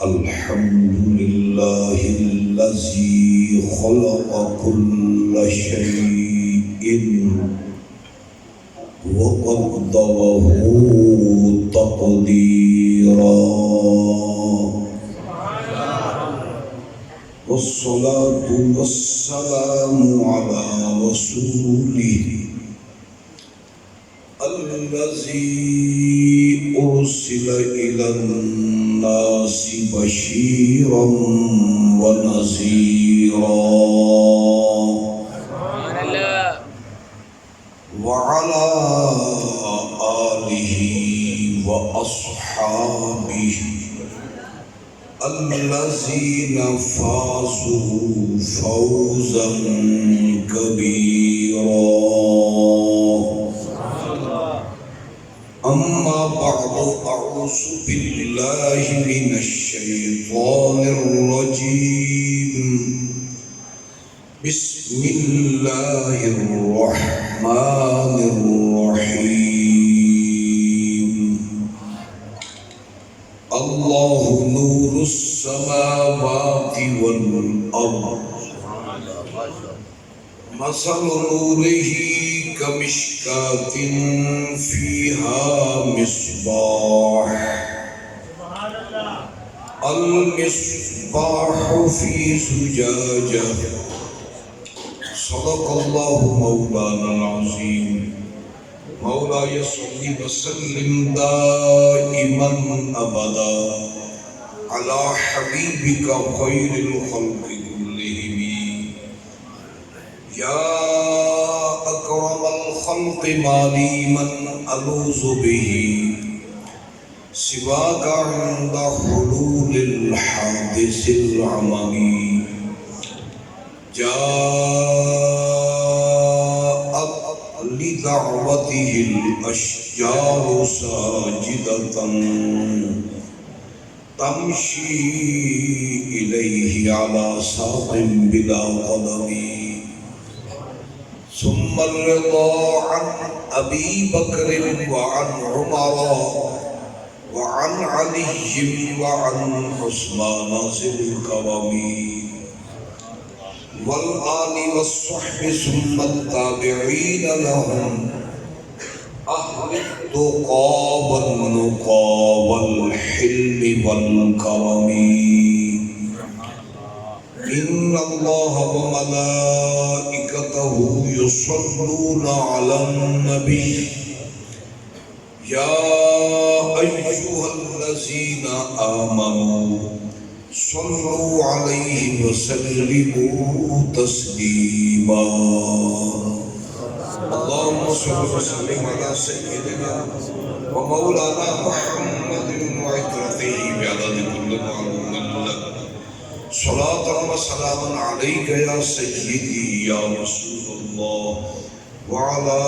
الحمد لله الذي خلق كل شيء وقدره تقديرا والصلاة والسلام على رسوله الذي أرسل إلى الناس بشيرا ونذيرا وعلى آله وأصحابه الذين فازوا فوزا كبيرا أما بعد أعوذ بالله من الشيطان الرجيم بسم الله الرحمن الرحيم الله نور السماوات والأرض مثل نوره كمشكاة فيها مصباح المصباح في زجاجة صدق الله مولانا العظيم مولاي صل وسلم دائما أبدا على حبيبك خير الخلق كلهم يا أكرم الخلق ما لي من ألوذ به سواك عند حلول الحادث العممي جاءت لدعوته الأشجار ساجدة تمشي إليه على ساق بلا قدم ثم الرضا عن أبي بكر وعن عمر وعن علي وعن عثمان ذي الكرم والآل والصحب ثم التابعين لهم أهل التقى والنقى والحلم والكرم إن الله وملائكته يصلون على النبي يا أيها الذين آمنوا صلوا عليه وسلموا تسليما اللهم صل وسلم على سيدنا ومولانا محمد وعترته بعدد كل معلوم لك صلاة وسلام عليك يا سيدي يا رسول الله وعلى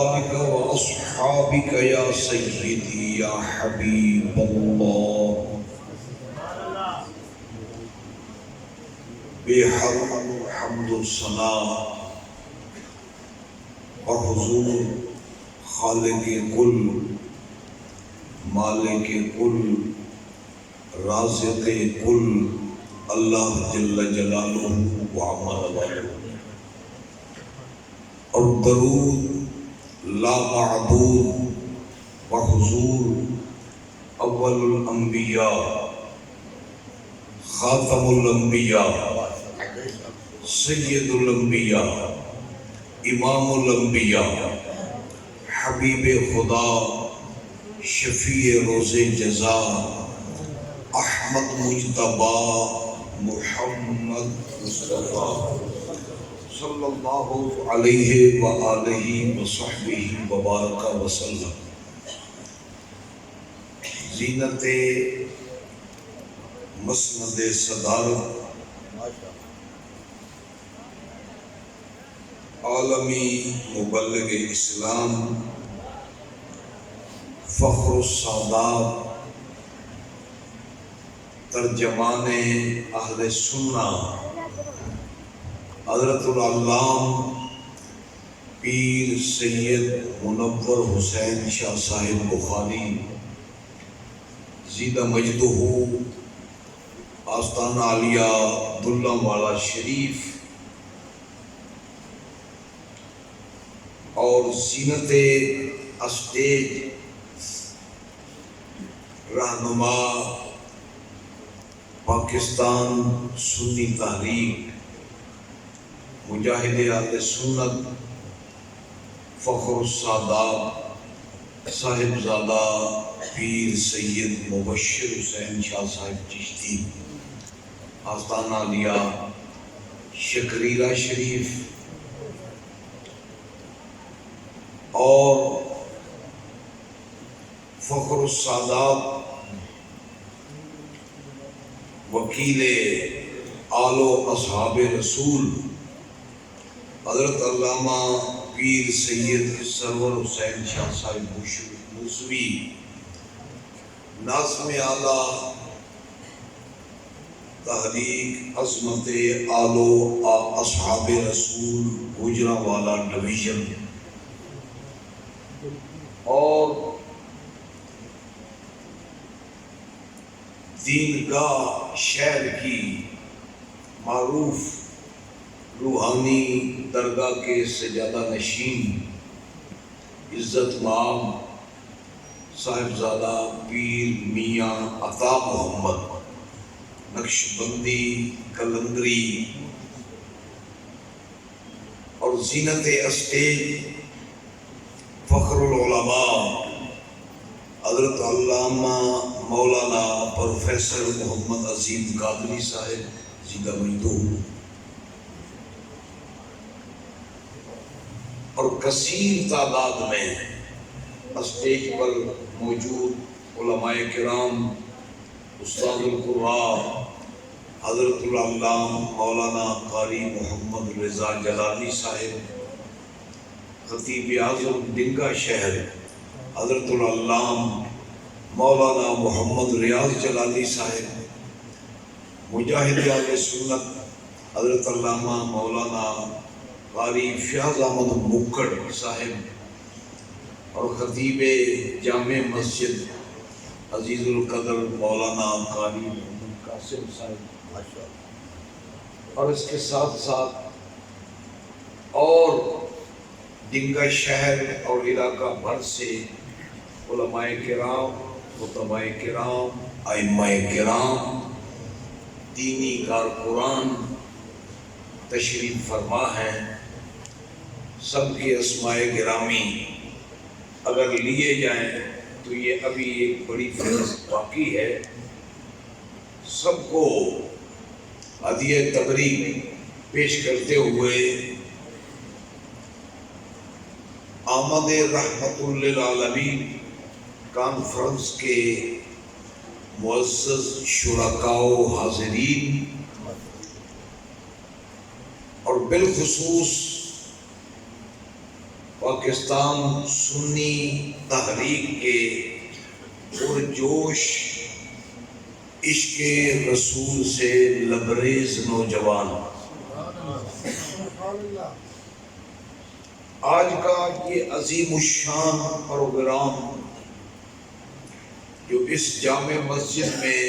آلك وأصحابك يا سيدي يا حبيب الله بحق حمد الصلاة وحضور خالق کل مالک کل رازق کل اللہ جل جلالہ وعمل والہ اور درود لا معبود وحضور اول الانبیاء خاتم الانبیاء سید الانبیاء امام الانبیاء حبیب خدا شفیع روز جزا احمد مجتبی محمد مصطفیٰ صلی اللہ علیہ وآلہ وصحبہ وبارک وسلم زینت مسند صدارت عالمی مبلغ اسلام فخر السادات ترجمان اہل سنہ حضرت العلام پیر سید منور حسین شاہ صاحب بخاری زیدہ مجدہ آستانہ عالیہ دلم والا شریف اور زینت اسٹیج رہنما پاکستان سنی تحریک مجاہد اہل سنت فخر السادات صاحبزادہ پیر سید مبشر حسین شاہ صاحب چشتی آستانہ عالیہ شکریرہ شریف اور فخر السادات وکیل آل و اصحاب رسول حضرت علامہ پیر سید سرور حسین شاہ صاحب موسوی ناظم اعلیٰ تحریک عظمت آل و اصحاب رسول گوجرانوالہ ڈویژن اور دین گاہ شہر کی معروف روحانی درگاہ کے سجادہ نشین عزت مآب صاحبزادہ پیر میاں عطا محمد نقشبندی کلندری اور زینت اسٹیج فخر العلماء حضرت علامہ مولانا پروفیسر محمد عظیم قادری صاحب زندہ مجدود اور کثیر تعداد میں اسٹیج پر موجود علماء کرام استاد القراء حضرت العلامہ مولانا قاری محمد رضا جلالی صاحب خطیب اعظم ڈنگا شہر حضرت العلامہ مولانا محمد ریاض جلالی صاحب مجاہد اہل سنت حضرت علامہ مولانا قاری فیاض احمد مکڑ صاحب اور خطیب جامع مسجد عزیز القدر مولانا قاری محمد قاسم صاحب اور اس کے ساتھ ساتھ اور ڈنگا شہر اور علاقہ بھر سے علماء کرام خطباء کرام ائمہ کرام دینی کارکنان تشریف فرما ہیں. سب کے اسماء گرامی اگر لیے جائیں تو یہ ابھی ایک بڑی فہرست باقی ہے. سب کو ہدیہ تبریک پیش کرتے ہوئے آمد رحمت للعالمین کانفرنس کے معزز شرکاء و حاضرین اور بالخصوص پاکستان سنی تحریک کے پرجوش عشق رسول سے لبریز نوجوان، آج کا یہ عظیم الشان پروگرام جو اس جامع مسجد میں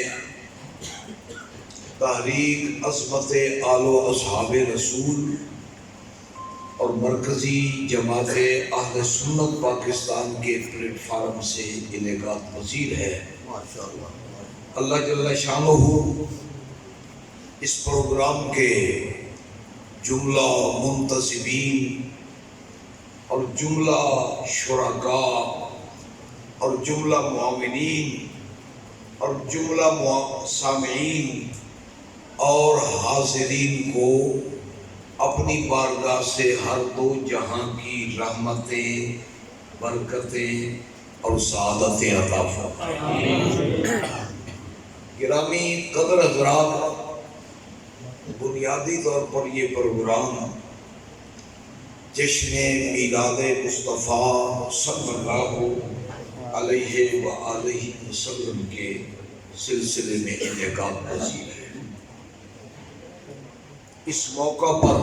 تحریک عظمت آل و اصحاب رسول اور مرکزی جماعت اہل سنت پاکستان کے پلیٹ فارم سے انعقاد پذیر ہے. اللہ جل شانہ اس پروگرام کے جملہ منتظمین اور جملہ شرکاء اور جملہ معاونین اور جملہ سامعین اور حاضرین کو اپنی بارگاہ سے ہر دو جہاں کی رحمتیں، برکتیں اور سعادتیں عطا فرمائے. گرامی قدر حضرات، بنیادی طور پر یہ پروگرام جشن میلاد مصطفیٰ صلی اللہ علیہ وآلہ وسلم کے سلسلے میں انعقاد پذیر ہے. اس موقع پر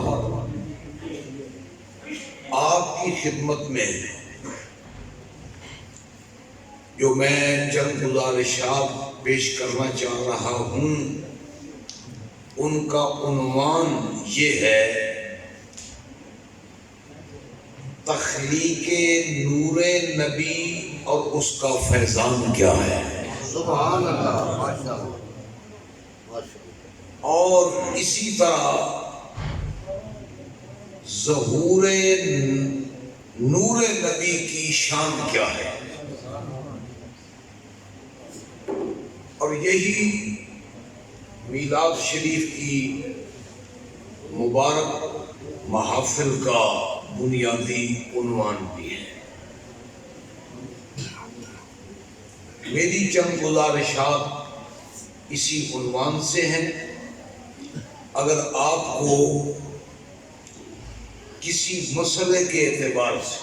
آپ کی خدمت میں جو میں چند گزارشات پیش کرنا چاہ رہا ہوں ان کا عنوان یہ ہے تخلیق نور نبی اور اس کا فیضان کیا ہے۔ سبحان اللہ، ماشاء اللہ۔ اور اسی طرح ظہور نور نبی کی شان کیا ہے، اور یہی میلاد شریف کی مبارک محافل کا بنیادی عنوان بھی ہے۔ میری چند گزارشات اسی عنوان سے ہیں۔ اگر آپ کو کسی مسئلے کے اعتبار سے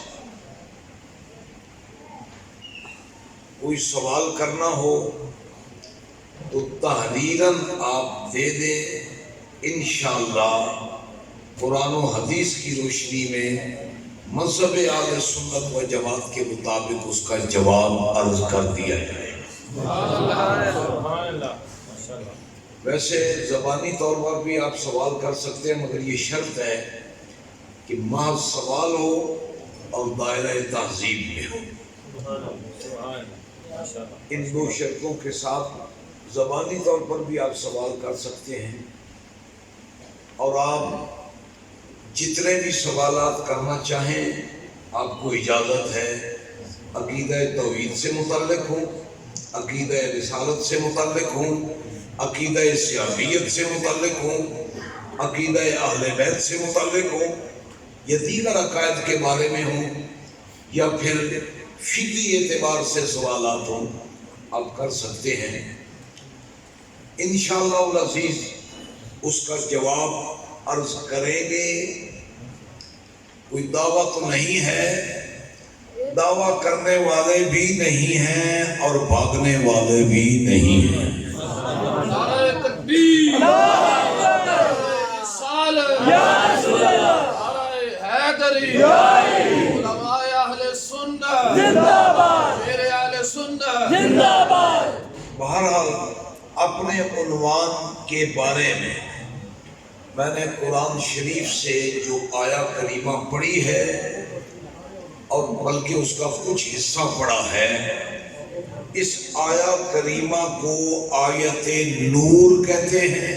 کوئی سوال کرنا ہو تو تحریراً آپ دے دیں، انشاءاللہ قرآن و حدیث کی روشنی میں مذہب اہل سنت و جماعت کے مطابق اس کا جواب عرض کر دیا جائے۔ ویسے زبانی طور پر بھی آپ سوال کر سکتے ہیں، مگر یہ شرط ہے کہ محض سوال ہو اور دائرہ تہذیب میں ہو۔ ان دو شرطوں کے ساتھ زبانی طور پر بھی آپ سوال کر سکتے ہیں، اور آپ جتنے بھی سوالات کرنا چاہیں آپ کو اجازت ہے۔ عقیدہ توحید سے متعلق ہوں، عقیدہ رسالت سے متعلق ہوں، عقیدہ صحابیت سے متعلق ہوں، عقیدہ اہل بیت سے متعلق ہوں، یا دیگر عقائد کے بارے میں ہوں، یا پھر فقہی اعتبار سے سوالات ہوں، آپ کر سکتے ہیں۔ انشاءاللہ العزیز اس کا جواب عرض کریں گے۔ کوئی دعویٰ تو نہیں ہے، دعویٰ کرنے والے بھی نہیں ہیں اور بھاگنے والے بھی نہیں ہیں۔ نعرہ تکبیر، نعرہ رسالت، نعرہ حیدری، علماء اہل سنت زندہ باد، میرے اہل سنت زندہ باد۔ بہرحال اپنے عنوان کے بارے میں نے قرآن شریف سے جو آیا کریمہ پڑھی ہے، اور بلکہ اس کا کچھ حصہ پڑھا ہے، اس آیا کریمہ کو آیت نور کہتے ہیں،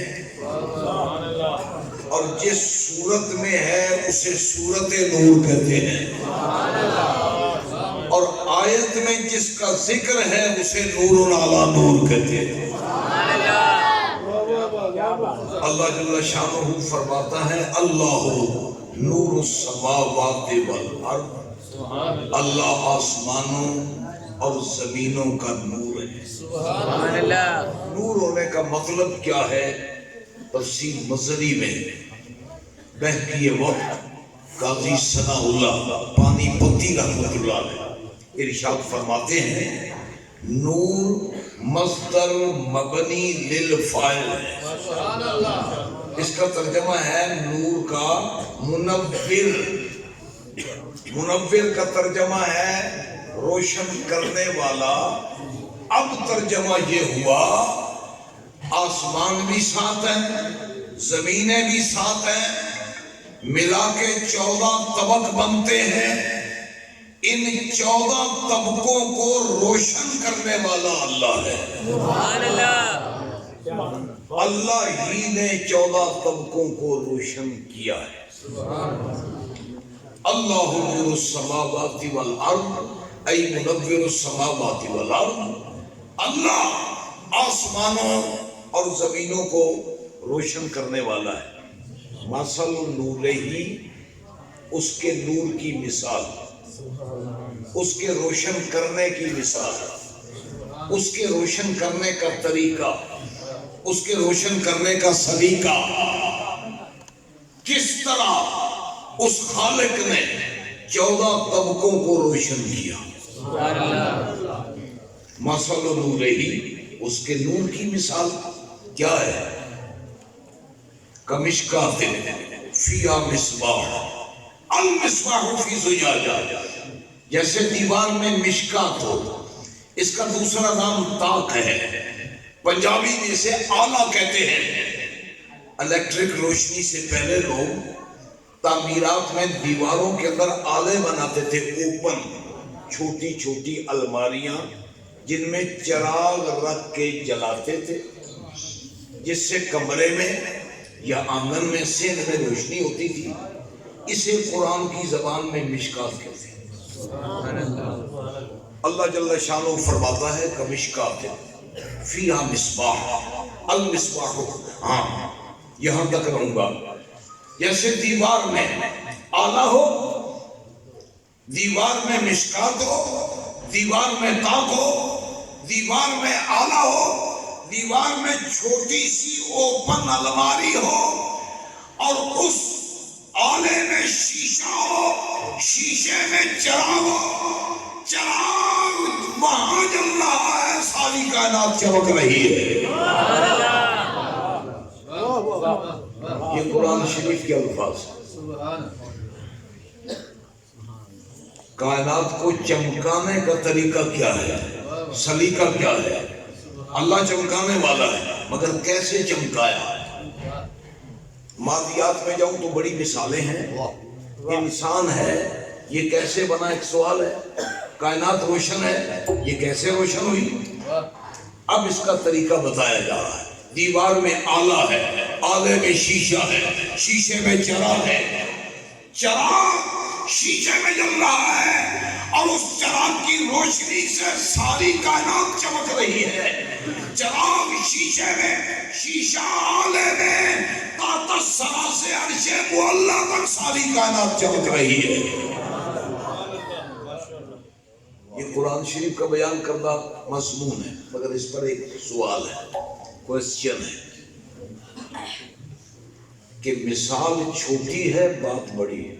اور جس صورت میں ہے اسے سورت نور کہتے ہیں، اور آیت میں جس کا ذکر ہے اسے نور علی نور کہتے ہیں۔ اللہ جل شانہ فرماتا ہے اللہ نور السماوات والارض، اللہ آسمانوں اور زمینوں کا نور ہے۔ نور ہونے کا مطلب کیا ہے؟ تفسیر مظہری میں بہکی وقت قاضی ثناء اللہ پانی پتی رحمۃ اللہ علیہ ارشاد فرماتے ہیں نور مصدر مبنی للفاعل ہے۔ اس کا ترجمہ ہے نور کا منور، منور کا ترجمہ ہے روشن کرنے والا۔ اب ترجمہ یہ ہوا آسمان بھی ساتھ ہیں، زمینیں بھی ساتھ ہیں، ملا کے 14 طبق بنتے ہیں۔ ان 14 طبقوں کو روشن کرنے والا اللہ ہے۔ سبحان اللہ، اللہ ہی نے 14 طبقوں کو روشن کیا ہے۔ اللہ نور السماوات والارض ای منور السماوات والارض، اللہ آسمانوں اور زمینوں کو روشن کرنے والا ہے۔ مثل نور ہی، اس کے نور کی مثال، اس کے روشن کرنے کی مثال، اس کے روشن کرنے کا طریقہ، اس کے روشن کرنے کا سلیقہ، کس طرح اس خالق نے 14 طبقوں کو روشن کیا۔ مثل نور ہی، اس کے نور کی مثال کیا ہے؟ کمشکات فیہا مصباح، المصباح فی زجاجہ، جیسے دیوار میں مشکات ہو، اس کا دوسرا نام تاک ہے، پنجابی میں اسے آلہ کہتے ہیں۔ الیکٹرک روشنی سے پہلے لوگ تعمیرات میں دیواروں کے اندر آلے بناتے تھے، اوپن چھوٹی چھوٹی الماریاں جن میں چراغ رکھ کے جلاتے تھے، جس سے کمرے میں یا آنگن میں سین میں روشنی ہوتی تھی۔ اسے قرآن کی زبان میں مشکات کہتے ہیں۔ اللہ جل شانہ فرماتا ہے کہ مشکات فیہا مصباح، المصباح، ہاں یہاں تک رہوں گا۔ جیسے دیوار میں آلہ ہو، دیوار میں مشکات ہو، دیوار میں تاق ہو، دیوار میں آلہ ہو، دیوار میں چھوٹی سی اوپن الماری ہو، اور اس آلے میں شیشہ ہو، شیشے میں چراغ ہو، چراغ وہاں جل رہا ہے، ساری کائنات چمک رہی ہے۔ یہ قرآن شریف کے الفاظ ہیں۔ کائنات کو چمکانے کا طریقہ کیا ہے، سلیقہ کیا ہے؟ اللہ چمکانے والا ہے، مگر کیسے چمکایا؟ مادیات میں جاؤں تو بڑی مثالیں ہیں۔ انسان ہے، یہ کیسے بنا، ایک سوال ہے۔ کائنات روشن ہے، یہ کیسے روشن ہوئی؟ اب اس کا طریقہ بتایا جا رہا ہے۔ دیوار میں آلہ ہے، آلے میں شیشہ ہے، شیشے میں چراغ ہے، چراغ شیشے میں جل رہا ہے، اور اس چراغ کی روشنی سے ساری کائنات چمک رہی ہے۔ چراغ شیشے میں، شیشہ آلے میں، تحت الثری سے عرش معلی تک ساری کائنات چمک رہی ہے۔ یہ قرآن شریف کا بیان کردہ مضمون ہے، مگر اس پر ایک سوال ہے، کوئسچن ہے کہ مثال چھوٹی ہے، بات بڑی ہے۔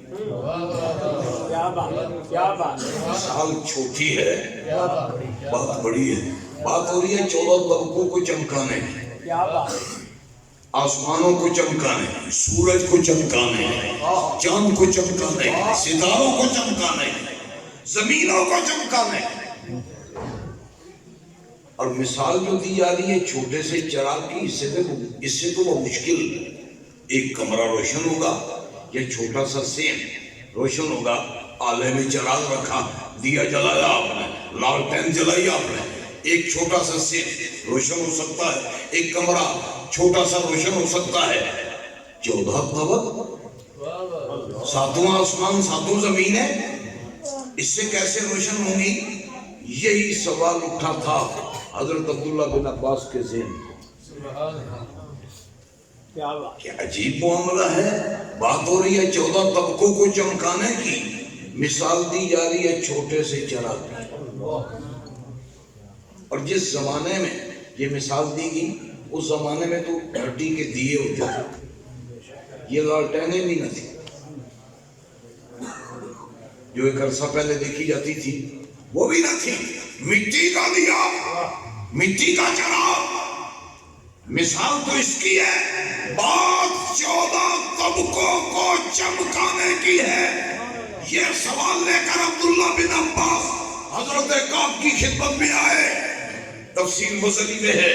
مثال چھوٹی ہے، بات بڑی ہے۔ بات ہو رہی ہے 14 طبقوں کو چمکانے کی، آسمانوں کو چمکانے کی، سورج کو چمکانے کی، چاند کو چمکانے کی، ستاروں کو چمکانے کی، زمینوں کو چمکانے کی۔ اور مثال جو دی جا رہی ہے چھوٹے سے چراغ کی، اس سے تو وہ مشکل، ایک کمرہ روشن ہوگا یا چھوٹا سا سین روشن ہوگا۔ آلے میں چراغ رکھا، دیا جلایا آپ نے، لالٹین جلائی آپ نے، ایک چھوٹا سا سین روشن ہو سکتا ہے، ایک کمرہ چھوٹا سا روشن ہو سکتا ہے۔ 14 طبق، 7واں آسمان، 7 زمینیں، اس سے کیسے روشن ہوں گی؟ یہی سوال اٹھا تھا حضرت عبداللہ بن عباس کے ذہن میں۔ کیا عجیب معاملہ ہے، بات ہو رہی ہے 14 طبقوں کو چمکانے کی، مثال دی جا رہی ہے چھوٹے سے چراغ کی۔ اور جس زمانے میں یہ مثال دی گئی، اس زمانے میں تو گھٹی کے دیے ہوتے تھے، یہ لالٹینیں بھی نہ تھی جو ایک عرصہ پہلے دیکھی جاتی تھی، وہ بھی نہ تھی۔ مٹی کا دیا، مٹی کا چراغ، مثال تو اس کی ہے، بات 14 طبقوں کو چمکانے کی ہے۔ یہ سوال لے کر عبداللہ بن عباس حضرت کعب کی خدمت میں آئے، تفسیر مزنی میں ہے،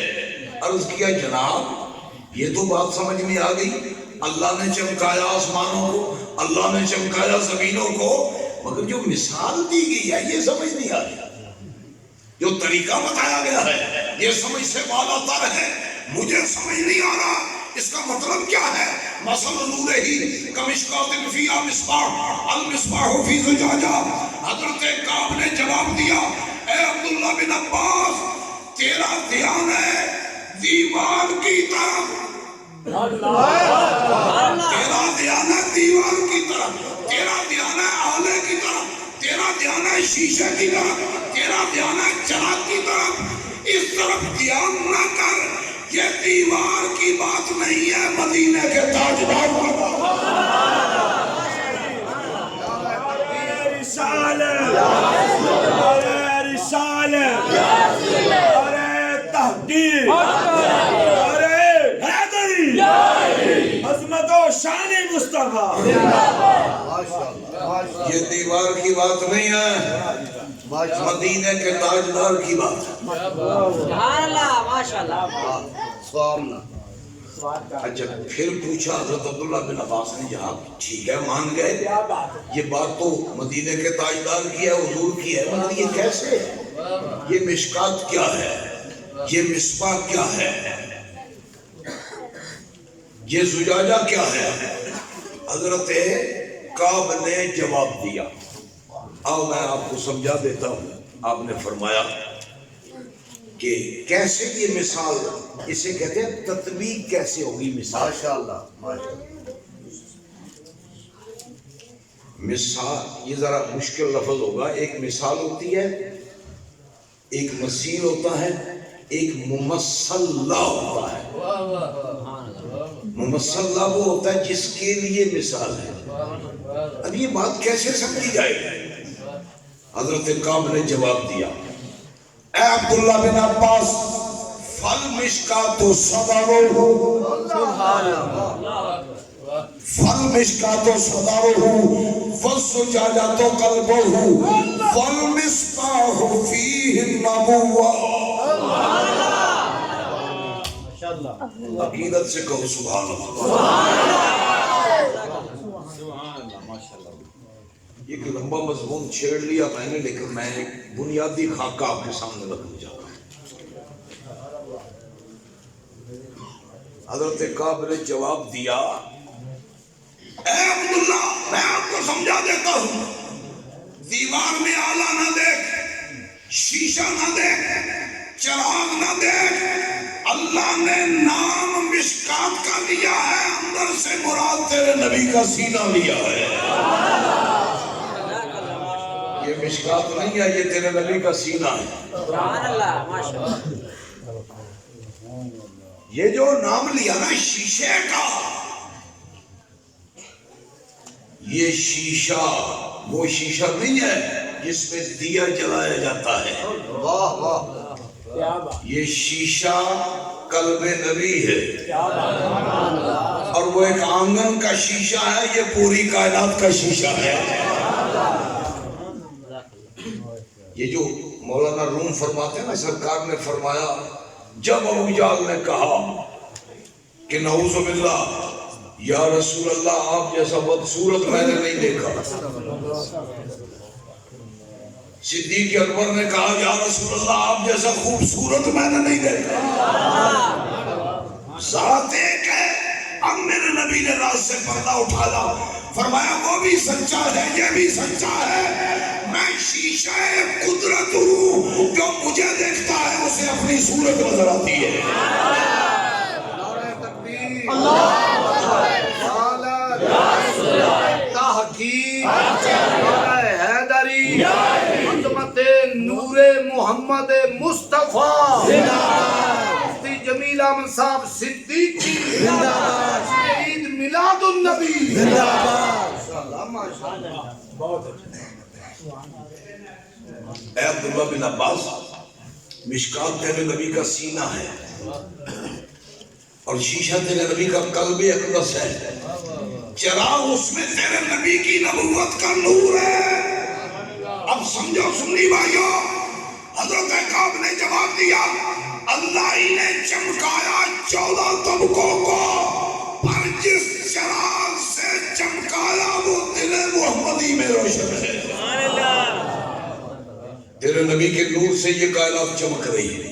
عرض کیا جناب یہ تو بات سمجھ میں آ گئی، اللہ نے چمکایا آسمانوں کو، اللہ نے چمکایا زمینوں کو، مگر جو مثال دی گئی ہے یہ سمجھ نہیں آ رہی، جو طریقہ بتایا گیا ہے یہ سمجھ سے بالا تر ہے، مجھے سمجھ نہیں آ رہا اس کا مطلب کیا ہے۔ مثل نورہ کمشکات فیہا مصباح، المصباح فی زجاجہ۔ حضرت کعب نے جواب دیا، اے عبداللہ بن عباس، تیرا دھیان ہے دیوار کی طرف، تیرا دھیان ہے دیوار کی طرف، تیرا دھیان ہے آلے کی طرف، تیرا دھیان ہے شیشے کی طرف، تیرا دھیان ہے چراغ کی طرف، اس طرف دھیان نہ کر، یہ دیوار کی بات نہیں ہے، مدینے کے تاجدار کی بات۔ عظمت و شان مصطفیٰ، یہ دیوار کی بات نہیں ہے، مدینے کے تاجدار کی بات ہے۔ سبحان اللہ، ماشاءاللہ، اچھا پھر پوچھا حضرت عبداللہ بن عباس نے، یہاں ٹھیک ہے مان گئے، یہ بات تو مدینے کے تاجدار کی ہے، حضور کی ہے، مگر یہ کیسے ہے؟ یہ مشکات کیا ہے؟ یہ مصباح کیا ہے؟ یہ زجاجہ کیا ہے؟ حضرت کعب نے جواب دیا، آؤ میں آپ کو سمجھا دیتا ہوں۔ آپ نے فرمایا کہ کیسے یہ مثال، اسے کہتے ہیں تطبیق کیسے ہوگی مثال۔ ماشاءاللہ ماشاءاللہ۔ مثال یہ ذرا مشکل لفظ ہوگا، ایک مثال ہوتی ہے، ایک مثیل ہوتا ہے، ایک ممثل لا ہوتا ہے۔ ممثل لا وہ ہوتا ہے جس کے لیے مثال ہے۔ اب یہ بات کیسے سمجھی جائے گی؟ حضرت کعب نے جواب دیا، اے عبداللہ بن عباس، فالمشکات صدرہ، فالمشکات صدرہ، والزجاجۃ قلبہ، والمصباح فیہ النبوۃ۔ عقیدت سے کہو سبحان اللہ۔ ایک لمبا مضمون چھیڑ لیا میں نے، لیکن میں ایک بنیادی خاکہ آپ کے سامنے رکھنا چاہتا ہوں۔ حضرت کعب نے جواب دیا، اے عبداللہ میں آپ کو سمجھا دیتا ہوں، دیوار میں آلہ نہ دیکھ، شیشہ نہ دیکھ، چراغ نہ دیکھ، اللہ نے نام مشکات کا لیا ہے، اندر سے مراد تیرے نبی کا سینہ لیا ہے۔ یہ مشکات نہیں ہے، یہ تیرے نبی کا سینہ ہے۔ سبحان اللہ، ماشاءاللہ۔ یہ جو نام لیا نا شیشے کا، یہ شیشہ وہ شیشہ نہیں ہے جس میں دیا جلایا جاتا ہے، واہ واہ، یہ شیشہ قلب نبی ہے، اور وہ ایک آنگن کا شیشہ ہے، یہ پوری کائنات کا شیشہ ہے۔ یہ جو مولانا روم فرماتے ہیں نا، سرکار نے فرمایا جب ابو جہل نے کہا کہ نعوذ باللہ یا رسول اللہ آپ جیسا بدصورت میں نے نہیں دیکھا، صدیق اکبر نے کہا یا رسول اللہ آپ جیسا خوبصورت میں نے نہیں دیکھا، ذات ایک ہے۔ اب میرے نبی نے راز سے پردہ اٹھایا، فرمایا وہ بھی سچا ہے، یہ بھی سچا ہے، میں شیشہ قدرت ہوں، جو مجھے دیکھتا ہے اسے اپنی صورت نظر آتی ہے۔ نعرہ تکبیر، رسالت، تحقیق، نعرہ حیدری، عظمت نور محمد مصطفیٰ، مفتی جمیل احمد صاحب صدیقی، عید میلاد النبی، ماشاءاللہ ماشاءاللہ۔ اے عبداللہ بن عباس، مشکات تیرے نبی کا سینہ ہے، اور شیشہ تیرے نبی کا قلب اقدس ہے، چراغ اس میں تیرے نبی کی نبوت کا نور ہے۔ اب سمجھو سنی بھائیو، حضرت کعب نے جواب دیا، اللہ ہی نے چمکایا 14 طبقوں کو، پر جس چراغ سے چمکایا وہ دل محمدی میں روشن ہے۔ تیرے نبی کے نور سے یہ کائنات چمک رہی ہے۔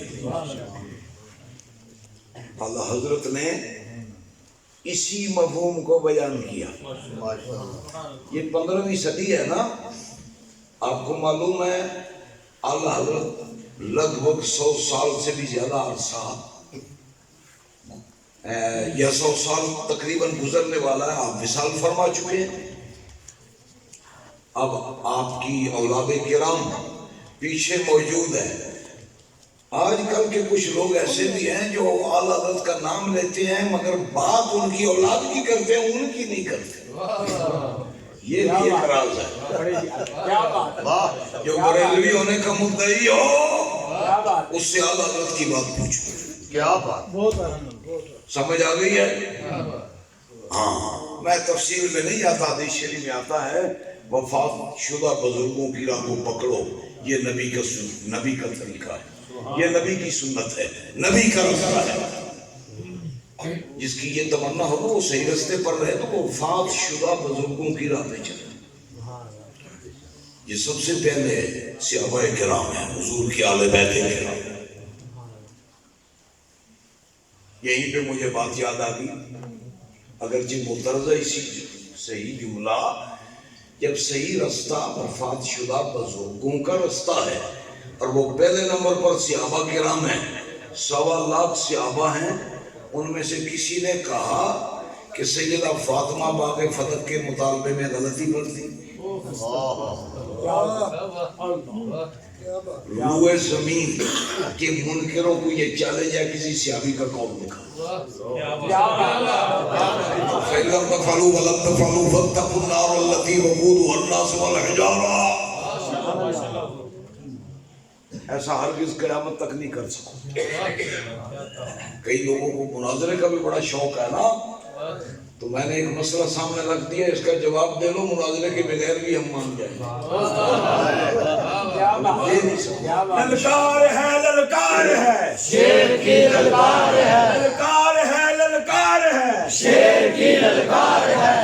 اللہ حضرت نے اسی مفہوم کو بیان کیا۔ یہ 15ویں صدی ہے نا، آپ کو معلوم ہے اعلیٰ حضرت لگ بھگ 100 سال سے بھی زیادہ عرصہ یا 100 سال تقریباً گزرنے والا ہے، آپ وصال فرما چکے ہیں۔ اب آپ کی اولاد کرام پیچھے موجود ہے۔ آج کل کے کچھ لوگ ایسے بھی ہیں جو اعلیٰ حضرت کا نام لیتے ہیں مگر بات ان کی اولاد کی کرتے ہیں، ان کی نہیں کرتے۔ یہ بھی ایک راز ہے۔ جو بریلوی ہونے کا مدعی ہو اس سے اعلیٰ حضرت کی بات پوچھو۔ کیا بات، سمجھ آ گئی ہے؟ ہاں، میں تفصیل میں نہیں آتا، حدیث شریف میں آتا ہے وفات شدہ بزرگوں کی راہ کو پکڑو، یہ نبی کا طریقہ ہے، یہ نبی کی سنت ہے، نبی کا رستہ ہے۔ جس کی یہ تمنا ہو وہ صحیح رستے پر رہے تو وہ وفات شدہ بزرگوں کی راہ پہ چلے. یہ سب سے پہلے صحابہ کرام ہیں، حضور کی آل بیت کرام. یہیں پہ مجھے بات یاد آ گئی، اگرچہ مترجہ اسی صحیح جملہ، جب صحیح رستہ وفات شدہ بزرگوں کا رستہ ہے اور وہ پہلے نمبر پر صحابہ کرام ہیں، 1.25 لاکھ صحابہ ہیں، ان میں سے کسی نے کہا کہ سیدہ فاطمہ باغ فتح کے مطالبے میں غلطی برتی، روئے زمین کے منکروں کو یہ چیلنج ہے کسی صحابی کا قول دکھا. فَإِلَّمْ تَفْعَلُوا وَلَمْ تَفْعَلُوا فَاتَّقُوا النَّارَ الَّتِي وَقُودُهَا النَّاسُ وَالْحِجَارَةُ. ایسا ہرگز قیامت تک نہیں کر سکو. کئی لوگوں کو مناظرے کا بھی بڑا شوق ہے نا، تو میں نے ایک مسئلہ سامنے رکھ دیا، اس کا جواب دے لو، مناظرے کے بغیر بھی ہم مان جائیں. للکار ہے، للکار ہے، شیر کی للکار ہے، للکار ہے، للکار ہے، شیر کی للکار ہے.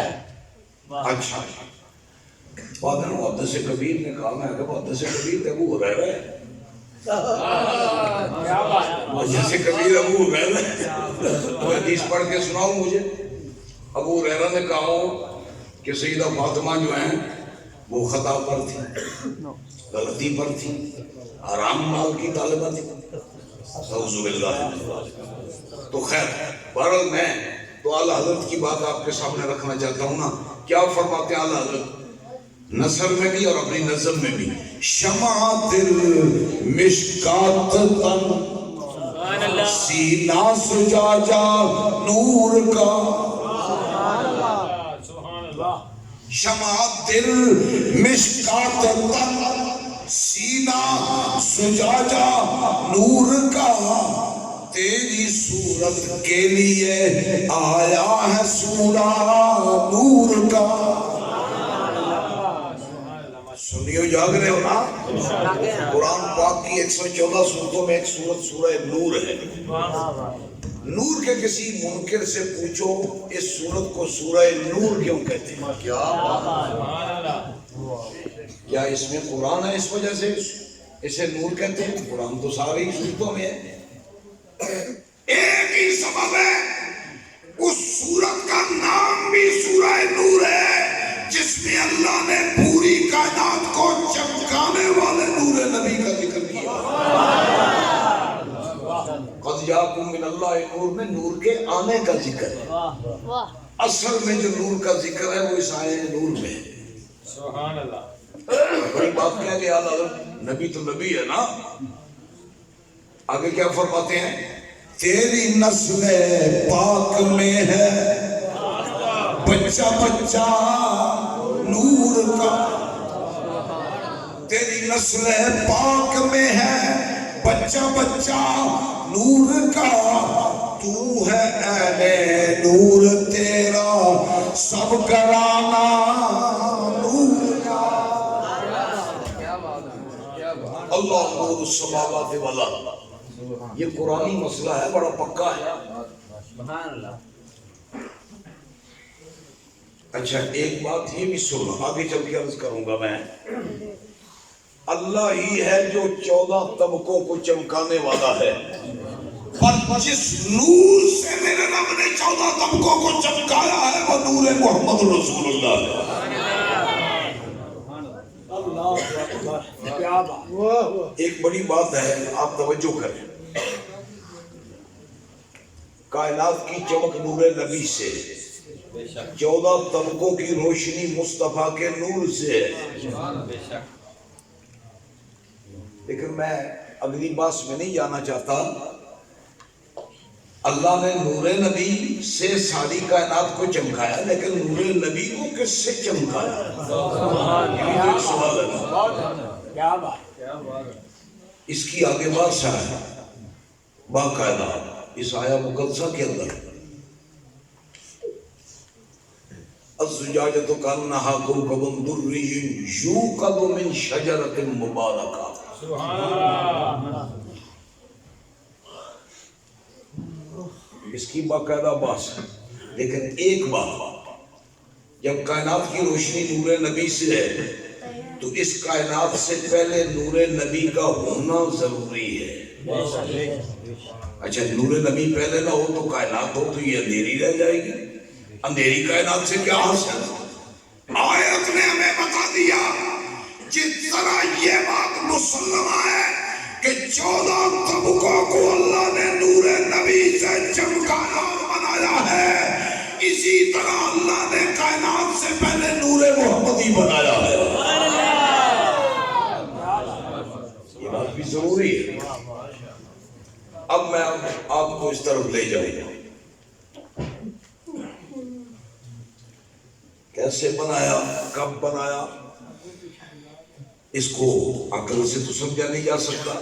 اچھا بعد میں محدث کبیر نے کہا، میں کہ محدث کبیر ابو ہریرہ ہے. محدث کبیر ابو ہریرہ ہے، وہ حدیث پڑھ کے سناؤ مجھے. ابو ہریرہ نے کہا کہ سیدہ فاطمہ جو ہیں وہ خطا پر تھی، غلطی پر تھی، حرام مال کی طالبہ تھی. اعوذ باللہ. تو خیر بہرحال میں تو اعلیٰ حضرت کی بات آپ کے سامنے رکھنا چاہتا ہوں نا. کیا فرماتے ہیں اعلیٰ حضرت نثر میں بھی اور اپنی نظم میں بھی؟ شمع دل مشکات تن سینہ سجاجا نور کا. شمع دل مشکات تن سینہ سجاجا نور کا، تیری صورت کے لیے آیا ہے سورہ نور کا. سنیو جاگ رہے ہو نا؟ قرآن پاک کی 114 سورتوں میں ایک سورت سورہ نور ہے. نور کے کسی منکر سے پوچھو اس سورت کو سورہ نور کیوں کہتے ہیں؟ کیا اس میں قرآن ہے اس وجہ سے اسے نور کہتے ہیں؟ قرآن تو ساری سورتوں میں ہے. ایک ہی سبب ہے، اس سورت کا نام بھی سورہ نور ہے جس میں اللہ نے پوری کائنات کو چمکانے والے نور نبی کا ذکر کیا. قد جاءکم من اللہ نور میں نور کے آنے کا ذکر ہے. اصل میں جو نور کا ذکر ہے وہ اس آیے نور میں ہے. سبحان اللہ. بڑی بات کیا کہ اعلیٰ حضرت نبی تو نبی ہے نا. آگے کیا فرماتے ہیں؟ تیری نسل پاک میں ہے بچہ بچہ نور کا. تیری نسل پاک میں ہے بچہ بچہ نور کا. تو ہے اہل نور تیرا سب گھرانہ نور کا. اللہ نور السماوات والارض. یہ قرآنی مسئلہ ہے، بڑا پکا ہے. سبحان اللہ. اچھا ایک بات یہ بھی سن لو، آگے چل کے عرض کروں گا میں. اللہ ہی ہے جو 14 طبقوں کو چمکانے والا ہے، پر جس نور سے میرے رب نے 14 طبقوں کو چمکایا ہے وہ نور محمد رسول اللہ ہے. ایک بڑی بات ہے، آپ توجہ کریں. کائنات کی چمک نور نبی سے، 14 طبقوں کی روشنی مصطفیٰ کے نور سے ہے. لیکن میں اگلی بات میں نہیں جانا چاہتا. اللہ نے نور نبی سے ساری کائنات کو چمکایا، لیکن نور نبی کو کس سے چمکایا؟ یہ ایک سوال ہے. اس کی آگے بات ہے باقاعدہ اس آیا مقدسہ کے اندر. الزجاجۃ کانہا کوکب دری یوقد من شجرۃ مبارکہ. اس کی باقاعدہ بحث ہے، لیکن ایک بات، جب کائنات کی روشنی نور نبی سے ہے تو اس کائنات سے پہلے نور نبی کا ہونا ضروری ہے۔ اچھا نور نبی پہلے نہ ہو تو کائنات ہو تو یہ اندھیری رہ جائے گی، اندھیری کائنات سے کیا حاصل؟ آیت نے ہمیں بتا دیا جس طرح یہ بات مسلمہ ہے کہ 14 طبقوں کو اللہ نے نور نبی سے چمکایا اور بنایا ہے، اسی طرح اللہ نے کائنات سے پہلے نور محمدی بنایا ہے۔ یہ بات بھی ضروری ہے۔ اب میں آپ کو اس طرف لے جاؤں گا، کیسے بنایا، کب بنایا، اس کو عقل سے تو سمجھا نہیں جا سکتا۔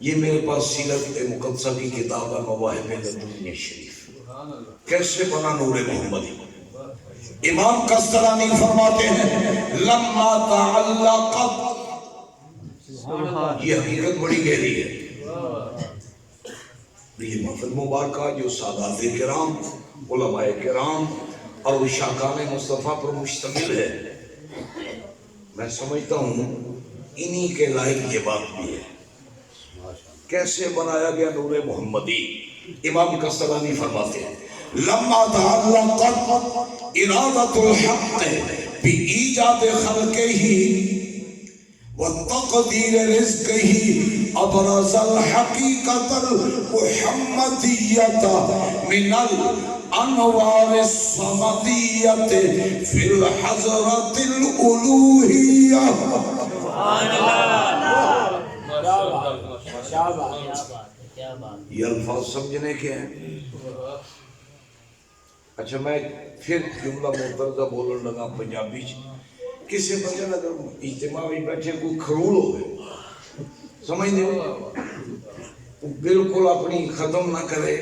یہ میرے پاس سیرت مقدسہ کی کتاب ہے مواہب لدنی شریف، کیسے بنا نور محمدی۔ امام قسطلانی فرماتے ہیں لما تعلقت، یہ حقیقت بڑی گہری ہے۔ یہ محفل مبارکہ جو سادات کرام، علماء کرام اور وشاکان مصطفیٰ پر مشتمل ہے، میں سمجھتا ہوں انہی کے لائق یہ بات بھی ہے۔ کیسے بنایا گیا نور محمدی؟ امام قسطلانی فرماتے ہیں لما تعلقت ارادت الحق بإیجاد خلقہ وتقدیر رزقہ ابرز الحقیقت المحمدیت من الانوار الصمدیت فی الحضرت الالوہیہ۔ یہ الفاظ سمجھنے کے ہیں۔ اچھا میں پھر جملہ مترجہ بولنے لگا پنجابی کسی بندے اگر اجتماع میں بیٹھے کوئی کھروڑ ہو گئے سمجھ دے بالکل اپنی ختم نہ کرے،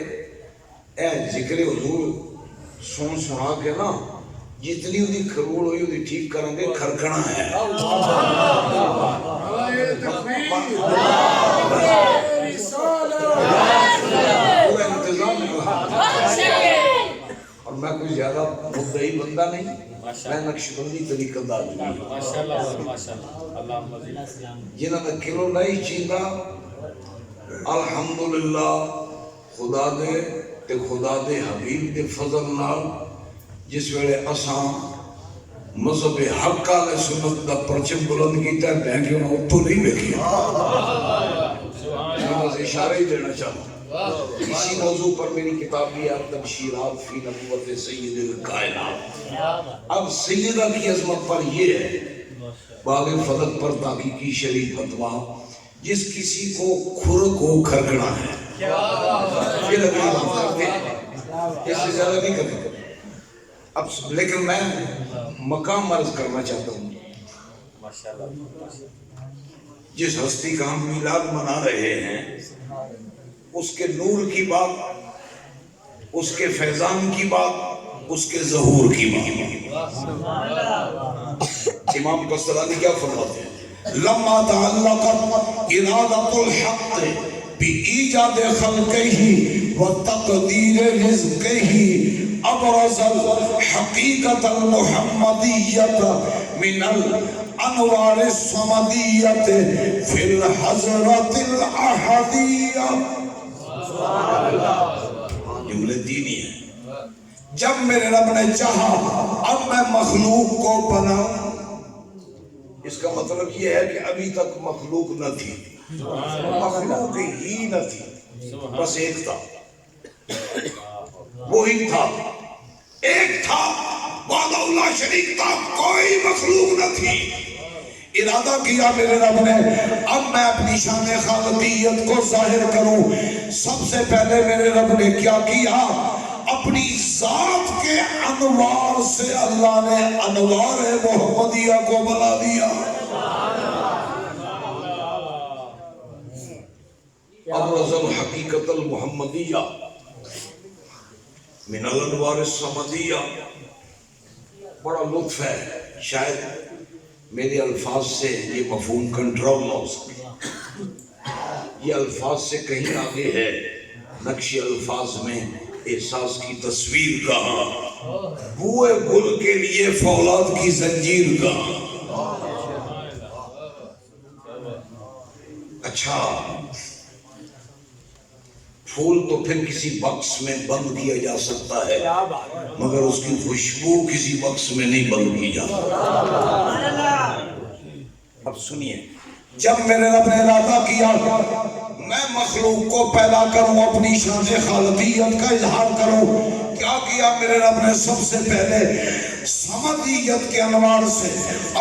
اے ذکر حضور سنا کے نا جتنی وہ کھروڑ ہوئی وہ ٹھیک کریں گے، کھرکھنا ہے۔ پورا انتظام اور میں کوئی زیادہ مدعی بندہ نہیں، میں نقشبندی طریقہ دار جنہوں نے کلو نہیں چیندہ الحمدللہ خدا دے تے خدا دے حبیب دے فضل نال جس ویلے اساں مذہب حق علیہ سنت دا پرچم بلند کیتا ہے میں کیوں نہ اتو نہیں بیکھیا۔ میں بس اشارہ ہی دینا چاہتا ہوں۔ اسی موضوع پر میری کتاب بھی ہے تبشیرات فی نبوت سید الکائنات۔ اب سیدہ کی عظمت پر یہ ہے باغ فضل پر تحقیقی شریف فتویٰ جس کسی کو کھرک ہو کھرکنا ہے، یہ لگے بات کرتے ہیں، اس سے زیادہ نہیں کرتے۔ اب لیکن میں مقام عرض کرنا چاہتا ہوں، جس ہستی کا ہم میلاد منا رہے ہیں اس کے نور کی بات، اس کے فیضان کی بات، اس کے ظہور کی بات۔ امام قسطلانی کیا فرماتے ہیں لما تعلقت ارادت الحق بإیجاد خلقہ وتقدیر رزقہ ابرز الحقیقت المحمدیت من الانوار الصمدیت فی الحضرت الاحدیہ۔ جملے دینی ہیں۔ جب میرے رب نے چاہا اب میں مخلوق کو بناؤں، اس کا مطلب یہ ہے کہ ابھی تک مخلوق نہ تھی، مخلوق ہی نہ تھی، بس ایک تھا، وہی تھا، ایک تھا وحدہ لا شریک تھا، کوئی مخلوق نہ تھی۔ ارادہ کیا میرے رب نے اب میں اپنی شان خالقیت کو ظاہر کروں۔ سب سے پہلے میرے رب نے کیا کیا؟ اپنی ذات کے انوار سے اللہ نے انوار محمدیہ کو بنا دیا۔ ابرز الحقیقت المحمدیہ من الانوار الصمدیہ۔ بڑا لطف ہے، شاید میرے الفاظ سے یہ مفہوم کنٹرول نہ ہو سکے، یہ الفاظ سے کہیں آگے ہے، نقش الفاظ میں احساس کی تصویر کا، بوئے گل کے لیے فولاد کی زنجیر کا۔ اچھا، پھول تو پھر کسی باکس میں بند کیا جا سکتا ہے، مگر اس کی خوشبو کسی باکس میں نہیں بند کی جا سکتا۔ اب سنیے، جب میرے رب نے ارادہ کیا میں مخلوق کو پیدا کروں، اپنی شان خالقیت کا اظہار کروں، کیا کیا میرے رب نے؟ سب سے پہلے صمدیت کے انوار سے،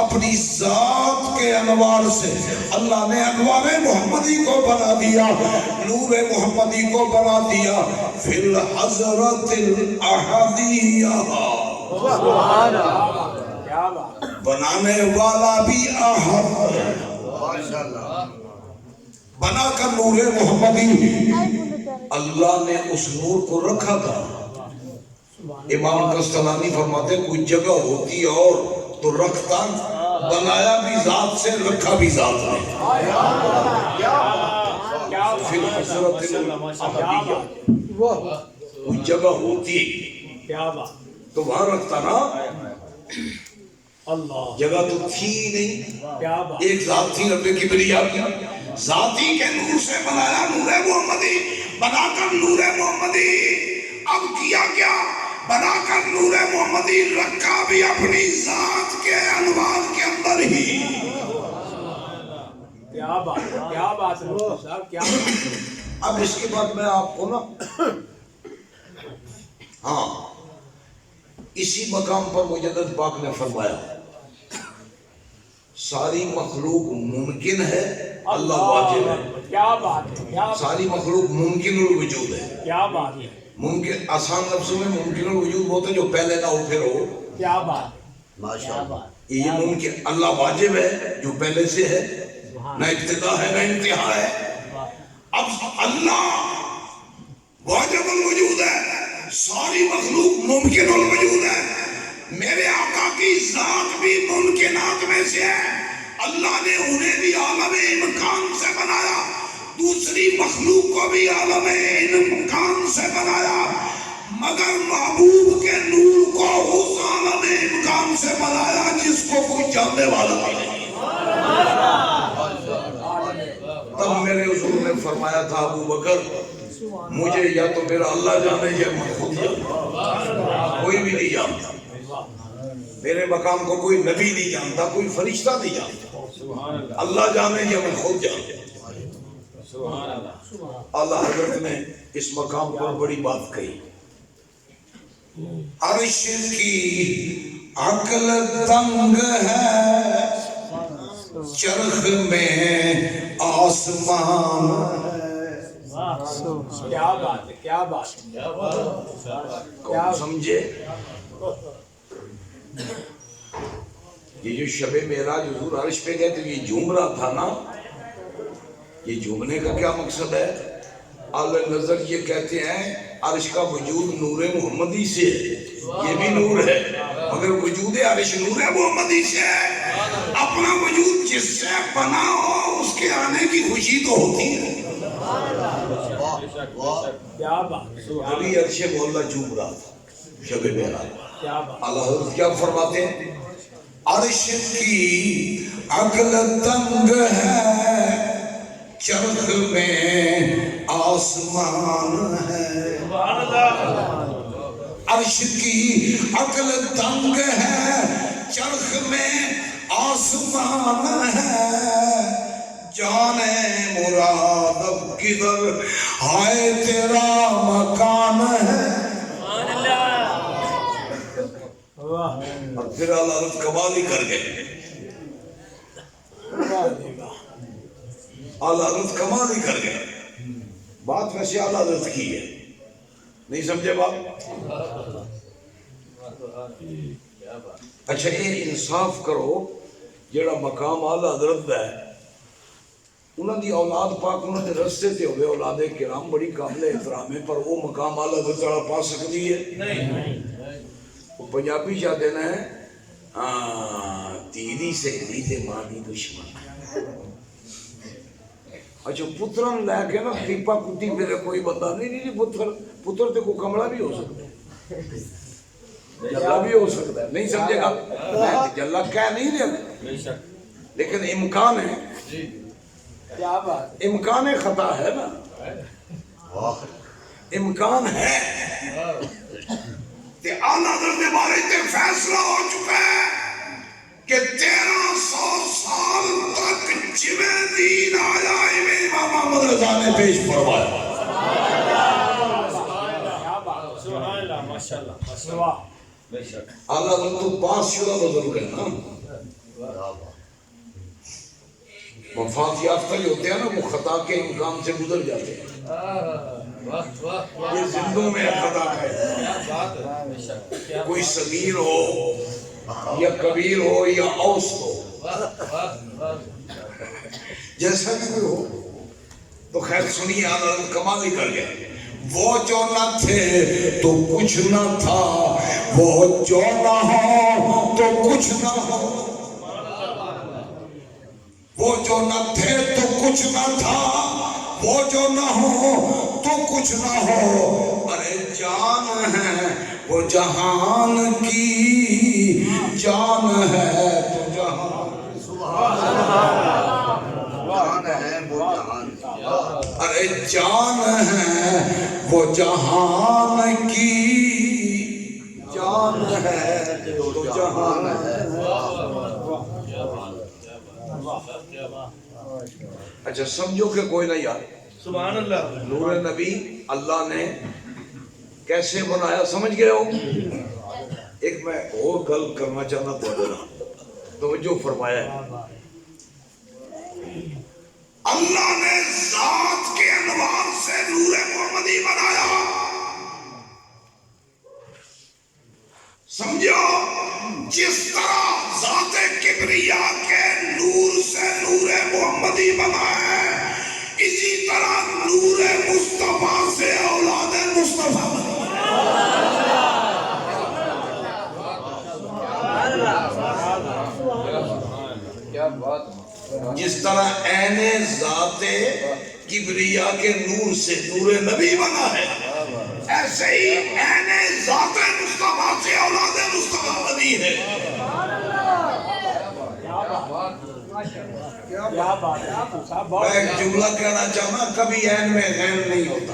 اپنی ذات کے انوار سے اللہ نے انوار محمدی کو بنا دیا، نور محمدی کو بنا دیا، فی الحضرت الاحدیہ، بنانے والا بھی احد، بنا کر نور محمدی اللہ نے اس نور کو رکھا تھا۔ امام قسطلانی فرماتے ہیں کوئی جگہ ہوتی اور تو رکھتا، بنایا بھی ذات سے، رکھا بھی ذات میں۔ فی الحضرت الاحدیہ، کوئی جگہ ہوتی تو وہاں رکھتا نا، جگہ تو تھی نہیں، ایک ذات تھی رب کبریا کی، ذاتی کے نور سے بنایا نور محمدی، بنا کر نور محمدی اب کیا کیا؟ بنا کر نور محمدی رکھا بھی اپنی ذات کے انوار کے اندر ہی۔ کیا بات ہے، اب اس کے بعد میں آپ کو نا، ہاں اسی مقام پر مجدد پاک نے فرمایا ساری مخلوق ممکن ہے، اللہ واجب ہے۔ کیا بات ہے، ساری مخلوق ممکن الوجود ہے۔ کیا بات ہے، ممکن آسان لفظوں میں ممکن الوجود ہوتا ہے جو پہلے نہ ہو پھر ہو۔ کیا بات، یہ ممکن، اللہ واجب ہے جو پہلے سے ہے، نہ ابتدا ہے نہ انتہا ہے۔ اب اللہ واجب الوجود ہے، ساری مخلوق ممکن الوجود ہے، میرے آقا کی ذات بھی ممکنات میں سے ہے، اللہ نے انہیں بھی عالم امکان سے بنایا، دوسری مخلوق کو بھی عالم امکان سے بنایا، مگر محبوب کے نور کو اس عالم امکان سے بنایا جس کو کوئی جاننے والا نہیں۔ تب میرے حضور نے فرمایا تھا ابو بکر مجھے یا تو میرا اللہ جانے یا میں خود جانتا، کوئی بھی نہیں جانتا، میرے مقام کو کوئی نبی نہیں جانتا، کوئی فرشتہ نہیں جانتا، اللہ جانے یا میں خود جانتا۔ اللہ حضرت نے اس مقام پر بڑی بات کہی، عرش کی عقل تنگ ہے، چرخ میں آسمان ہے۔ کیا بات ہے، کیا بات ہے، کون سمجھے؟ یہ جو شب معراج حضور عرش پہ گئے تو یہ جھوم رہا تھا نا، یہ جھومنے کا کیا مقصد ہے؟ اعلی نظر یہ کہتے ہیں عرش کا وجود نور محمدی سے ہے، یہ بھی نور ہے، مگر وجود عرش نور محمدی سے ہے، اپنا وجود جس سے بنا ہو اس کے آنے کی خوشی تو ہوتی ہے۔ کیا بات، ابھی عرش مولا جھوم رہا تھا شب معراج۔ اللہ حضرت کیا فرماتے ہیں؟ عرش کی عقل تنگ ہے، چرخ میں آسمان ہے۔ عرش کی عقل تنگ ہے، چرخ میں آسمان ہے، جانے مراد اب کدھر ہائے تیرا مکان ہے۔ اور پھر اللہ حضرت کمال ہی کر گئے، اللہ حضرت کمال ہی کر گئے۔ بات ویسے اللہ حضرت کی ہے، نہیں سمجھے بات؟ اچھا یہ انصاف کرو جڑا مقام اعلیٰ حضرت ہے، انہوں دی اولاد پاک انہوں نے رستے تے ہوئے، اولاد کرام بڑی قابل احترام ہے، پر وہ مقام اعلیٰ حضرت والا پا سکتی ہے نہیں۔ وہ پنجابی چاہتے ہیں تیری سہیلی تے ماں دی دشمن، اچھا پترن لے کے نا ٹیپا کٹی پھر کوئی بندہ نہیں پتر تے کوئی کمڑا بھی ہو سکتا ہے، جلا بھی ہو سکتا ہے، نہیں سمجھے گا؟ میں جلا کہہ نہیں رہا لیکن امکان ہے، کیا بات امکان خطا ہے نا، امکان ہے تے اعلیٰ حضرت بارے تے فیصلہ ہو چکا ہے کہ 1300 سال تک جویں دین آیا امام محمد رضا نے پیش فرمایا۔ سبحان اللہ ماشاءاللہ واہ اعلیٰ حضرت تو پاس شدہ بزرگ ہے نا، وفات یافتہ جو ہوتے ہیں نا وہ خطا کے امکان سے گزر جاتے ہیں، یہ زندوں میں خطا ہے، کوئی صغیر ہو یا کبیر ہو یا اوسط ہو، جیسا بھی کوئی ہو تو خیر سنیے اعلیٰ کمال ہی کر گیا۔ وہ جو نہ تھے تو کچھ نہ تھا، وہ جو نہ ہو تو کچھ نہ ہو، وہ جو نہ تھے تو کچھ نہ تھا، وہ جو نہ ہو تو کچھ نہ ہو، ارے جان ہے وہ جہان کی جان ہے تو جہان، جان ہے وہ جہان کی، ارے جان ہے وہ جہان کی جان ہے تو جہان ہے۔ اچھا سمجھو کہ کوئی نہ یار، سبحان اللہ۔ نور نبی اللہ نے کیسے بنایا سمجھ گئے ہو؟ ایک میں اور گل کرنا چاہنا توجہ فرمایا ہے، اللہ نے ذات کے انوار سے نور محمدی بنایا، سمجھو جس طرح ذات کبریا کے نور سے نور محمدی بنا ہے، اسی طرح نور مصطفیٰ سے اولاد مصطفیٰ بنا۔ جس طرح عین ذات کبریا کے نور سے نور نبی بنا ہے، ایسے ہی عین ذات مصطفیٰ سے اولاد مصطفیٰ بنی ہے۔ کیا بات ہے صاحب، میں ایک جملہ کہنا چاہنا، کبھی عین میں غین نہیں ہوتا،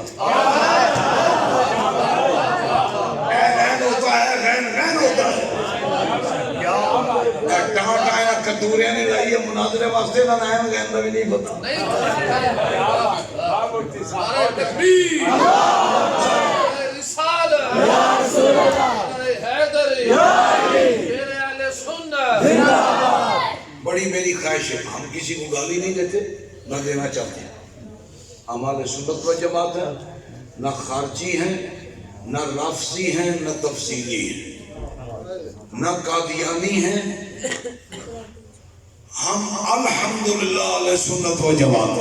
عین ہوتا ہے غین غین ہوتا ہے۔ ٹماٹا یا کدوریاں نہیں لائیے مناظرے واسطے نہ عین غین کا بھی نہیں پتا۔ نعرہ تکبیر، نعرہ رسالت، نعرہ حیدری، شیر اہل سنت۔ بڑی میری خواہش ہے، ہم کسی کو گالی نہیں دیتے نہ دینا چاہتے ہیں، ہمارے سنت و جماعت ہے، نہ خارجی ہیں نہ رافضی ہیں نہ تفصیلی ہیں نہ قادیانی ہیں، ہم الحمدللہ علیہ سنت و جماعت۔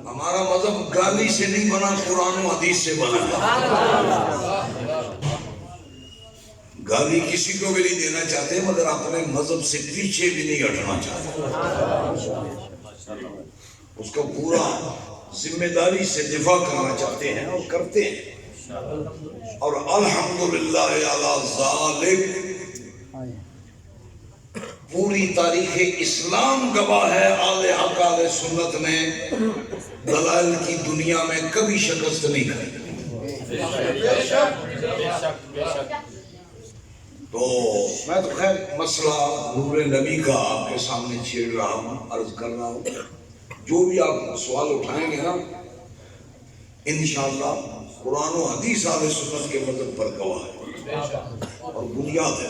ہمارا مذہب گالی سے نہیں بنا، قرآن و حدیث سے بنا۔ گالی کسی کو بھی نہیں دینا چاہتے مگر اپنے مذہب سے پیچھے بھی نہیں ہٹنا چاہتے، اس کا پورا ذمہ داری سے دفاع کرنا چاہتے ہیں اور کرتے ہیں، اور الحمدللہ علی ذالک پوری تاریخ اسلام گواہ ہے، آل حق آل سنت نے دلائل کی دنیا میں کبھی شکست نہیں کھائی۔ تو میں تو خیر مسئلہ نور نبی کا آپ کے سامنے چھیڑ رہا ہوں، عرض کر رہا ہوں، جو بھی آپ سوال اٹھائیں گے نا انشاءاللہ قرآن و حدیث آل سنت کے مذہب پر گواہ ہے اور بنیاد ہے۔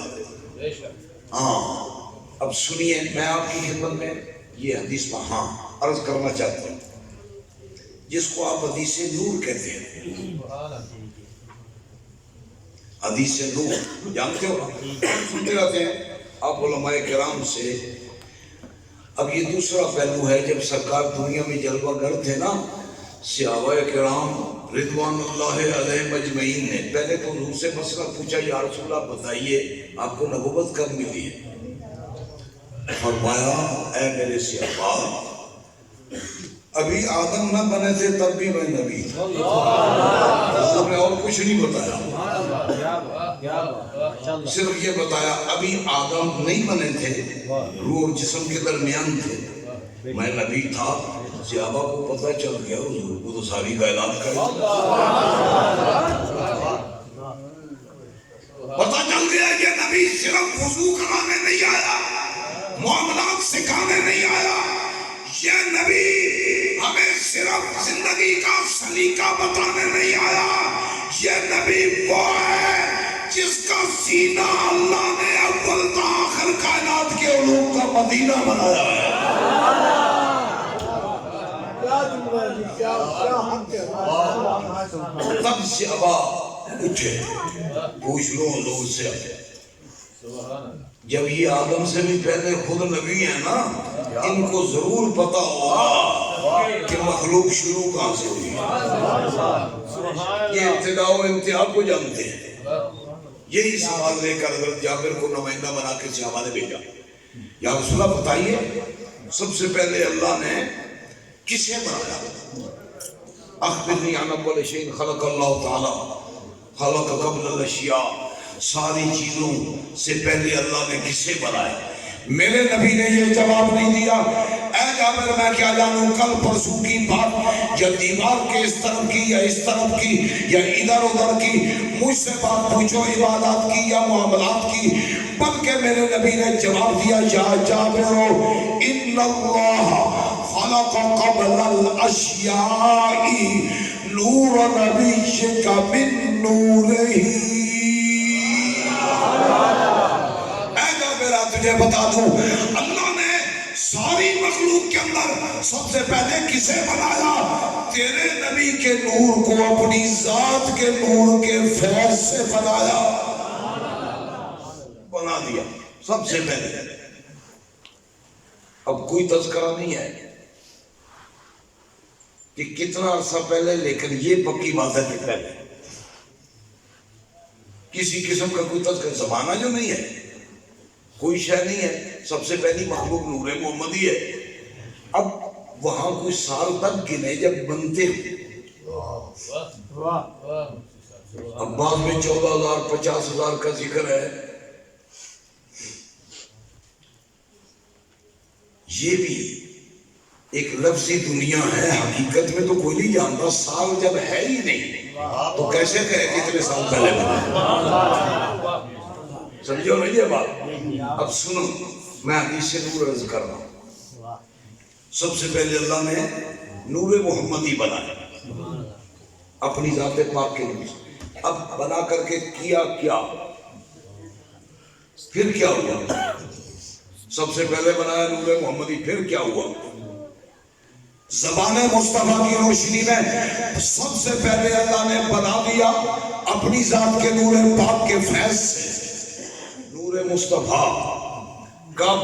ہاں اب سنیے، میں آپ کی خدمت میں یہ حدیث پر ہاں عرض کرنا چاہتا ہوں، جس کو آپ حدیث نور کہتے ہیں، حدیث نور جانتے ہو، سنتے رہتے ہیں آپ علماء کرام سے۔ اب یہ دوسرا پہلو ہے، جب سرکار دنیا میں جلوہ گر تھے نا، صحابہ کرام رضوان اللہ علیہ مجمعین نے پہلے تو حضور سے مسئلہ پوچھا، یا رسول اللہ بتائیے آپ کو نبوت کب ملی ہے؟ فرمایا اے میرے صحابہ ابھی آدم نہ بنے تھے تب بھی میں نبی تھا. حضور نے اور کچھ نہیں بتایا, صرف یہ بتایا ابھی آدم نہیں بنے تھے, روح اور جسم کے درمیان تھے, میں نبی تھا. صحابہ کو پتہ چل گیا, حضور کو تو ساری کائنات کا پتہ چل گیا کہ نبی صرف وضو کرانے نہیں آیا, معاملات سکھانے نہیں آیا, یہ نبی ہمیں صرف زندگی کا سلیقہ بتانے نہیں آیا, یہ نبی وہ ہے جس کا سینہ اللہ نے اول تا آخر کائنات کے علوم کا مدینہ بنایا ہے. تب صحابہ اٹھے, پوچھ لو حضور سے, جب یہ آدم سے بھی پہلے خود نبی ہیں نا, ان کو ضرور پتا ہوگا کہ مخلوق شروع کہاں سے ہوئی. یہ ابتدا و انتہا کو جانتے ہیں. یہی سوال لے کر حضرت جابر کو نمائندہ بنا کے صحابہ نے بھیجا, یا رسول اللہ بتائیے سب سے پہلے اللہ نے کسے بنایا؟ اخبرنی عن اول شیء خلق اللہ تعالی خلق قبل الاشیاء, ساری چیزوں سے پہلے اللہ نے کسے بنایا؟ میرے نبی نے یہ جواب نہیں دیا, اے جابر میں کیا جانوں کل پرسوں کی بات, یا دیوار کے اس طرف کی یا اس طرف کی یا ادھر ادھر کی, مجھ سے بات پوچھو عبادات کی یا معاملات کی. بلکہ میرے نبی نے جواب دیا, یا جابر ان اللہ خلق قبل الاشیاء نور نبیک من نورہ. تجھے بتا دوں اللہ نے ساری مخلوق کے اندر سب سے پہلے کسے بنایا؟ تیرے نبی کے نور کو اپنی ذات کے نور کے فیض سے بنایا, بنا دیا سب سے پہلے. اب کوئی تذکرہ نہیں ہے کہ کتنا عرصہ پہلے, لیکن یہ پکی بات ہے کہ پہلے کسی قسم کا کوئی تذکرہ, زمانہ جو نہیں ہے, کوئی شے نہیں ہے. سب سے پہلی مخلوق نور محمدی ہے. اب وہاں کوئی سال تک گنے جب بنتے ہیں, اب بعد میں 14,000 50,000 کا ذکر ہے. یہ بھی ایک لفظی دنیا ہے, حقیقت میں تو کوئی نہیں جانتا. سال جب ہے ہی نہیں تو کیسے کہے کتنے سال پہلے بنا؟ سمجھو نہیں یہ بات. اب سنو, میں حدیث سے نور عرض کر رہا ہوں. سب سے پہلے اللہ نے نور محمدی بنایا اپنی ذات پاک کے لیے. اب بنا کر کے کیا کیا, پھر کیا ہوا؟ سب سے پہلے بنایا نور محمدی, پھر کیا ہوا؟ زبان مصطفیٰ کی روشنی میں سب سے پہلے اللہ نے بنا دیا اپنی ذات کے نور پاک کے فیض سے نور مصطفیٰ. کب؟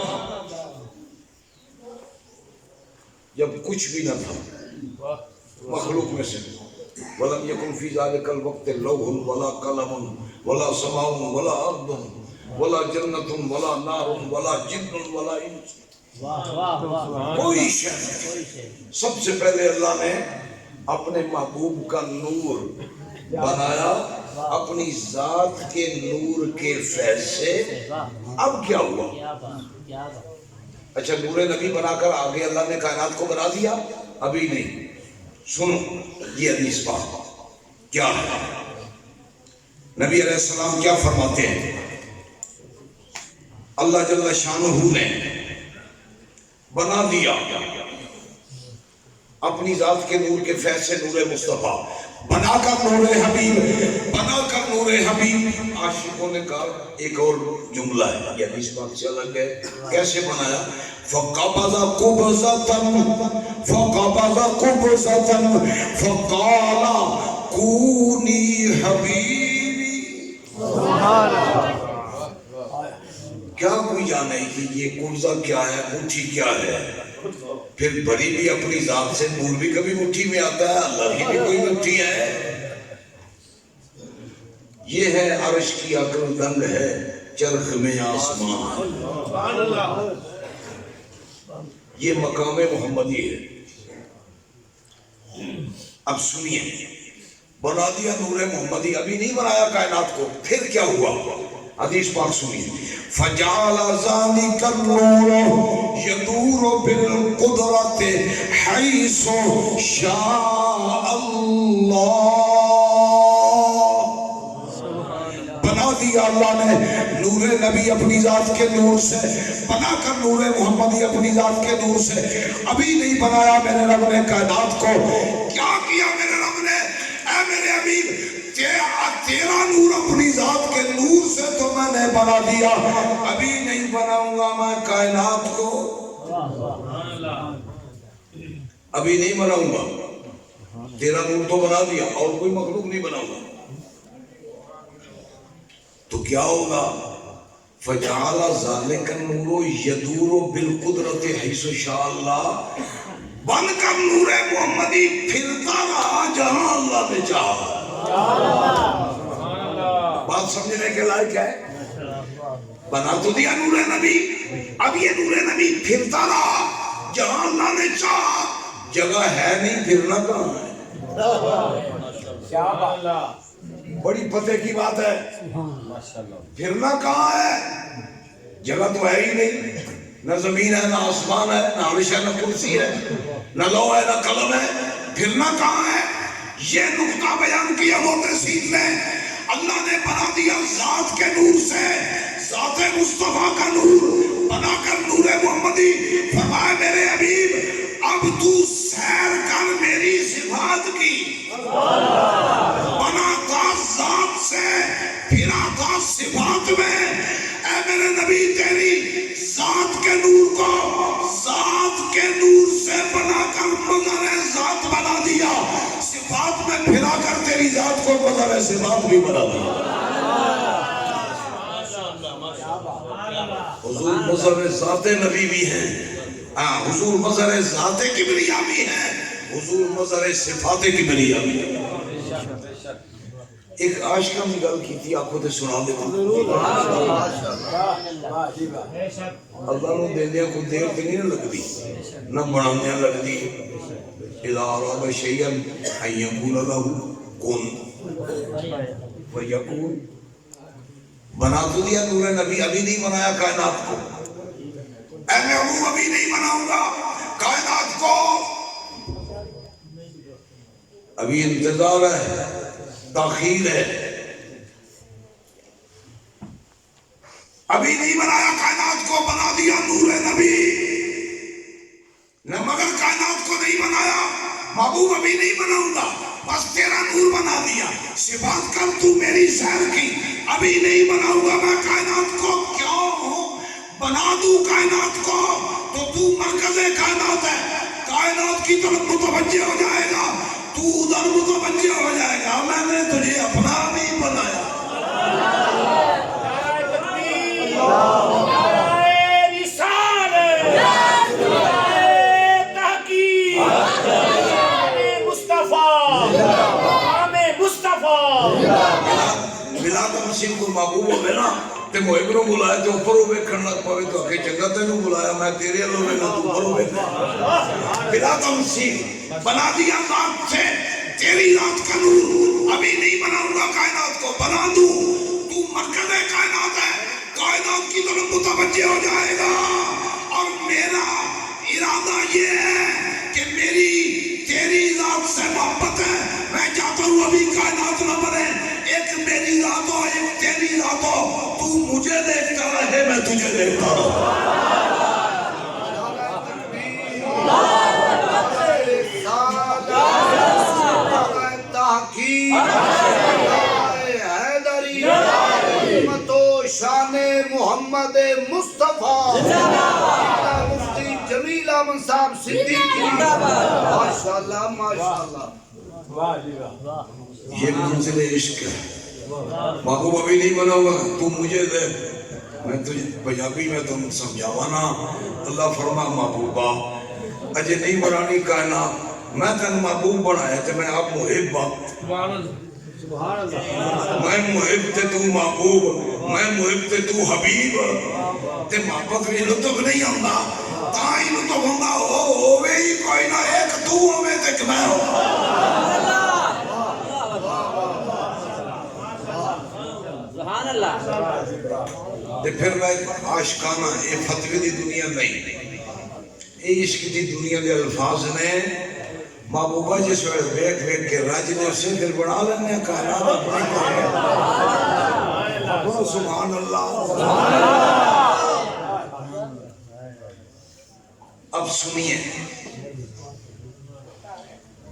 جب کچھ بھی نہ تھا مخلوق میں سے. وَلَمْ يَكُنْ فِي ذَلِكَ الْوَقْتِ لَوْحٌ وَلَا قَلَمٌ وَلَا سَمَاءٌ وَلَا أَرْضٌ وَلَا جَنَّةٌ وَلَا نَارٌ وَلَا جِنٌّ وَلَا إِنسٌ. کوئی شے. سب سے پہلے اللہ نے اپنے محبوب کا نور بنایا اپنی ذات کے نور کے فیض سے. اب کیا ہوا؟ اچھا, نور نبی بنا کر آگے اللہ نے کائنات کو بنا دیا؟ ابھی نہیں. سنو یہ حدیث پاک کیا ہے. نبی علیہ السلام کیا فرماتے ہیں؟ اللہ جل شانہ نے بنا دیا اپنی ذات کے نور کے فیض سے نور مصطفیٰ, بنا کر نور حبیب, بنا کر نور حبیب. عاشقوں نے کہا ایک اور جملہ ہے, یہ حدیث پاک سے الگ ہے. کیسے بنایا؟ فَقَبَضَ قُبْضَةً فَقَالَ كُونِي حَبِيبِي. کیا کوئی جانے کہ یہ قبضہ کیا ہے, مٹھی کیا ہے؟ پھر بڑی بھی اپنی ذات سے, نور بھی کبھی مٹھی میں آتا ہے, اللہ کی بھی کوئی مٹھی ہے. یہ ہے عرش کی عقل دنگ ہے, چرخ میں آسمان. یہ مقام محمدی ہے. اب سنیے، بنا دیا نور محمدی، ابھی نہیں بنایا کائنات کو، پھر کیا ہوا؟ حدیث پاک سنیے، فجعل ذلک النور یدور بالقدرت حیث شاء اللہ۔ بنا دیا اللہ نے نور نبی اپنی ذات کے نور سے، بنا کر نور محمدی اپنی ذات کے نور سے۔ ابھی نہیں بنایا میرے رب نے کائنات کو، کیا کیا میرے رب نے؟ اے میرے حبیب، تیرا نور اپنی ذات کے نور سے تو میں نے بنا دیا، ابھی نہیں بناؤں گا میں کائنات کو، ابھی نہیں بناؤں گا، تیرا نور تو بنا دیا اور کوئی مخلوق نہیں بناؤں گا۔ تو کیا ہوگا؟ فجعل ذلک النور یدور بالقدرت حیث شاء اللہ، بن کر نور محمدی پھرتا رہا جہاں اللہ نے چاہا۔ بات سمجھنے کے لائق ہے؟ بنا تو دیا نور نبی، اب یہ نور نبی پھرتا رہا جہاں اللہ نے چاہا، جگہ ہے نہیں، پھرنا کہاں ہے؟ بڑی پتے کی بات ہے، پھرنا کہاں ہے؟ جگہ تو ہے ہی نہیں، نہ زمین ہے، نہ آسمان ہے، نہ عرش ہے، نہ کرسی ہے، نہ لوح ہے، نہ قلم ہے، پھرنا کہاں ہے؟ یہ نقطہ بیان کیا موتے سید نے، اللہ نے بنا دیا ذات کے نور سے، ذات مصطفیٰ کا نور بنا کر نور محمدی، فرمایا میرے حبیب اب تو سیر کر میری صفات کی، بنا تھا ذات سے، پھرا تھا صفات میں، اے میرے نبی تیری ذات کے نور کو ذات کے نور سے بنا کر مظہر ذات بنا دیا، صفات میں پھرا کر تیری ذات کو مظہر صفات بھی بنا دیا۔ حضور مظہر ذات نبی بھی ہیں، حضور مظہر ذات کبریا بھی ہیں، حضور مظہر صفات کبریا بھی ہیں۔ ایک عاشقہ میں گل کی تھی، آپ کو تے سنا دیتا اللہ نو دیندیاں کو دیر تے نہیں لگدی، نہ بناندیاں لگدی، اذا اراد شیئا ان یقول له کن فیکون۔ بنا تو دیا نور نبی، ابھی نہیں بنایا کائنات کو، اے محبوب ابھی نہیں بناؤں گا کائنات کو، ابھی انتظار ہے، تاخیر ہے، ابھی نہیں بنایا کائنات کو، بنا دیا نور نبی نہ، مگر کائنات کو نہیں بنایا، محبوب ابھی نہیں بناؤں گا، بس تیرا نور بنا دیا، صفات کر تو میری سیر کی، ابھی نہیں بناؤں گا میں کائنات کو، کیوں ہوں بنا دوں کائنات کو تو مرکز کائنات ہے، کائنات کی طرف متوجہ ہو جائے گا، تو ادھر متوجہ ہو جائے گا، میں نے تجھے اپنا نہیں بنایا۔ ملا تو مسیح کو محبوب ہوئے نا، تے محب نو بلایا تے اوپر ہوئے کھڑ لگ پاوے تو اکھے چنگا تینوں بلایا، میں تیرے اللہ میں نہ تو اوپر ہوئے ملا تو مسیح بنا دیا ذات سے، تیری ذات کا نور، ابھی نہیں بناؤں گا کائنات کو، بنا دوں تو مرکز کائنات ہے، کائنات کی طرف متوجہ ہو جائے گا، اور میرا ارادہ یہ ہے کہ میری تیری ذات سے محبت ہے، میں چاہتا ہوں ابھی کائنات نہ بنے، ایک میری ذات ہو ایک تیری ذات ہو، تو مجھے دیکھتا رہے میں تجھے دیکھتا رہوں۔ شان محمد مصطفیٰ مفتی جمیل احمد صاحب صدیقی، ماشاءاللہ ماشاءاللہ، یہ منزل عشق ہے، محبوب ابھی نہیں بناؤں گا تو مجھے دے، میں تجھے پنجابی میں تم سمجھاوانا، اللہ فرما محبوبہ اجے نہیں بنانی کائنات، میں تن محبوب بنایا تے میں آپ محب ہوں، میں محب تے تو محبوب، میں محب تے تو حبیب، تے محبت میں لطف نہیں آندا، تائیں تو بندہ ہووے ہی کوئی نہ ایک تو ہووے تے کہ میں ہو سبحان اللہ تے پھر میں عاشقانہ اے فتوی دی دنیا نہیں اے عشق دی دنیا دے الفاظ نے محبوبہ جس وقت بیک کے راج نے اسے دل بڑھا لینے کائنات اپنی کرے سبحان اللہ اب سنیے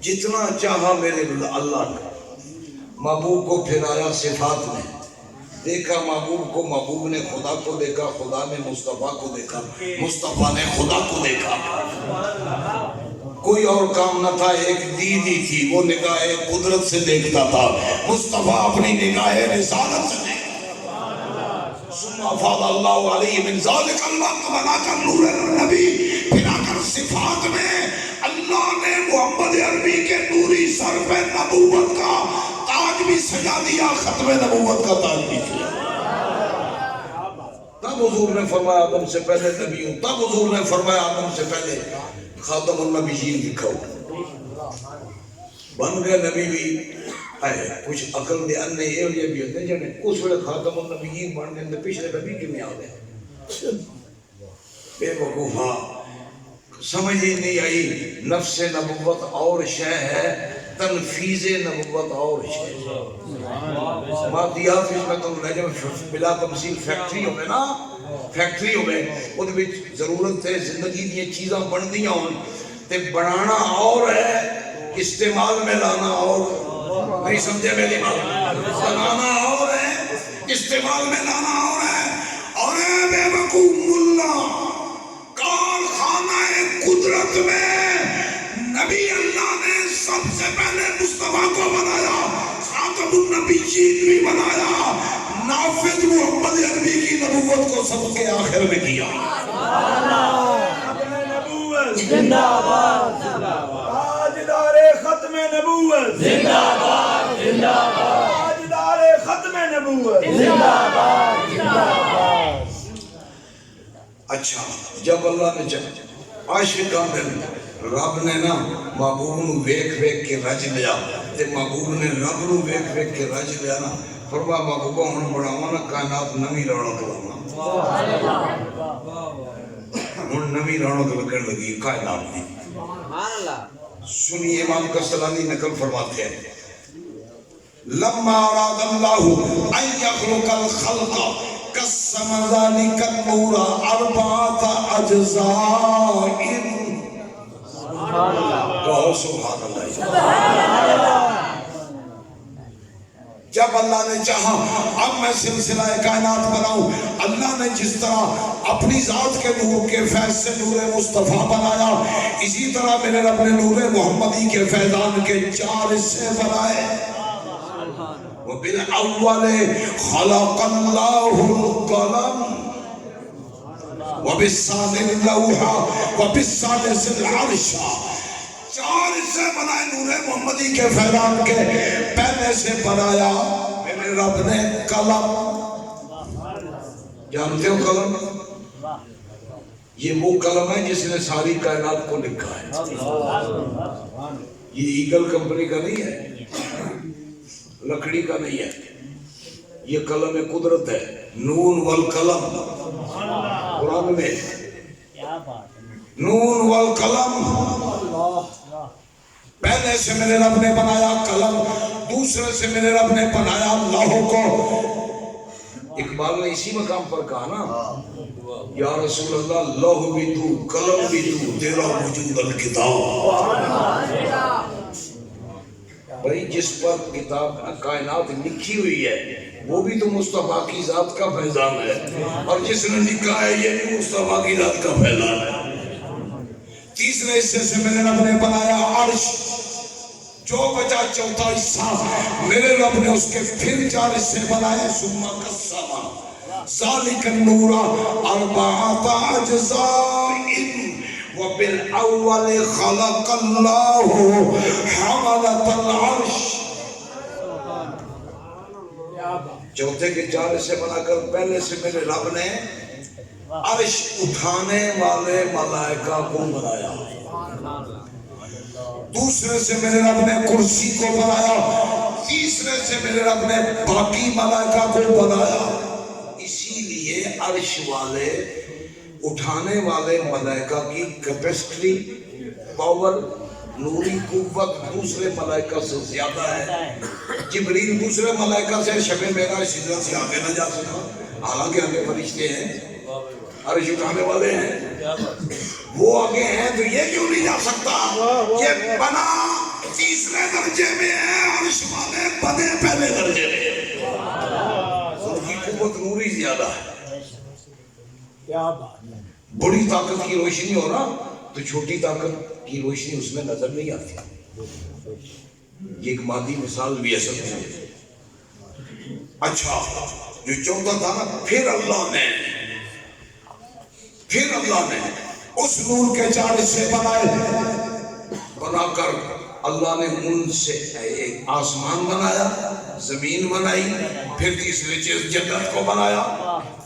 جتنا چاہا میرے اللہ نے محبوب کو پھرایا صفات میں دیکھا محبوب کو محبوب نے خدا کو دیکھا خدا نے مصطفیٰ کو دیکھا مصطفیٰ نے خدا کو دیکھا کوئی اور کام نہ تھا ایک دیدی تھی وہ نگاہ قدرت سے دیکھتا تھا مصطفیٰ اپنی نگاہ رسالت سے دیکھتا ثم افاض اللہ علیہ من ذالک الوقت بنا کر نور النبی پھرا کر صفات میں اللہ نے محمد عربی کے نوری سر پہ نبوت کا تاج بھی سجا دیا ختم نبوت کا تاج بھی کیا تب حضور نے فرمایا آدم سے پہلے نبی ہوں تب حضور نے فرمایا آدم سے پہلے خاتم النبیین لکھا ہو بن گئے نبی بھی آئے کچھ عقل دے انہیں یہ بھی ہوتے ہیں جنہیں اس وقت خاتم النبیین بن گئے پچھلے نبی کے میں آ گئے بے وقوفہ سمجھ ہی نہیں آئی نفس نبوت اور شے ہے تنفیذ نبوت اور شے مادیات میں تم لے جب بلا تمثیل فیکٹری ہوئے نا فیکٹری ہوئے وہ بھی ضرورت ہے زندگی دی چیزاں بن دیا ہوں تے بنانا اور ہے استعمال میں لانا اور نہیں سمجھے میری بات بنانا اور ہے استعمال میں لانا اور ہے اور اے بے وقوف ملا کارخانہ قدرت میں نبی اللہ نے سب سے پہلے مصطفیٰ کو بنایا خاتم النبیین بھی بنایا نافذ محمد عربی کی نبوت کو سب کے آخر میں کیا ختم نبوت زندہ باد تاجدار ختم نبوت زندہ باد تاجدار ختم نبوت زندہ باد اچھا جب اللہ نے عاشقان دل رب نے نا محبوب نو ویکھ ویکھ کے رج لیا تے محبوب نے رب نو ویکھ ویکھ کے رج لیا نا فرما محبوبہ ہن بڑھاواں نا کائنات نویں رونق لاواں ہن نویں رونق لگن لگی کائنات دی سبحان اللہ سنیے امام کسلانی نقل فرماتے ہیں لما اراد اللہ ان یخلق الخلق قسم ذلك النور اربعة اجزاء کہو سبحان اللہ جب اللہ نے چاہا اب میں سلسلہ کائنات بناؤں اللہ نے جس طرح اپنی ذات کے نور کے فیض سے نور مصطفیٰ بنایا اسی طرح میرے رب نے نور محمدی کے فیضان کے 4 حصے بنائے وبالأول خلق الله القلم وبالثاني اللوح وبالثالث العرش 4 حصے بنائے نور محمدی کے فیضان کے پہلے سے بنایا میرے رب نے قلم جانتے ہو قلم یہ وہ قلم ہے جس نے ساری کائنات کو لکھا ہے یہ ایگل کمپنی کا نہیں ہے لکڑی کا نہیں ہے یہ قلم قدرت ہے نون والقلم قرآن میں نون والقلم پہلے سے میرے رب نے بنایا قلم دوسرے سے میرے رب نے بنایا لوح کو اقبال نے اسی مقام پر کہا نا یا رسول اللہ لوح بھی تو قلم بھی تو تیرا وجود الکتاب بھائی جس پر کتاب کائنات لکھی ہوئی ہے وہ بھی تو مصطفیٰ کی ذات کا فیضان ہے اور جس نے لکھا ہے یہ بھی مصطفیٰ کی ذات کا فیضان ہے تیسرے حصے سے میرے رب نے بنایا عرش جو بچا چوتھا حصہ میرے رب نے اس کے پھر 4 حصے بنائے ثم قسم ذالک النور 4 اجزاء وبالأول خلق الله حملة العرش چوتھے کے 4 حصے بنا کر پہلے سے میرے رب نے عرش اٹھانے والے ملائکہ کو بنایا، دوسرے سے میرے رب نے کرسی کو بنایا، تیسرے سے میرے رب نے باقی ملائکہ کو بنایا۔ اسی لیے عرش والے اٹھانے والے ملائکہ کی کیپیسٹی، پاور، نوری قوت دوسرے ملائکہ سے زیادہ ہے۔ جبریل دوسرے ملائکہ سے شب معراج سدرت سے آگے نہ جا سکا، حالانکہ آگے فرشتے ہیں، عرش اٹھانے والے ہیں، وہ آگے ہیں، تو یہ کیوں نہیں جا سکتا؟ یہ بنا تیسرے درجے میں ہے، عرش والے بنے پہلے درجے میں، ان کی قوت نوری زیادہ ہے۔ کیا بات ہے، بڑی طاقت کی روشنی ہو نا تو چھوٹی طاقت کی روشنی اس میں نظر نہیں آتی۔ یہ ایک مادی مثال بھی ہے سب میں۔ اچھا، جو چوتھا تھا نا، پھر اللہ نے اس نور کے 4 حصے بنا کر اللہ نے ان سے ایک آسمان بنایا، زمین بنائی، پھر تیسرے چیز جنت کو بنایا،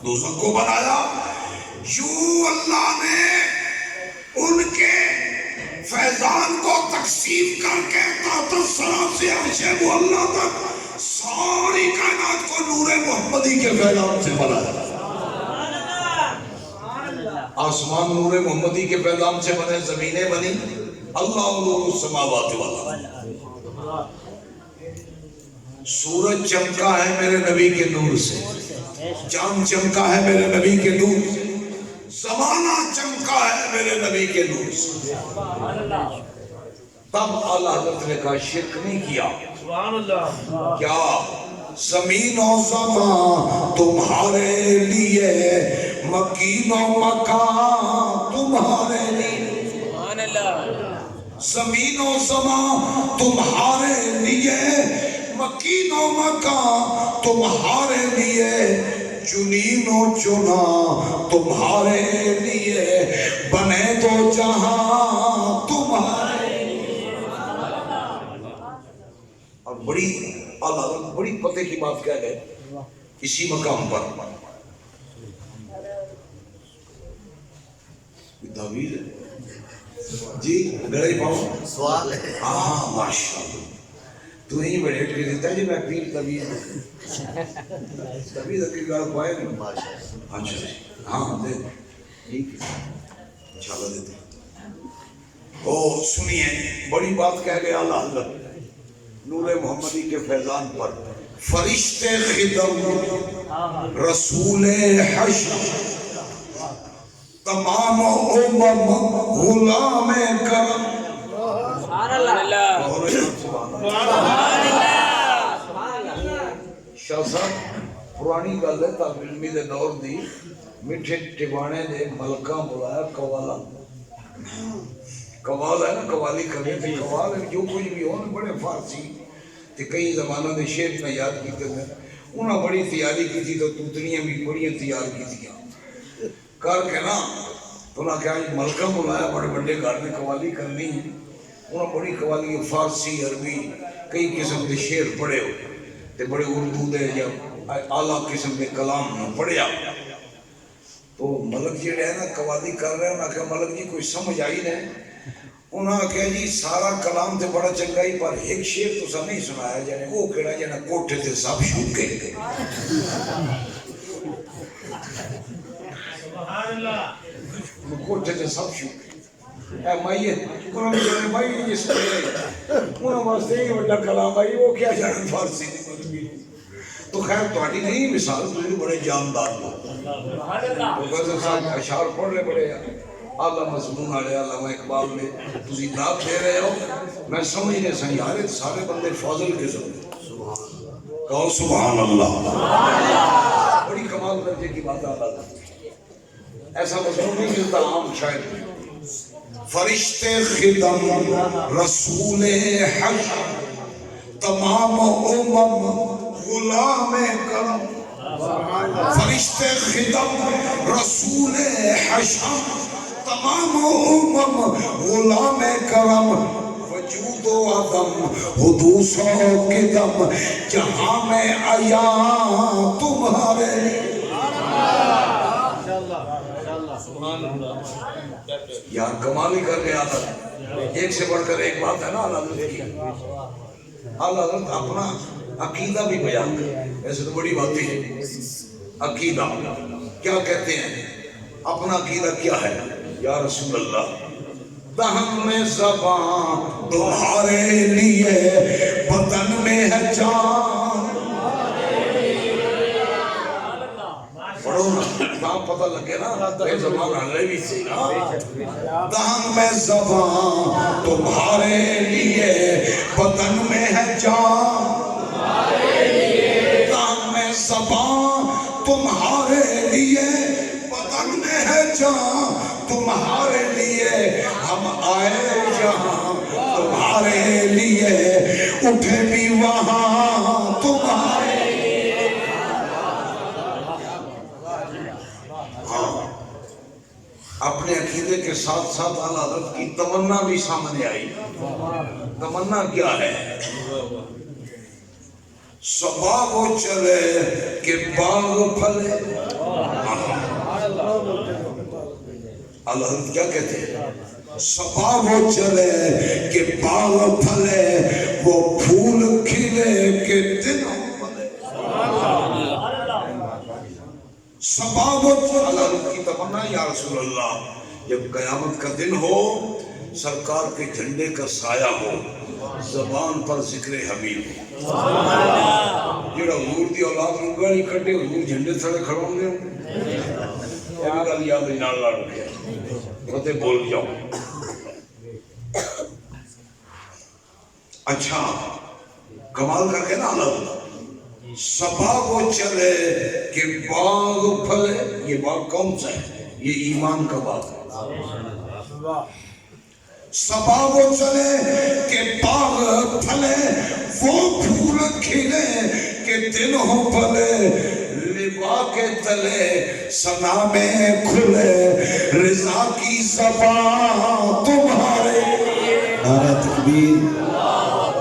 دوزخ کو بنایا۔ یوں اللہ نے ان کے فیضان کو تقسیم کر کے تحت الثرى سے عرش معلیٰ تک ساری کائنات کو نور محمدی کے فیضان سے بنایا۔ آسمان نور محمدی کے فیضان سے بنے، زمینیں بنی، اللہ نور السماوات والارض۔ سورج چمکا ہے میرے نبی کے نور سے، چاند چمکا ہے میرے نبی کے نور سے، زمانہ چمکا ہے میرے نبی کے نور سے۔ تب اعلیٰ حضرت نے کہا شرک نہیں کیا، کیا زمین و زمان تمہارے لیے، مکین و مکان تمہارے لیے، زمین و زمان تمہارے لیے، مکین و مکان تمہارے لیے، چنین و چنا تمہارے لیے، بنے تو جہاں تمہارے لیے۔ اور بڑی پتے کی بات کہہ گئے اسی مقام پر۔ تعویذ جی گڑے پاؤ سوال ہے، ہاں ماشاءاللہ تو ہی بڑے ہٹ کے دیتا ہے جی میں پیر تعویذ کی گاڑ پائے نہیں ماشاءاللہ۔ اچھا جی ہاں دے ٹھیک ہے انشاءاللہ دیتے ہیں۔ او سنیے بڑی بات کہہ گیا اعلیٰ حضرت نور محمدی کے فیضان پر۔ فرشتے خدم رسول حشر تمام امم غلام کرم۔ شاہ صاحب پرانی گل ہے، طالب علمی دے دور دی، میٹھے ٹبانے دے ملکہ بلایا قوالا، قوال ہے نا قوالی کرنے تھے، قوال ہے جو کچھ بھی ہو بڑے فارسی تے کئی زمانہ دے شعر میں یاد کیتے تھے، انہاں بڑی تیاری کی تھی تو توتنیاں بھی بڑی تیار کی تھی کر کے نا، تو انہاں کہا ملکہ بلایا بڑے بڑے گھر میں قوالی کرنی ہے، انہاں بڑی قوالی فارسی عربی کئی قسم دے شعر پڑھے ہو تے بڑے اردو دے یا اعلیٰ قسم دے کلام نہ پڑھیا۔ تو ملک جی ہے نا قوالی کر رہے ہیں، انہاں کہا ملک جی کوئی سمجھ آئی نہیں، انہاں کہا جی سارا کلام تے بڑا چنگا ہی پر ایک شعر تو سا نہیں سنایا جانے، وہ کہڑا جانا کوٹھے تے سب شوکے گئے، کوٹھے تے سب شوکے اے مائیے، انہوں نے جانے مائیے یہ سنیا انہوں واسطے ہی بڑا کلام آئی، وہ کیا جانے فارسی نہیں۔ تو خیر تواڈی نہیں مثال، تسی بڑے جاندار ہو، پروفیسر صاحب اشعار پڑھ رہے بڑے اعلیٰ مضمون والے علامہ اقبال میں، تسی داد دے رہے ہو، میں سمجھ نہیں سہی یار سارے بندے فاضل کے سمجھے، کہو سبحان اللہ، بڑی کمال درجے کی بات آتا تھا، ایسا مضمون نہیں ملتا عام شاعر میں۔ فرشتے خدم رسول حشر تمام امم غلام کرم۔ فرشتے خدم رسول حشر تمام امم غلام کرم، وجود و عدم حدوث و قدم جہاں میں آیا تمہارے لیے۔ یار کمال ہی کر گیا تھا. ایک سے بڑھ کر ایک بات ہے نا اللہ حضرت کی. اللہ حضرت اپنا عقیدہ بھی بیان کرے. ایسے تو بڑی باتیں ہیں. عقیدہ کیا کہتے ہیں؟ اپنا عقیدہ کیا ہے؟ یا رسول اللہ دہن میں زبان تمہارے لیے بدن میں ہے جان. پڑھو نا کہاں پتہ لگے نا کہ زبان ہلے بھی سے نا. دہن میں زبان تمہارے لیے بدن میں ہے جان. دہن میں زبان تمہارے لیے بدن میں ہے جان. تمہارے لیے ہم آئے یہاں تمہارے لیے اٹھے بھی وہاں تمہارے. ہاں اپنے عقیدے کے ساتھ ساتھ اعلیٰ حضرت کی تمنا بھی سامنے آئی. تمنا کیا ہے؟ صبا وہ چلے کہ باغ پھلے. اللہ حضرت کیا کہتے ہیں؟ صبا وہ چلے کہ باغ پھلے وہ پھول کھلے کہ دن پھلے. صبا وہ چلے. اللہ حضرت کی تمنا یا رسول اللہ جب قیامت کا دن ہو سرکار کے جھنڈے کا سایہ ہو زبان پر ذکر حبیب جڑا حضور دی اولاد نوں گالی کڈے حضور جھنڈے تھڑے کھڑوندے ہوں. یہ گل یاد نال لا رکھیا فتح بول جاؤ. اچھا کمال کر کے نا اللہ صبا وہ چلے کہ باغ پھلے. یہ باغ کون سا ہے؟ یہ ایمان کا باغ ہے. صبا وہ چلے کہ باغ پھلے وہ پھول کھلے کہ دن ہو پھلے. لبا کے تلے سنا میں کھلے رضا کی زبان تمہارے. نعرہ تکبیر،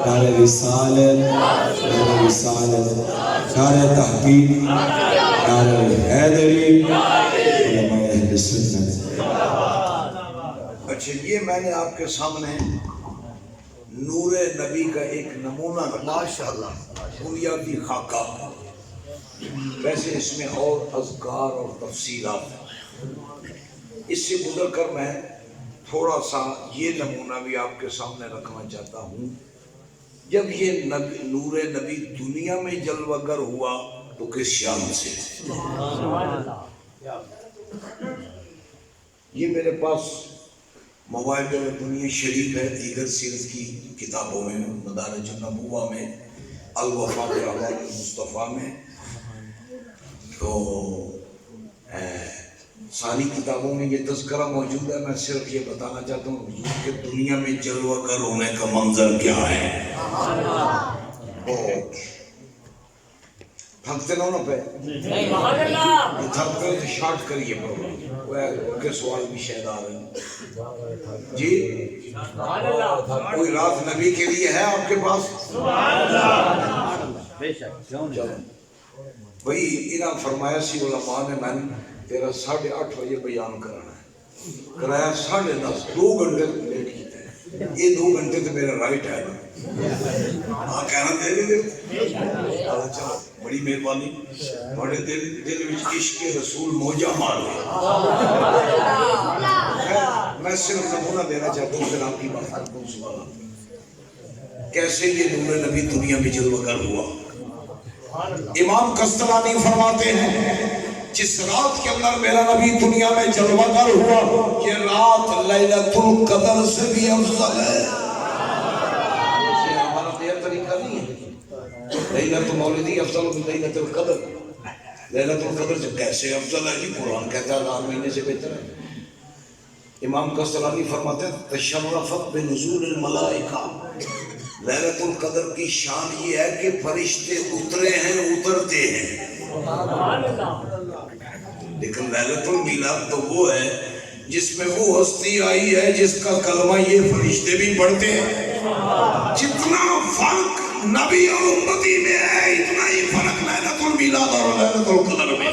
نعرہ رسالت، نعرہ رسالت، نعرہ تحقیق، نعرہ حیدری، علماء اہل سنت. اچھا یہ میں نے آپ کے سامنے نور نبی کا ایک نمونہ رکھا. ماشاءاللہ بنیادی خاکہ. ویسے اس میں اور اذکار اور تفصیلات ہیں. اس سے گزر کر میں تھوڑا سا یہ نمونہ بھی آپ کے سامنے رکھنا چاہتا ہوں. جب یہ نور نبی دنیا میں جلوہ گر ہوا تو کس شان سے. یہ میرے پاس موبائل میں دنیا شریف ہے. دیگر سیرت کی کتابوں میں مدارج النبوہ میں الوفا بأحوال المصطفیٰ میں تو ساری کتابوں میں یہ تذکرہ موجود ہے. میں صرف یہ بتانا چاہتا ہوں حضور کے دنیا میں جلوہ گر ہونے کا منظر کیا ہے. تھکتے نہ پہ تھکتے ہو تو شارٹ کریے پروگرام کے سوال بھی شاید آ رہے ہیں. جی کوئی رات نبی کے لیے ہے آپ کے پاس؟ بھئی انہاں فرمایا سی علماء نے میں تیرا 8:30 بجے بیان کرانا ہے. کرایا 10:30 2 گھنٹے لیٹ کیتا ہے. یہ 2 گھنٹے تو میرا رائٹ ہے نا. ہاں کہنا دے دے اللہ چلو بڑی مہربانی. بڑے دل وچ عشق رسول موجہ مار لے. میں صرف نمونہ دینا چاہتا ہوں پھر آپ کی بات کرتا ہوں. سبحان کیسے یہ نور نبی دنیا میں جلوہ گر ہوا. امام قسطلانی فرماتے ہیں جس رات کے اندر میرا نبی دنیا میں جلوہ گر ہوا یہ رات لیلۃ القدر سے بھی افضل ہے. یہ ہمارا نیا طریقہ نہیں ہے. لیلۃ مولدی افضل من لیلۃ القدر. لیلۃ القدر سے کیسے افضل ہے جی؟ قرآن کہتا ہے 1000 مہینے سے بہتر ہے. امام قسطلانی فرماتے ہیں تشرفت بنزول الملائکہ. لیلۃ القدر کی شان یہ ہے کہ فرشتے اترے ہیں اترتے ہیں. لیکن لیلۃ المیلاد تو وہ ہے جس میں وہ ہستی آئی ہے جس کا کلمہ یہ فرشتے بھی پڑھتے ہیں. جتنا فرق نبی اور امتی میں ہے اتنا ہی فرق لیلۃ المیلاد اور لیلۃ القدر میں.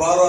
12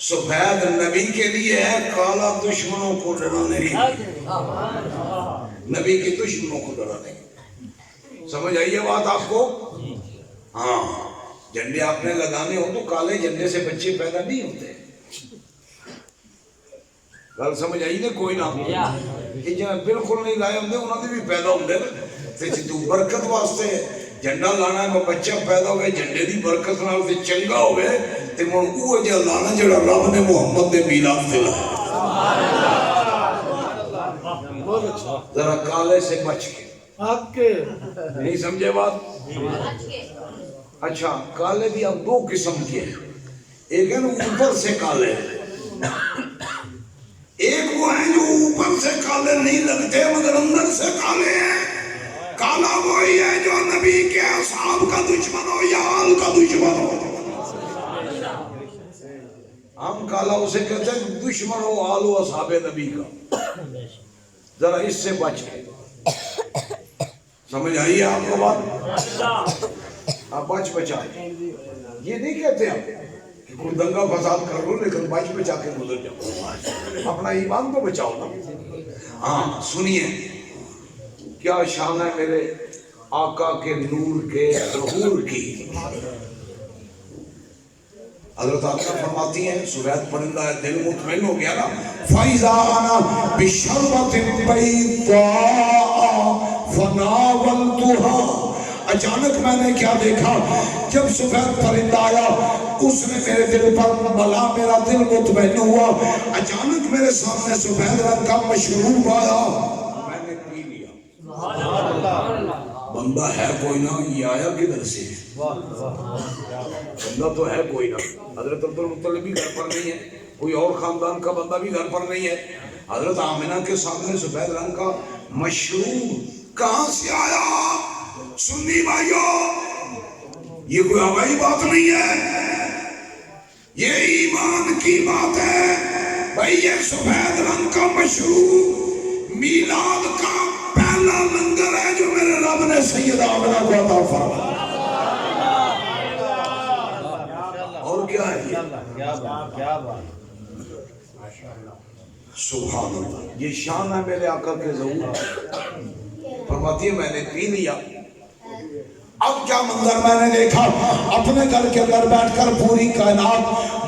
سفید نبی کے لیے ہے، کالا دشمنوں کو ڈرانے کی، نبی کے دشمنوں کو ڈرانے کی۔ سمجھ آئیے بات آپ کو؟ ہاں، جھنڈے آپ نے لگانے ہو تو کالے جھنڈے سے بچے پیدا نہیں ہوتے۔ گل سمجھ آئی نے کوئی نہ؟ یہ جہاں بالکل نہیں لائے ہوندے انہوں نے بھی پیدا ہوندے تے تو برکت واسطے جھنڈا لانا ہے، بچہ پیدا ہوئے جھنڈے دی برکت نال تے چنگا ہوئے تے من اوہ جہاں لانا جڑا رب نے محمد دے میلاد تے لایا۔ ذرا کالے سے بچ کے، نہیں سمجھے بات؟ اچھا، کالے بھی اب دو قسم کے ہیں، ایک ہے نا اوپر سے کالے، ایک وہ ہیں جو اوپر سے کالے نہیں لگتے مگر اندر سے کالے ہیں۔ کالا وہی ہے جو نبی کے اصحاب کا دشمن ہو یا آل کا دشمن ہو۔ ہم کالا اسے کہتے ہیں دشمن ہو آل و اصحاب نبی کا، ذرا اس سے بچ کے۔ سمجھ آئیے آپ کو بات؟ آپ بچ بچا، یہ نہیں کہتے ہم کہ کوئی دنگا فساد کر لو لیکن بچ بچا کے گزر جاؤ، اپنا ایمان تو بچاؤ نا۔ ہاں سنیے کیا شان ہے میرے آقا کے نور کے ظہور کی۔ حضرت آقا فرماتی ہیں سفید پرندہ ہے، دل مطمئن ہو گیا نا، فَإِذَا أَنَا بِشَرْبَةٍ بَيْضَاءَ فَنَاوَلْتُهَا۔ اچانک میں نے کیا دیکھا، جب سفید پرندہ آیا اس نے میرے دل پر ملا، میرا دل مطمئن ہوا، اچانک میرے سامنے سفید رنگ کا مشروب آیا، میں نے پی لیا۔ بندہ ہے کوئی نہ، یہ آیا کدھر سے؟ بندہ تو ہے کوئی نہ، حضرت عبدالمطلب بھی گھر پر نہیں ہے، کوئی اور خاندان کا بندہ بھی گھر پر نہیں ہے، حضرت آمنہ کے سامنے سفید رنگ کا مشروب کہاں سے آیا؟ سنی بھائیو، یہ کوئی ہوائی بات نہیں ہے، یہ ایمان کی بات ہے۔ بھائی یہ سفید رنگ کا مشروب میلاد کا پہلا لنگر ہے جو میرے رب نے سیدہ آمنہ کو عطا فرمایا۔ اور کیا ہے یہ؟ سبحان اللہ، یہ شان ہے میرے آقا کے ظہور۔ فرماتی ہے میں نے پی لیا، اب کیا منظر میں نے دیکھا، اپنے گھر کے اندر بیٹھ کر پوری کائنات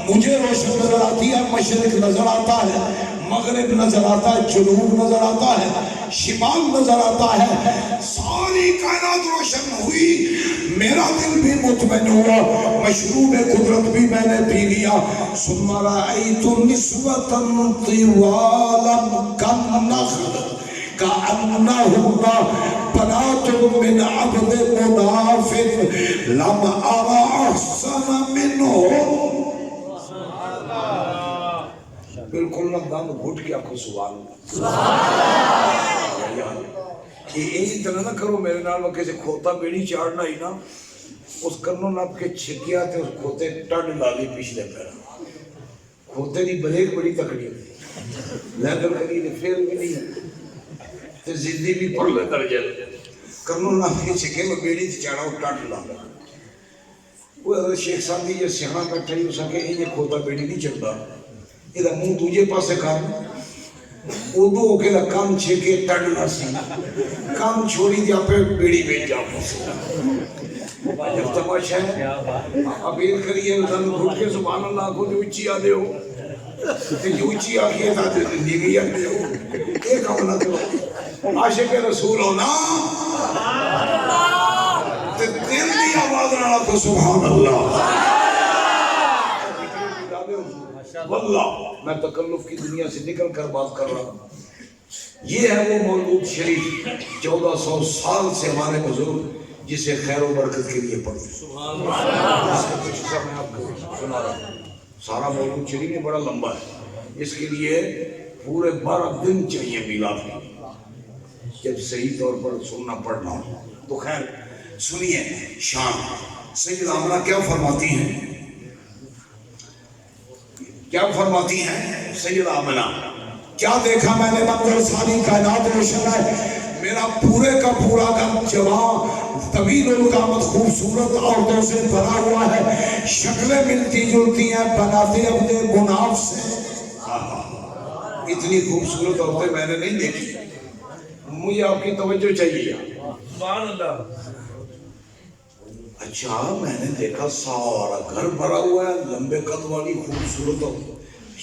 مجھے روشن نظر آتی ہے، مشرق نظر آتا ہے، مغرب نظر آتا ہے، جنوب نظر آتا ہے، شمال نظر آتا ہے، ساری کائنات روشن ہوئی، میرا دل بھی مطمئن ہوا، مشروب قدرت بھی میں نے پی لیا۔ ثم رأيت نسوة طوالا كالنخل كأنهن بنات من عبد منافق لم أرى أحسن منهم۔ بالکل نہ دم گھٹ کے آپ کو سبحان اللہ۔ یہ طرح نہ کرو میرے نال کسی کھوتا بیڑی چاڑنا ہی نا، اس کرنوں نپ کے چھکیا تے اس کھوتے ٹڈ لالی پچھلے پیرا، کھوتے دی بریک بڑی تکڑی ہوتی، لیدر کری تے پھر بھی نہیں تے زدی بھی پڑھ لے درجے کرنوں نپ کے چھکے میں بیڑی چاڑا وہ ٹڈ لالا۔ وہ حضرت شیخ صاحب دی یہ سیاح بیٹھا ہی ہو سکے یہ کھوتا بیڑی نہیں چلتا، یہ منہ دوجے پاسے کھانا اردو ہو کے کام چھکے ٹڈ نہ سی، کام چھوڑی دیا پہ بیڑی بیچ جا جب تماشا ہے اپیل کریے دن گھٹ کے سبحان اللہ کو جو اچھی آدھے ہو جو اچھی آگے تھا زندگی آدھے ہو ایک ہونا تو عاشق رسول ہونا دل دی آواز رہا تو سبحان اللہ۔ واللہ میں تکلف کی دنیا سے نکل کر بات کر رہا ہوں، یہ ہے وہ مولود شریف 1400 سال سے ہمارے بزرگ جسے خیر و برکت کے لیے پڑھتے اس کا کچھ حصہ میں آپ کو سنا رہا ہوں۔ سارا مولود شریف میں بڑا لمبا ہے، اس کے لیے پورے 12 دن چاہیے میلاد میں، جب صحیح طور پر سننا پڑھنا ہو تو خیر سنیے شان سیدہ آمنہ کیا فرماتی ہیں، کیا فرماتی ہیں سیدہ آمنہ، کیا دیکھا میں نے منظر ساری کائنات روشن ہے، میرا پورے کا پورا گھر جوان طویل القامت خوبصورت عورتوں سے بھرا ہوا ہے، شکلیں ملتی جلتی ہیں، بناتے اپنے مناف سے۔ اتنی خوبصورت عورتیں میں نے نہیں دیکھی، مجھے آپ کی توجہ چاہیے۔ سبحان اللہ۔ اچھا میں نے دیکھا سارا گھر بھرا ہوا ہے، لمبے قد والی خوبصورت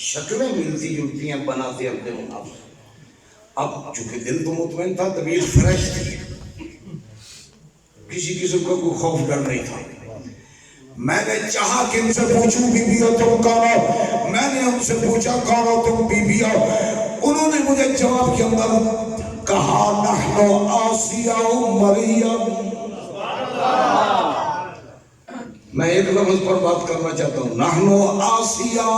شکلیں ملتی جلتی ہیں، بناتے اپنے مناف سے۔ اب چونکہ دل تو مطمئن تھا، طبیعت فریش تھی، کسی قسم کا کوئی خوف ڈر نہیں تھا۔ میں نے چاہا کہ ان سے پوچھوں بی بی ہو تم کون ہو، میں نے ان سے پوچھا کون ہو تم بی بی ہو، انہوں نے مجھے جواب کے اندر کہا نحن آسیہ مریم۔ میں ایک لفظ پر بات کرنا چاہتا ہوں، نحن آسیہ،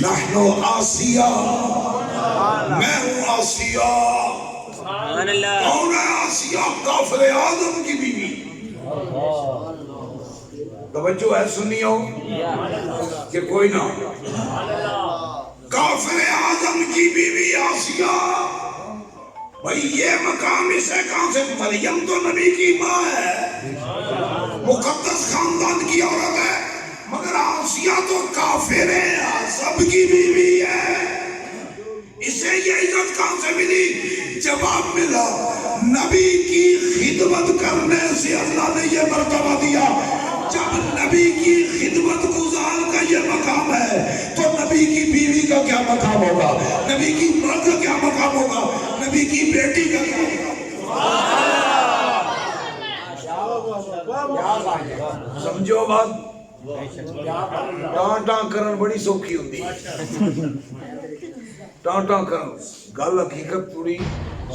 نحن آسیہ، میں ہوں آسیہ۔ کون ہے آسیہ؟ کافر اعظم کی بیوی۔ توجہ ہے سنیو کہ کوئی نہ، کافر اعظم کی بیوی آسیہ۔ بھئی یہ مقام اسے کہاں سے؟ مریم تو نبی کی ماں ہے، مقدس خاندان کی عورت ہے، مگر آسیہ تو کافر اعظم کی بیوی ہے، اسے یہ عزت کہاں سے ملی؟ جواب ملا، نبی کی خدمت کرنے سے اللہ نے یہ مرتبہ دیا۔ جب نبی کی خدمت گزار کا یہ مقام ہے تو نبی کی بیوی کا کیا مقام ہوگا، نبی کی مرد کا کیا مقام ہوگا، نبی کی بیٹی کا کیا مقام؟ سمجھو بات، ٹان ٹان کرن بڑی سوکھی ہوندی ہے، ٹان ٹان کرن گل حقیقت پوری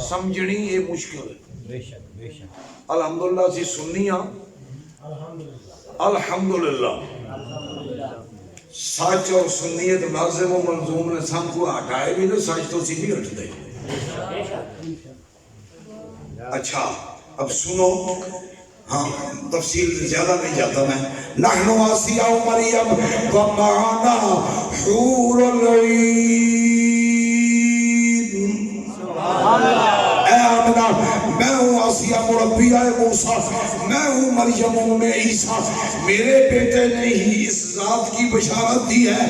سمجھنی یہ مشکل ہے۔ الحمدللہ سی سننی ہاں، الحمدللہ سچ اور سنیت لازم و منظوم نے سب کو ہٹائے بھی نہ، سچ تو سی بھی ہٹ دے۔ اچھا اب سنو، ہاں تفصیل زیادہ نہیں جاتا میں۔ نحن آسیہ مریم ومعنا حور العین۔ اے آمنہ، میں ہوں آسیہ مربیہ موسیٰ، میں ہوں مریم ام عیسیٰ، میرے بیٹے نے ہی اس ذات کی بشارت دی ہے،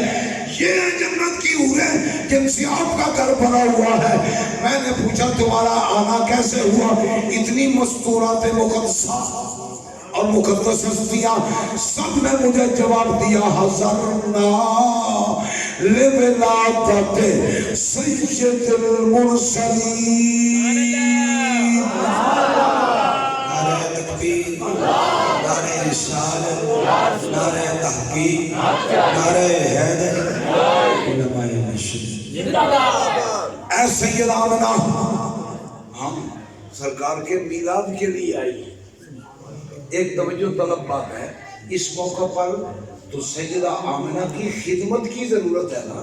یہ جنت کی حوریں جن سے آپ کا گھر بھرا ہوا ہے۔ میں نے پوچھا تمہارا آنا کیسے ہوا؟ اتنی مستورات مقدسہ اور مقدس ہستیاں، سب نے مجھے جواب دیا حضرنا لولادت سید المرسلین۔ نعرہ تکبیر، نعرہ رسالت، نعرہ تحقیق، نعرہ حیدر، علماء نشد۔ اے سید آمنہ، ہم سرکار کے میلاد کے لیے آئی۔ ایک توجہ طلب بات ہے، اس موقع پر تو سیدہ آمنہ کی خدمت کی ضرورت ہے نا،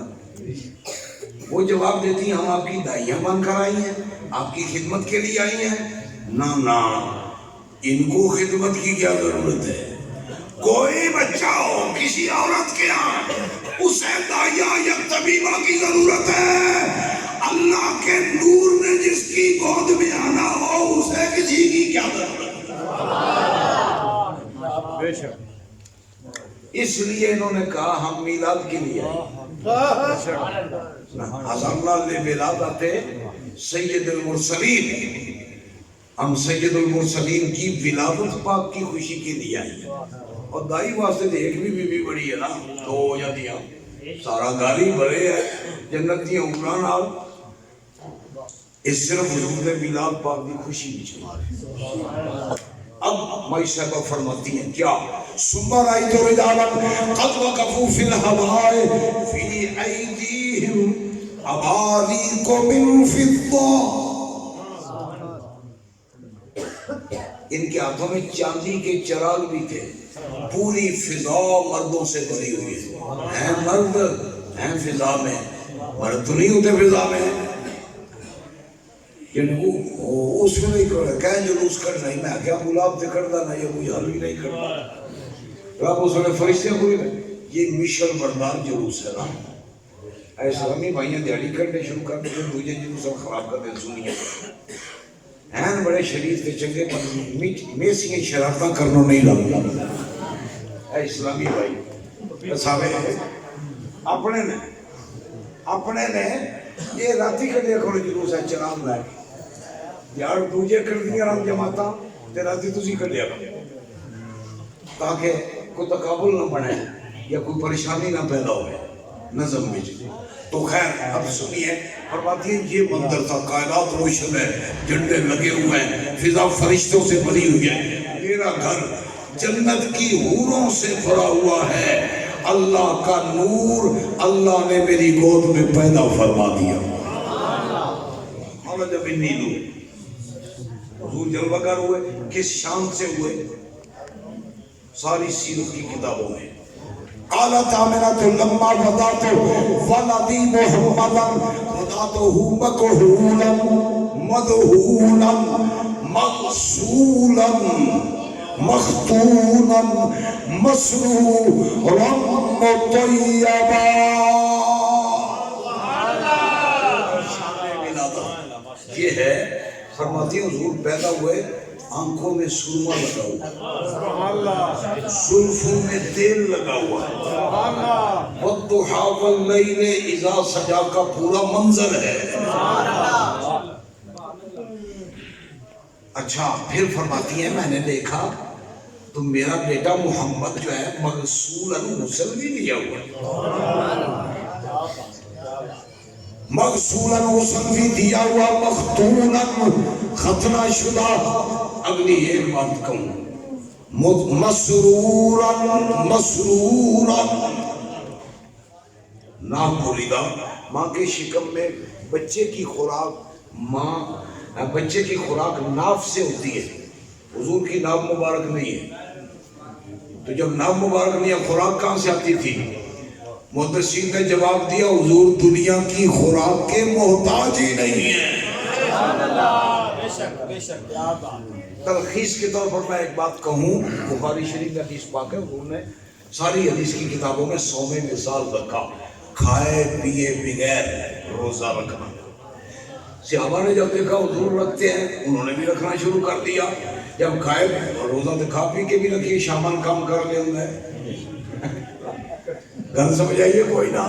وہ جواب دیتی ہیں ہم آپ کی دائیاں بن کر آئی ہیں، آپ کی خدمت کے لیے آئی ہیں۔ نا ان کو خدمت کی کیا ضرورت ہے؟ کوئی بچہ ہو کسی عورت کے ہاں، اسے دائیہ یا طبیبہ کی ضرورت ہے۔ اللہ کے نور نے جس کی گود میں آنا ہو اسے کسی کی کیا ضرورت ہے؟ اس لیے انہوں نے کہا ہم میلاد کے لیے حضرنا لولادت سید المرسلین، ہم سید المرسلین کی ولادت پاک کی خوشی کے لیے آئی ہیں۔ اور دائی واسطے تو ایک بھی بیوی بڑی ہے نا، دو یا دیا سارا گالی بھرے ہے جنت دی عمران آل، اس صرف حضور میلاد پاک کی خوشی بھی چلا۔ اب مائی صاحبہ فرماتی ہیں کیا؟ ثم رأيت رجالا قد وقفوا في الهواء في أيديهم أباريق من فضة، ان کے ہاتھوں میں چاندی کے چراغ بھی تھے، پوری فضا مردوں سے بھری ہوئی ہے، مرد ہیں فضا میں، مرد تو نہیں ہوتے فضا میں، اس میں نہیں کرے کہیں جلوس کرنا ہی، میں کیا گلاب سے کرتا نا یہ کوئی حل بھی نہیں کرتا۔ رب اس نے فرشتے کوئی نہیں، یہ مشل بردار جلوس ہے نا، اسلامی بھائیاں دیہڑی کرنے شروع کر دے دوجے جنوں سب خراب کر دے سنیے ہیں بڑے شریف تے چنگے پر میسیاں شرارتاں کرنوں نہیں لگتا اے اسلامی بھائی صاحب اپنے نے یہ راتی کڈیا کرو جلوس ہے چنان لائے یار دوجے کر دیا رام جماعتاں تے راتی تسی کڈیا کرو تاکہ کوئی تقابل نہ بنے یا کوئی پریشانی نہ پیدا ہوئے نظم میں تو خیر اب سنیے فرماتی ہیں یہ منظر تھا کائنات روشن ہے جھنڈے لگے ہوئے ہیں فضا فرشتوں سے بھری ہوئی ہے میرا گھر جنت کی حوروں سے بھرا ہوا ہے اللہ کا نور اللہ نے میری گود میں پیدا فرما دیا اور جب انی نور حضور جلوہ گر ہوئے کس شان سے ہوئے ساری سیرت کی کتابوں میں قالت آمنت لما وضعت ولدی محمدا وضعته مکحولا مدہولا مغسولا مختونا مسرورا مطیبا یہ ہے فرماتی حضور پیدا ہوئے آنکھوں میں سرما لگا ہوا زلفوں میں تیل لگا ہوا والضحا واللیل اذا سجا کا پورا منظر ہے اچھا پھر فرماتی ہیں میں نے دیکھا تو میرا بیٹا محمد جو ہے مغسولا غسل بھی لیا ہوا مغسولا غسل بھی دیا ہوا مختونا ختنہ شدہ اگلی ایک بات کہوں مسرورا مسرورا نام بولیدہ ماں کے شکم میں بچے کی خوراک ناف سے ہوتی ہے حضور کی ناف مبارک نہیں ہے تو جب ناف مبارک نہیں ہے خوراک کہاں سے آتی تھی محدثین نے جواب دیا حضور دنیا کی خوراک کے محتاج ہی نہیں ہے تلخیص کے طور پر میں ایک بات کہوں بخاری شریف میں حدیث پاک ہے حضور نے ساری حدیث کی کتابوں میں 100 مثال رکھا کھائے پیے بغیر روزہ رکھنا صحابہ نے جب دیکھا حضور رکھتے ہیں انہوں نے بھی رکھنا شروع کر دیا جب کھائے روزہ تو کھا پی کے بھی رکھیے شامن کام کر لے ہوں گے گھر سمجھ آئیے کوئی نہ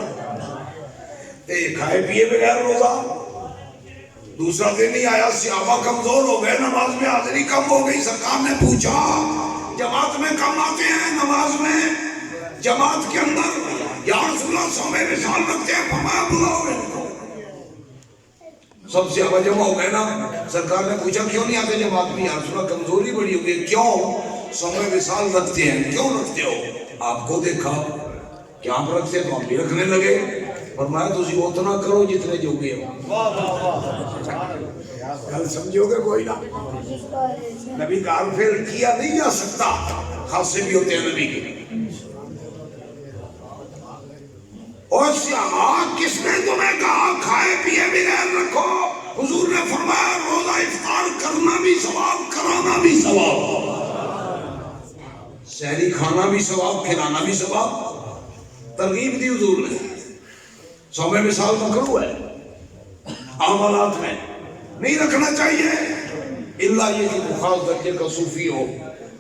کھائے پیے بغیر روزہ دوسرا دن نہیں آیا صحابہ کمزور ہو گئے نماز میں حاضری کم ہو گئی سرکار نے پوچھا جماعت میں کم آتے ہیں نماز میں جماعت کے اندر یا رسول اللہ 100 مثال رکھتے ہیں فرمایا بلاؤ ان کو سب صحابہ جمع ہو گئے نا سرکار نے پوچھا کیوں نہیں آتے جماعت میں یا رسول اللہ کمزوری بڑی ہو گئی کیوں 100 مثال رکھتے ہیں کیوں رکھتے ہو آپ کو دیکھا کہ آپ رکھتے تو ہم بھی رکھنے لگے فرمایا تو اسی اتنا کرو جتنے جو گئے ہو گل سمجھو گے کوئی نہ نبی کا فعل کیا نہیں جا سکتا خاصے بھی ہوتے ہیں نبی کے اور صحابہ کس نے تمہیں کہا کھائے پیے بغیر رکھو حضور نے فرمایا روزہ افطار کرنا بھی ثواب کرانا بھی ثواب سحری کھانا بھی ثواب کھلانا بھی ثواب ترغیب دی حضور نے 100 مثال مکروہ ہے عملات میں نہیں رکھنا چاہیے اللہ یہ کہ خاص درجے کا صوفی ہو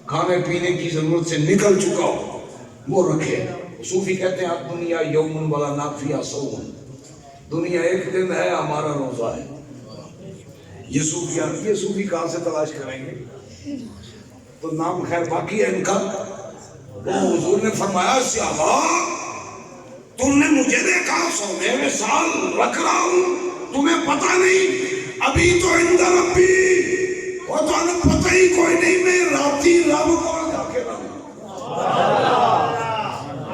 کھانے پینے کی ضرورت سے نکل چکا ہو وہ رکھے صوفی کہتے ہیں دنیا یوم ولا نافیہ صوم دنیا ایک دن ہے ہمارا روزہ ہے یہ صوفی کہاں سے تلاش کریں گے تو نام خیر باقی ہے ان کا وہ حضور نے فرمایا صحابہ تم نے مجھے دیکھا 100 مثال رکھ رہا ہوں تمہیں پتہ نہیں ابھی تو اندر ربی وہ تو انہیں پتہ ہی کوئی نہیں میں راتی رب کو جا کے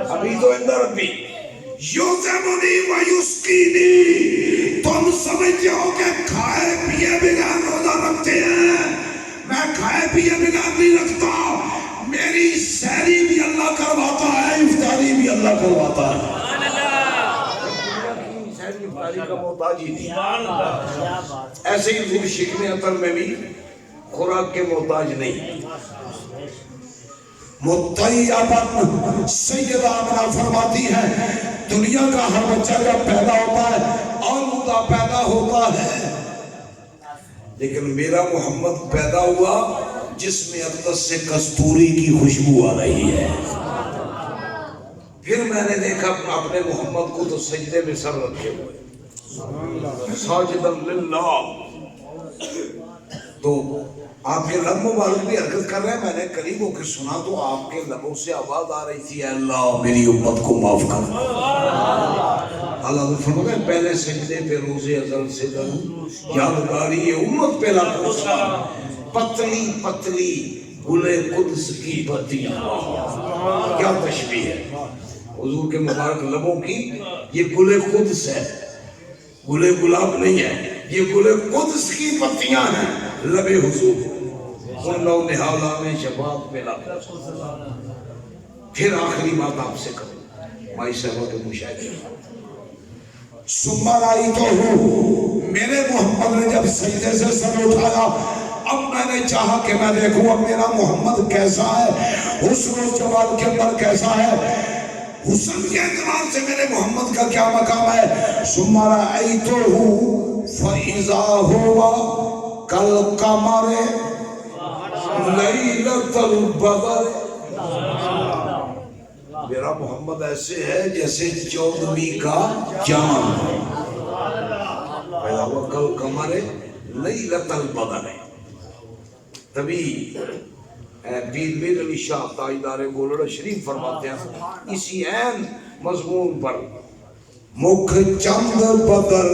ابھی تو اندر ربی یوزمنی و یسقینی تم سمجھتے ہو کہ کھائے پیے بغیر روزہ رکھتے ہیں میں کھائے پیے بغیر نہیں رکھتا میری سحری بھی اللہ کرواتا ہے افطاری بھی اللہ کرواتا ہے کا محتاج ہی تھی ایسے ہی حضور شکم عطر میں بھی خوراک کے محتاج نہیں مطیبن سیدہ آمنہ فرماتی ہے دنیا کا ہر بچہ جب پیدا ہوتا ہے آلودہ پیدا ہوتا ہے، لیکن میرا محمد پیدا ہوا جس میں اقدس سے کستوری کی خوشبو آ رہی ہے۔ پھر میں نے دیکھا اپنے محمد کو تو سجدے میں سر رکھے ہوئے ساجدن للہ، تو آپ کے لب مبارک بھی حرکت کر رہے ہیں۔ میں نے قریب ہو کے سنا تو آپ کے لبوں سے آواز آ رہی تھی، اے اللہ میری امت کو معاف کر۔ اللہ نے فرمایا پہلے سجدے پہ روز ازل سے یادگاری امت پہ لاکھوں سلام، پتلی پتلی گلے قدس کی پتیاں، کیا تشبیہ ہے حضور کے مبارک لبوں کی۔ یہ گلے قدس ہے، گلے گلاب نہیں ہے، یہ گلے قدس کی پتیاں ہیں لب حضور، ان لو نہالا میں شفاعت پہ لاکھوں سلام۔ پھر آخری بات آپ سے کروں مائی صاحبہ کے مشاہدے، سمر آئی تو ہوں، میرے محمد نے جب سجدے سے سر اٹھایا، اب میں نے چاہا کہ میں دیکھوں اب میرا محمد کیسا ہے، حسن و جمال کے اندر کیسا ہے، حسن کے اعتبار سے میرے محمد کا کیا مقام ہے۔ سمر آئی تو ہوں فَإِذَا هُوَ كَالْقَمَرِ لَيْلَةَ الْبَدْرِ، میرا محمد ایسے ہے جیسے 14ویں کا چاند، پیدا ہوا کل قمر لیلۃ البدر۔ تبھی پیر میر علی شاہ تاجدار گولڑا شریف فرماتے ہیں اسی عین مضمون پر، مکھ چند بدر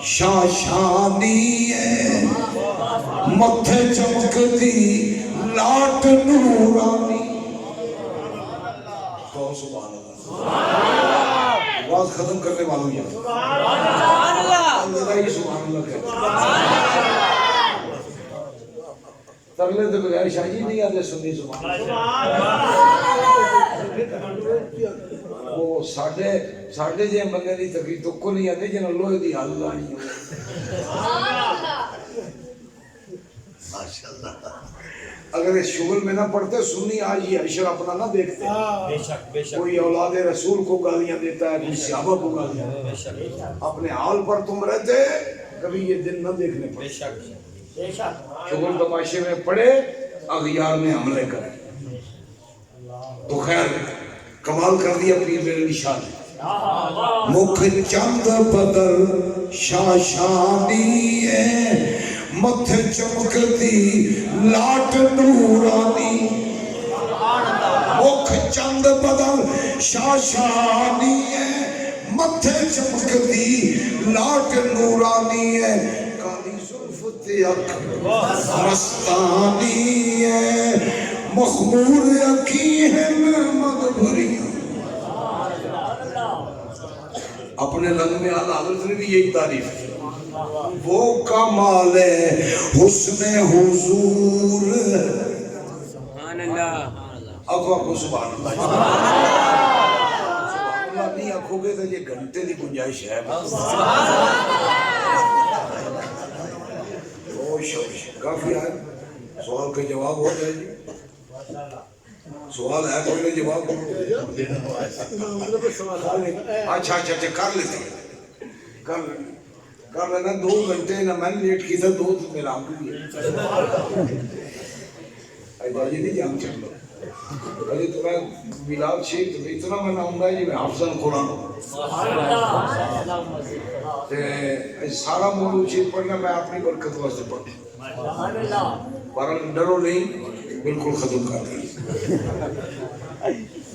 شاشانی ہے، متھے چمکتی لاٹ نورانی۔ سبحان اللہ، آواز ختم کرنے والوں یہ اللہ سبحان اللہ کہتے ترلے تو بغیر شاہی نہیں آتے سنی سبحان اللہ۔ وہ ساڑھے جے بندے دی تقریر تو کو نہیں آتے جنہوں لوہے دی حال لانی ماشاءاللہ۔ اگر اس شغل میں نہ پڑھتے سنی آج یہ حشر اپنا نہ دیکھتے، کوئی اولاد رسول کو گالیاں دیتا ہے، کوئی صحابہ کو گالیاں دیتا ہے، اپنے حال پر تم رہتے کبھی یہ دن نہ دیکھنے پڑتے۔ شغل تماشے میں پڑے اغیار میں حملے کریں، تو خیر کمال کر دیا پیر میرے نشان نے، مکھ چند بدر شاشانی ہے، متھے چمکتی لاٹ نورانی، مکھ چند بدر شاشانی ہے، متھے چمکتی لاٹ نورانی ہے، کالی زلف تیک مستانی ہے، مخمور یقین ہے مغبریاں۔ اپنے لنگ میں آل حضرت نے بھی یہی تعریف کی، وہ کمال حسن حضور، سبحان اللہ، آنکھوں کو سبحان اللہ، سبحان اللہ نہیں آنکھوں گے تو یہ گھنٹے کی گنجائش ہے۔ کافی ہے سوال کا جواب ہو جائے جی، سوال ہے کوئی نہ جواب اچھا کر لیتے کر لینا، 2 گھنٹے نہ میں نے لیٹ کی تھا، 2 میرا آپ بھی ہے جی نہیں جام چل لو ابھی تو میں بلال شیخ تو اتنا میں نہ ہوں گا جی میں حافظن قرآن ہوں سارا موضوع شیخ پڑھنا میں اپنی برکت واسطے پڑھوں، پر ڈرو نہیں بالکل ختم کر دیں،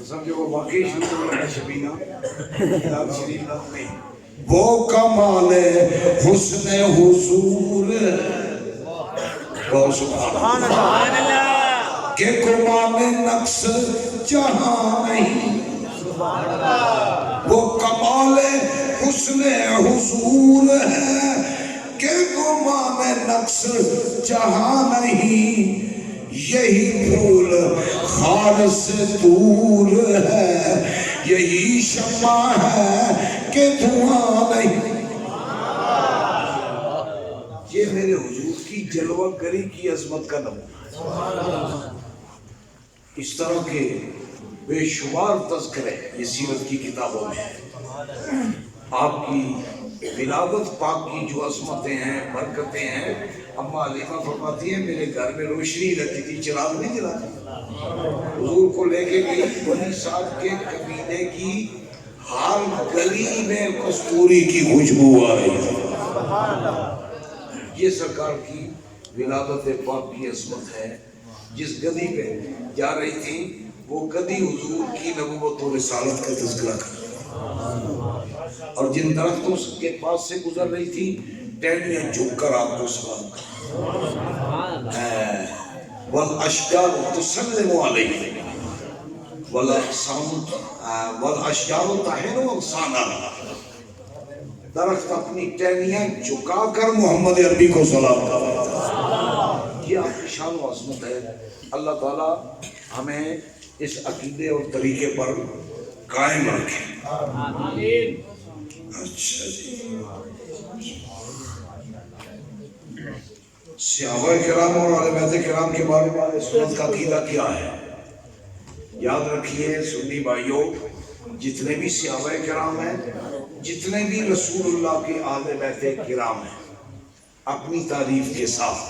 سمجھو وہ واقعی شروع ہونا شبینہ بلال شریف نہیں، وہ کمال حسن حضور، سبحان اللہ، کہ گمان نقص جہاں نہیں، وہ کمال حسن حضور ہے کہ گمان نقص جہاں نہیں، یہی پھول خار سے دور ہے، یہی شمع ہے کہ دھواں نہیں۔ یہ میرے حضور کی جلوہ گری کی عظمت کا نمونہ ہے۔ اس طرح کے بے شمار تذکرے یہ سیرت کی کتابوں میں ہیں۔ آپ کی ولادت پاک کی جو عظمتیں ہیں، برکتیں ہیں، اما علیمہ فرماتی ہیں میرے گھر میں روشنی رہتی تھی، چراغ نہیں جلاتی۔ حضور کو لے کے گئی بنی سعد کے قبیلے کی ہر گلی میں کستوری کی خوشبو آ رہی تھی۔ یہ سرکار کی ولادت پاک کی عظمت ہے۔ جس گدی پہ جا رہی تھی وہ گدی حضور کی نبوت و رسالت کا تذکرہ کر رہی، اور جن درختوں کے پاس سے گزر رہی تھی ٹہنیاں جھک کر آپ کو سلام کر رہی۔ والاشجار تسلم علیہ والاشجار تحن اغصانها، درخت اپنی ٹہنیاں جھکا کر محمد عربی کو سلام کر رہا تھا۔ یہ آپ کی شان و عظمت ہے۔ اللہ تعالی ہمیں اس عقیدے اور طریقے پر قائم رکھے۔ آمین۔ اچھا جی، صحابہ کرام اور اہل بیت کرام کے بارے میں سنت کا عقیدہ کیا ہے؟ یاد رکھیے سنی بھائیوں، جتنے بھی صحابہ کرام ہیں، جتنے بھی رسول اللہ کے اہل بیت کرام ہیں، اپنی تعریف کے ساتھ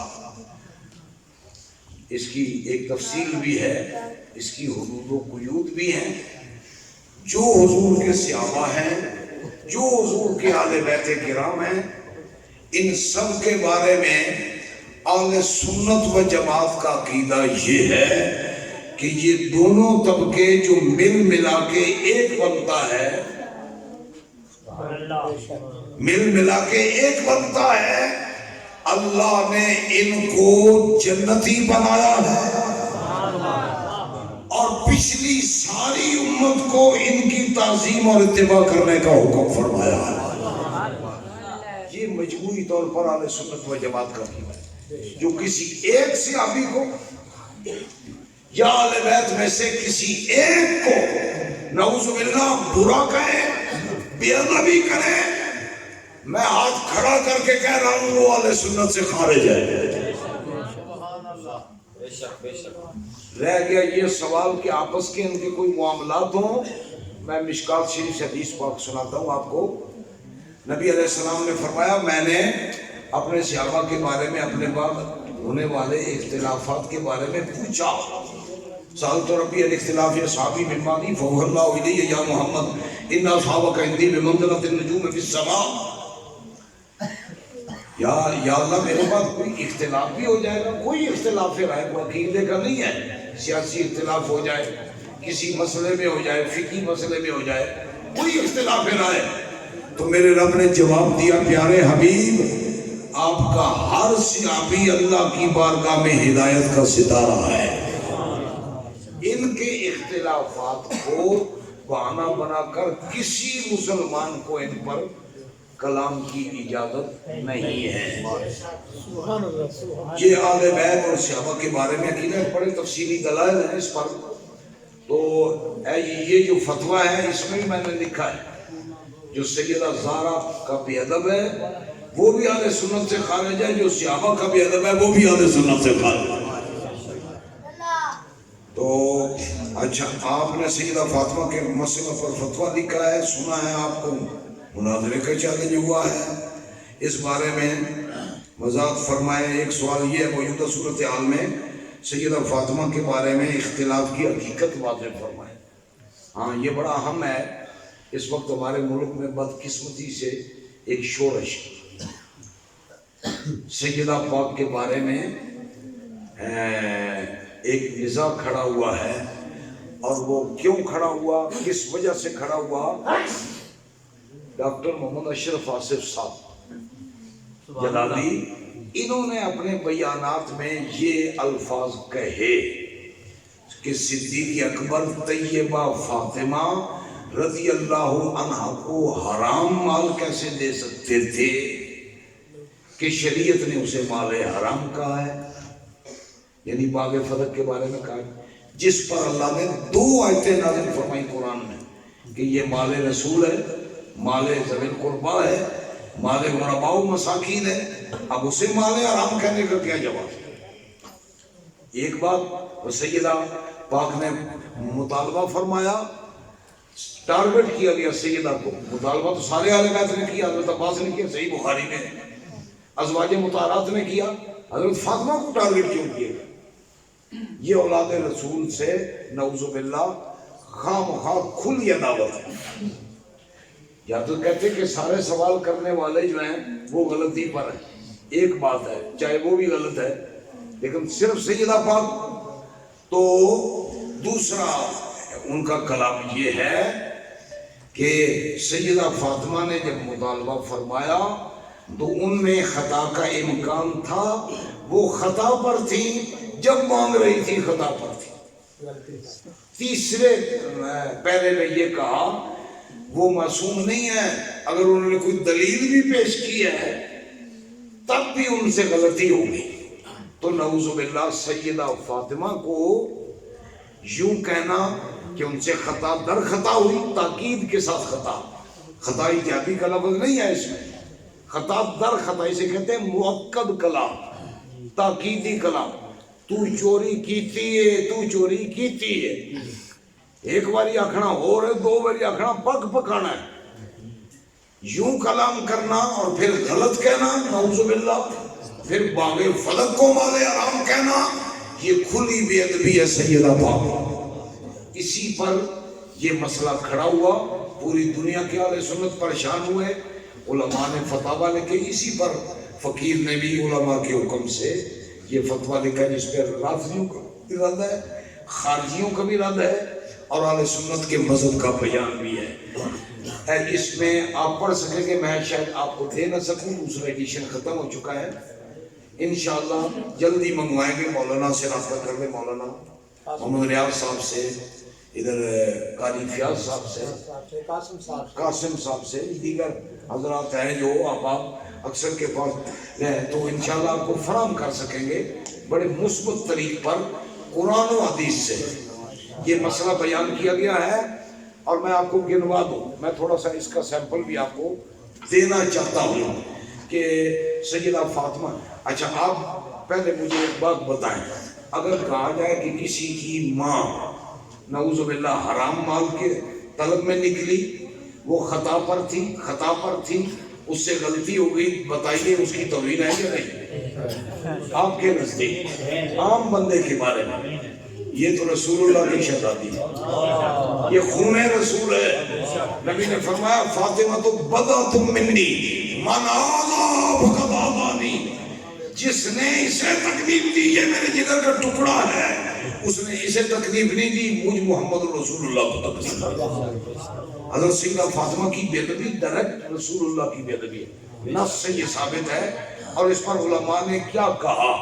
اس کی ایک تفصیل بھی ہے، اس کی حدود و قیود بھی ہیں۔ جو حضور کے صحابہ ہیں، جو حضور کے اہل بیت کرام ہیں، ان سب کے بارے میں اہل سنت و جماعت کا عقیدہ یہ ہے کہ یہ دونوں طبقے جو مل ملا کے ایک بنتا ہے، مل ملا کے ایک بنتا ہے، اللہ نے ان کو جنتی بنایا ہے اور پچھلی ساری امت کو ان کی تعظیم اور اتباع کرنے کا حکم فرمایا ہے۔ یہ مجموعی طور پر اہل سنت و جماعت کا عقیدہ ہے۔ جو کسی ایک صحابی کو یا اہل بیت میں سے کسی ایک کو نعوذ باللہ برا کہے، بے ادبی کرے، میں ہاتھ کھڑا کر کے کہہ رہا ہوں وہ اہل سنت سے خارج ہے۔ رہ گیا یہ سوال کہ آپس کے ان کے کوئی معاملات ہوں، میں مشکات شریف سے حدیث پاک سناتا ہوں آپ کو۔ نبی علیہ السلام نے فرمایا میں نے اپنے صحابہ کے بارے میں اپنے بعد ہونے والے اختلافات کے بارے میں پوچھا، سألت ربی الاختلاف یا صحابی ممانی فوح اللہ علیہ یا محمد ان اصحابک عندی بمنزلۃ النجوم فی السماء، یا اللہ میرے بعد کوئی اختلاف بھی ہو جائے گا، کوئی اختلاف رائے کو عقیدے کا نہیں ہے، سیاسی اختلاف ہو جائے، کسی مسئلے میں ہو جائے، فقہی مسئلے میں ہو جائے، کوئی اختلاف رائے، تو میرے رب نے جواب دیا پیارے حبیب آپ کا ہر صحابی اللہ کی بارگاہ میں ہدایت کا ستارہ ہے، ان کے اختلافات کو بہانہ بنا کر کسی مسلمان کو ان پر کلام کی اجازت نہیں ہے۔ یہ اہل بیت اور صحابہ کے بارے میں عقیدہ بڑے تفصیلی دلائل ہیں اس پر، تو یہ جو فتویٰ ہے اس میں بھی میں نے لکھا ہے، جو سیدہ زہرا کا بے ادب ہے وہ بھی اہل سنت سے خارج ہے، جو صحابہ کا بے ادب ہے وہ بھی اہل سنت سے خارج ہے۔ تو اچھا آپ نے سیدہ فاطمہ کے مسئلہ پر فتویٰ لکھا ہے، سنا ہے آپ کو مناظرے کا چیلنج ہوا ہے، اس بارے میں وضاحت فرمائے۔ ایک سوال یہ ہے موجودہ صورتحال میں سیدہ فاطمہ کے بارے میں اختلاف کی حقیقت واضح فرمائے۔ ہاں یہ بڑا اہم ہے، اس وقت ہمارے ملک میں بدقسمتی سے ایک شورش سیدہ پاک کے بارے میں ایک نزاع کھڑا ہوا ہے، اور وہ کیوں کھڑا ہوا، کس وجہ سے کھڑا ہوا؟ ڈاکٹر محمد اشرف آصف صاحب جلالی انہوں نے اپنے بیانات میں یہ الفاظ کہے کہ صدیق اکبر طیبہ فاطمہ رضی اللہ عنہ کو حرام مال کیسے دے سکتے تھے کہ شریعت نے اسے مال حرام کہا ہے، یعنی باغ فلک کے بارے میں کہا ہے، جس پر اللہ نے 2 آیتیں نازل فرمائی قرآن میں کہ یہ مال رسول ہے، مال ذوی القربہ ہے، مال غرباء و مساکین ہے، اب اسے مال حرام کہنے کا کیا جواب؟ ایک بات سیدہ پاک نے مطالبہ فرمایا، ٹارگٹ کیا گیا سیدہ کو. مطالبہ تو سارے اہل بیت نے کیا، حضرت عباس نے کیا، صحیح بخاری میں ازواج مطہرات نے کیا، حضرت فاطمہ کو ٹارگٹ کیوں کیا؟ یہ اولاد رسول سے نعوذ باللہ خام خواہ کھلی عداوت ہے. یا تو کہتے کہ سارے سوال کرنے والے جو ہیں وہ غلطی پر ہیں، ایک بات ہے چاہے وہ بھی غلط ہے، لیکن صرف سیدہ پاک. تو دوسرا ان کا کلام یہ ہے کہ سیدہ فاطمہ نے جب مطالبہ فرمایا تو ان میں خطا کا امکان تھا، وہ خطا پر تھی، جب مانگ رہی تھی خطا پر تھی. تیسرے پہلے میں یہ کہا وہ معصوم نہیں ہے، اگر انہوں نے کوئی دلیل بھی پیش کی ہے تب بھی ان سے غلطی ہوگی. تو نعوذ باللہ سیدہ فاطمہ کو یوں کہنا کہ ان سے خطا در خطا ہوئی، تاکید کے ساتھ خطا، خطا ایجابی کا لفظ نہیں ہے اس میں، خطا در خطا، اسے کہتے ہیں مؤکد کلام، تاکیدی کلام. تو چوری کیتی ہے، تو چوری کیتی ہے، ایک باری آکھنا ہو رہے، دو باری آکھنا پک پکانا ہے. یوں کلام کرنا اور پھر غلط کہنا، نعوذ باللہ، پھر باغ فلک کو مالے حرام کہنا، یہ کھلی بے ادبی ہے سیدہ پاک. اسی پر یہ مسئلہ کھڑا ہوا، پوری دنیا کے اہل سنت پریشان ہوئے، علماء نے فتاویٰ لکھے. اسی پر فقیر نے بھی علماء کے حکم سے یہ فتویٰ لکھا جس پہ رافضیوں کا بھی رد ہے، خارجیوں کا بھی رد ہے، اور اہل سنت کے مذہب کا بیان بھی ہے. اس میں آپ پڑھ سکیں گے، میں شاید آپ کو دے نہ سکوں، دوسرا ایڈیشن ختم ہو چکا ہے، انشاءاللہ جلدی منگوائیں گے. مولانا سے رابطہ کر لیں، مولانا محمد ریاض صاحب سے، ادھر قاری فیاض صاحب سے، قاسم صاحب سے، دیگر حضرات ہیں جو آپ اکثر کے پاس ہیں، تو انشاءاللہ آپ کو فراہم کر سکیں گے بڑے مثبت طریق پر قرآن و حدیث سے یہ مسئلہ بیان کیا گیا ہے. اور میں آپ کو گنوا دوں، میں تھوڑا سا اس کا سیمپل بھی آپ کو دینا چاہتا ہوں کہ سیدہ فاطمہ. اچھا آپ پہلے مجھے ایک بات بتائیں، اگر کہا جائے کہ کسی کی ماں نعوذ باللہ حرام مال کے طلب میں نکلی، وہ خطا پر تھی، اس سے غلطی ہو گئی، بتائیے اس کی توہین ہے یا نہیں آپ کے نزدیک؟ عام بندے کے بارے میں یہ تو رسول اللہ کی شہزادی ہے، یہ خون رسول ہے. نبی نے فرمایا فاطمہ تو بدعۃ منی من آذا فقد آذانی، جس نے اسے تکلیف دی یہ میرے جگر کا ٹکڑا ہے، اس نے اسے تکلیف نہیں دی، مجھ محمد رسول اللہ کو تکلیف دی. حضرت سیدہ فاطمہ کی بے ادبی ڈائریکٹ رسول اللہ کی بے ادبی ہے، نص سے یہ ثابت ہے. اور اس پر علماء نے کیا کہا،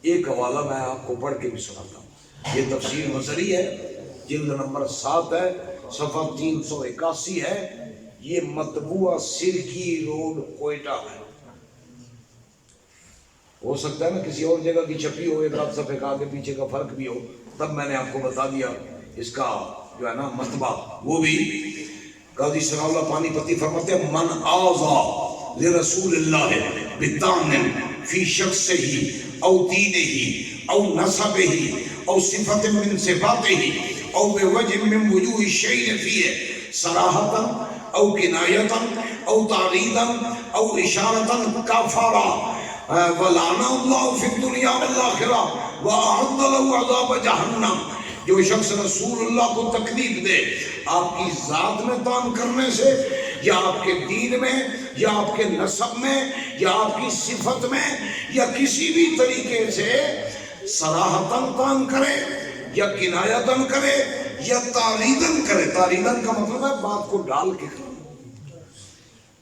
ایک حوالہ میں آپ کو پڑھ کے بھی سناتا ہوں. یہ تفسیر مصری ہے، جلد نمبر 7 ہے، صفحہ 381 ہے. یہ مطبوعہ سرکی روڈ کوئٹہ ہے. ہو سکتا ہے نا کسی اور جگہ کی چھپی ہو، ایک آدھ صفحے کا آگے پیچھے کا فرق بھی ہو، تب میں نے آپ کو بتا دیا اس کا جو ہے نا مطبع. وہ بھی قاضی ثناء اللہ پانی پتی فرماتے ہیں من آذا لرسول اللہ بطعن فی شخصہ او دینہ او نسبہ او صفت من صفاتہ او بوجہ من وجوہ الشیء فیہ صراحتا او کنایتا او تعریضا او اشارتا کفارا وَلَعْنَ اللَّهُ فِي الدُّنْيَا وَالْآخِرَةِ وَأَعَدَّ لَهُ عَذَابَ جَهَنَّمَ. جو شخص رسول اللہ کو تکلیف دے آپ کی ذات میں طعن کرنے سے، یا آپ کے دین میں، یا آپ کے نسب میں، یا آپ کی صفت میں، یا کسی بھی طریقے سے صراحتاً طعن کرے، یا کنایتاً کرے، یا تعریضاً کرے. تعریضاً کا مطلب ہے بات کو ڈال کے کرے،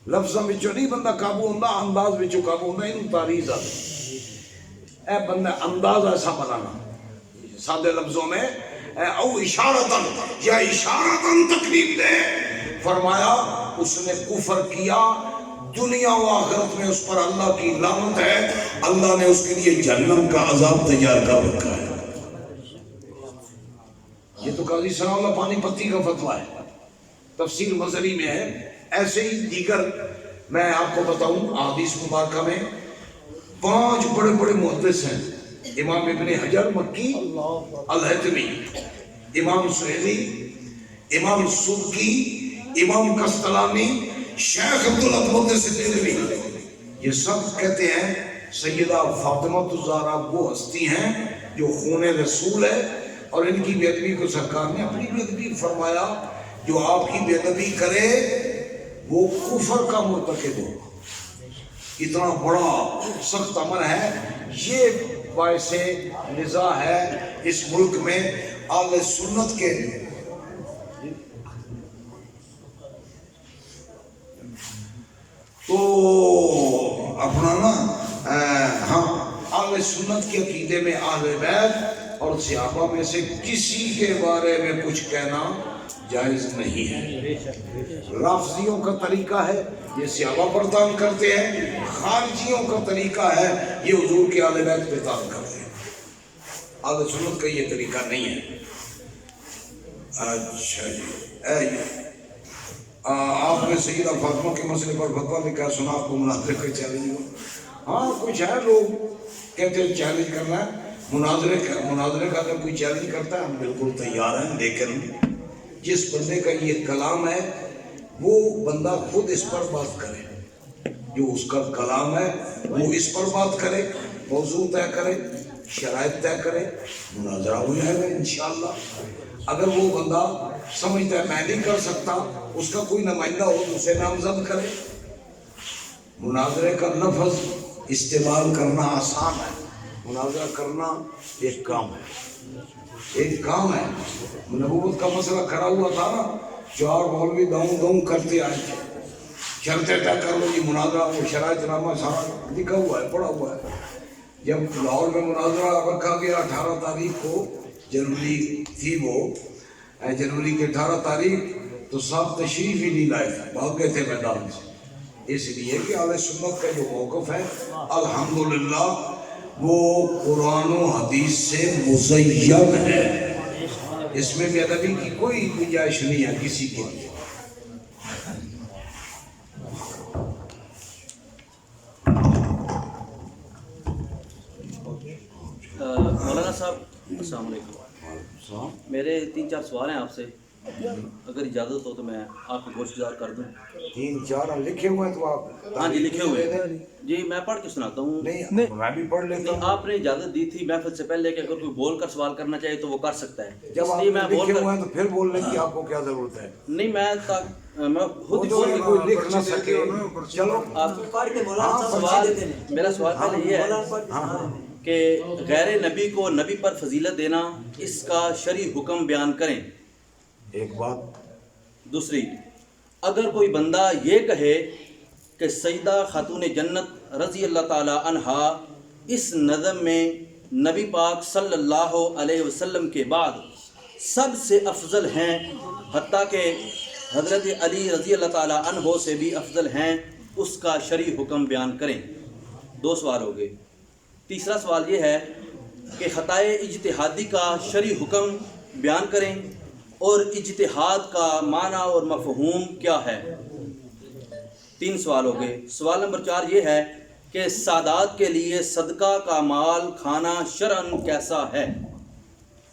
لفظاں وچوں نہیں بندہ قابو ہوندا، انداز وچوں قابو ہوندا، اینوں تعریض آتے. اے بندہ انداز ایسا بنانا سادے لفظوں میں، او اشارتاً یا اشارتاً تکلیف دے. فرمایا اس نے کفر کیا، دنیا و آخرت میں اس پر اللہ کی لعنت ہے، اللہ نے اس کے لیے جہنم کا عذاب تیار کر رکھا ہے. یہ تو قاضی ثناء اللہ پانی پتی کا فتویٰ ہے، تفسیر مصری میں ہے. ایسے ہی دیگر میں آپ کو بتاؤں، احادیث مبارکہ میں 5 بڑے بڑے محدث ہیں امام ابن حجر مکی الحتمی، امام سہیلی، امام سبکی، امام قسطلانی، شیخ عبدالعظیم دہلوی، یہ سب کہتے ہیں سیدہ فاطمہ الزہرا وہ ہستی ہیں جو خون رسول ہے، اور ان کی بے ادبی کو سرکار نے اپنی بے ادبی فرمایا، جو آپ کی بے ادبی کرے وہ کفر کا مرتکب ہو۔ اتنا بڑا سخت امر ہے، یہ باعث نزاع ہے اس ملک میں اہل سنت کے۔ تو اپنا نا ہاں اہل سنت کے عقیدے میں اہل بیت اور صحابہ میں سے کسی کے بارے میں کچھ کہنا جائز نہیں ہے۔ رافضیوں کا طریقہ ہے یہ صحابہ پر تان کرتے ہیں، خارجیوں کا طریقہ ہے یہ حضور کے اہل بیت پہ تان کرتے ہیں، اہل سنت کا یہ طریقہ نہیں ہے۔ اچھا جی، آپ نے سیدہ فاطمہ کے مسئلے پر فتویٰ لکھا، سنا آپ کو مناظرے کا چیلنج ہوا؟ ہاں کچھ ہے، لوگ کہتے ہیں چیلنج کرنا ہے، مناظرے کا اگر کوئی چیلنج کرتا ہے ہم بالکل تیار ہیں، لیکن جس بندے کا یہ کلام ہے وہ بندہ خود اس پر بات کرے، جو اس کا کلام ہے وہ اس پر بات کرے، موضوع طے کرے، شرائط طے کرے، مناظرہ ہو جائے گا انشاءاللہ۔ اگر وہ بندہ سمجھتا ہے میں نہیں کر سکتا، اس کا کوئی نمائندہ ہو تو اسے نامزد کرے۔ مناظرے کا لفظ استعمال کرنا آسان ہے، مناظرہ کرنا ایک کام ہے، ایک کام ہے۔ نبوت کا مسئلہ کھڑا ہوا تھا نا، 4 مولوی دوں کرتے آئے تھے، شرطیں طے کر لو جی مناظرہ، وہ شرائط نامہ سارا لکھا ہوا ہے، پڑھا ہوا ہے۔ جب لاہور میں مناظرہ رکھا گیا 18 تاریخ کو، جنوری تھی وہ، جنوری کی 18 تاریخ، تو صاحب تشریف ہی نہیں لائے تھے، بھاگ گئے تھے میدان سے، اس لیے کہ اہل سنت کا جو موقف ہے الحمدللہ وہ قرآن و حدیث سے مزین ہے، اس میں بے ادبی کی کوئی گنجائش نہیں ہے کسی کے لیے۔ مولانا صاحب السلام علیکم، میرے 3-4 سوال ہیں آپ سے، اگر اجازت ہو تو میں آپ کو گوشتگزار کر دوں۔ 3-4 لکھے ہوئے ہیں تو آپ؟ ہاں جی لکھے ہوئے ہیں جی، میں پڑھ کے سناتا ہوں۔ نہیں میں بھی پڑھ لیتا ہوں۔ آپ نے اجازت دی تھی محفل سے پہلے کہ اگر کوئی بول کر سوال کرنا چاہے تو وہ کر سکتا ہے، جب اس آپ لیے میں لکھے بول ہوئے کر ہیں تو پھر بولنے کی آپ کو کیا ضرورت ہے؟ نہیں، میں خود ہی بول کوئی لکھ نہ سکے، چلو سوال، میرا سوال پہلے یہ ہے کہ غیر نبی کو نبی پر فضیلت دینا، اس کا شرعی حکم بیان کریں۔ ایک بات دوسری، اگر کوئی بندہ یہ کہے کہ سیدہ خاتون جنت رضی اللہ تعالی عنہا اس نظم میں نبی پاک صلی اللہ علیہ وسلم کے بعد سب سے افضل ہیں، حتیٰ کہ حضرت علی رضی اللہ تعالی عنہ سے بھی افضل ہیں، اس کا شرعی حکم بیان کریں۔ 2 سوال ہو گئے۔ تیسرا سوال یہ ہے کہ خطائے اجتہادی کا شرعی حکم بیان کریں، اور اجتہاد کا معنی اور مفہوم کیا ہے۔ 3 سوال ہو گئے۔ سوال نمبر 4 یہ ہے کہ سادات کے لیے صدقہ کا مال کھانا شرعاً کیسا ہے؟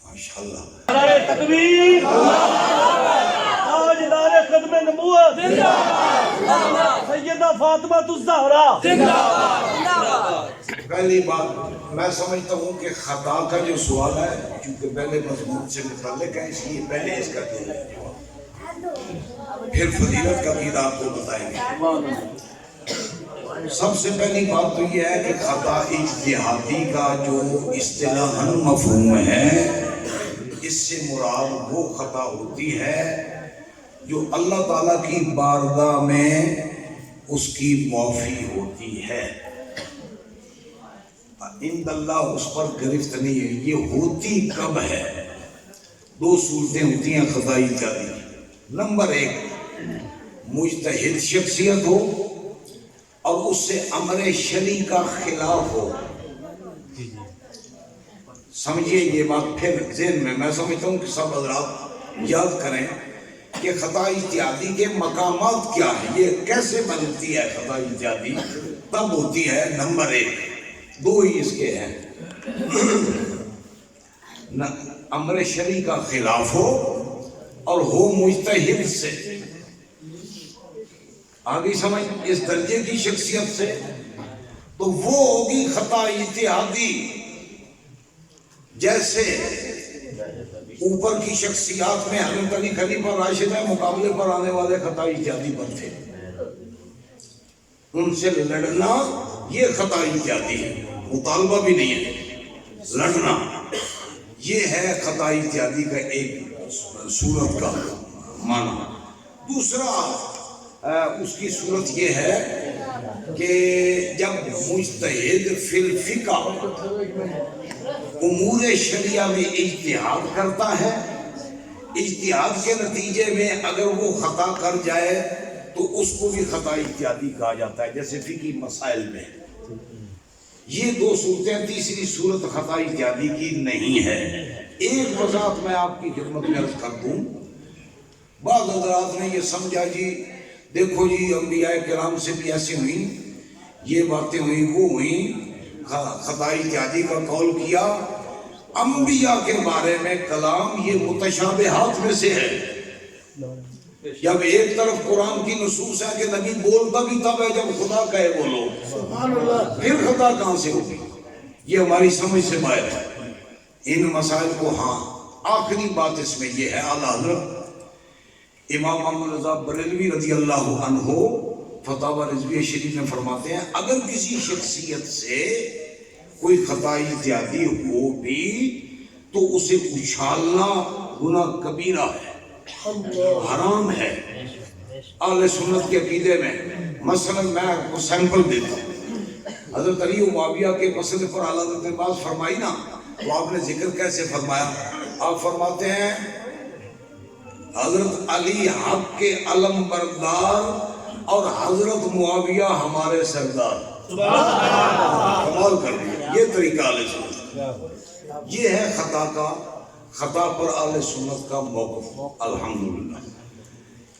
ماشاءاللہ، نعرہ تکبیر، تاجدار ختم نبوت سیدہ فاطمہ الزہرا۔ پہلی بات میں سمجھتا ہوں کہ خطا کا جو سوال ہے چونکہ پہلے مضمون سے متعلق ہے، اس لیے پہلے اس کا دیا جائے گا، پھر فضیلت کا عقیدہ آپ کو بتائیں گے۔ سب سے پہلی بات تو یہ ہے کہ خطا اجتہادی کا جو اصطلاحاً مفہوم ہے، اس سے مراد وہ خطا ہوتی ہے جو اللہ تعالیٰ کی بارگاہ میں اس کی معافی ہوتی ہے، عند اللہ اس پر گرفت نہیں ہے۔ یہ ہوتی کب ہے؟ 2 صورتیں ہوتی ہیں خطا اجتہادی کی۔ نمبر 1، مجتہد شخصیت ہو اور اس سے امر شرعی کا خلاف ہو۔ سمجھیے یہ بات پھر ذہن میں سمجھتا ہوں کہ سب حضرات یاد کریں کہ خطا اجتہادی کے مقامات کیا ہیں، یہ کیسے بنتی ہے۔ خطا اجتہادی تب ہوتی ہے، نمبر 1 2 ہی اس کے ہیں۔ نہ امر شرعی کا خلاف ہو اور ہو مجتہد سے، آگے سمجھ، اس درجے کی شخصیت سے، تو وہ ہوگی خطا اجتہادی۔ جیسے اوپر کی شخصیات میں حضرت علی خلیفہ راشد ہے، مقابلے پر آنے والے خطا اجتہادی پر تھے، ان سے لڑنا یہ خطا اجتہادی ہے، مطالبہ بھی نہیں ہے، لڑنا یہ ہے خطا اجتہادی کا ایک صورت کا معنی۔ دوسرا اس کی صورت یہ ہے کہ جب مجتہد فی الفقہ امور شریعہ میں اجتہاد کرتا ہے، اجتہاد کے نتیجے میں اگر وہ خطا کر جائے تو اس کو بھی خطا اجتہادی کہا جاتا ہے، جیسے فقہی مسائل میں۔ یہ دو صورتیں، تیسری صورت خطا اجتہادی کی نہیں ہے۔ ایک وضاحت میں آپ کی خدمت میں عرض کر دوں، بعض حضرات نے یہ سمجھا جی دیکھو جی انبیاء کرام سے بھی ایسے ہوئی، یہ باتیں ہوئی، وہ ہوئی، خطا اجتہادی کا قول کیا۔ انبیاء کے بارے میں کلام یہ متشابہات میں سے ہے۔ جب ایک طرف قرآن کی نصوص ہے کہ نبی بولتا بھی تب ہے جب خدا کہے بولو، پھر خطا کہاں سے ہوگی؟ یہ ہماری سمجھ سے باہر ہے ان مسائل کو۔ ہاں آخری بات اس میں یہ ہے، اعلیٰ حضرت امام محمد رضا بریلوی رضی اللہ عنہ فتاوی رضویہ شریف میں فرماتے ہیں اگر کسی شخصیت سے کوئی خطا اجتہادی ہو بھی تو اسے اچھالنا گناہ کبیرہ ہے، حرام ہے اہل سنت کے عقیدے میں۔ مثلا میں آپ کو سیمپل دیتا ہوں، حضرت علی و معاویہ کے مسئلے پر اعلیٰ حضرت نے بات فرمائی نا، تو آپ نے ذکر کیسے فرمایا؟ آپ فرماتے ہیں حضرت علی حق کے علم بردار اور حضرت معاویہ ہمارے سردار۔ کمال کر دیا، یہ طریقہ اہل سنت، یہ ہے خطا کا، خطا پر اہل سنت کا موقف الحمدللہ۔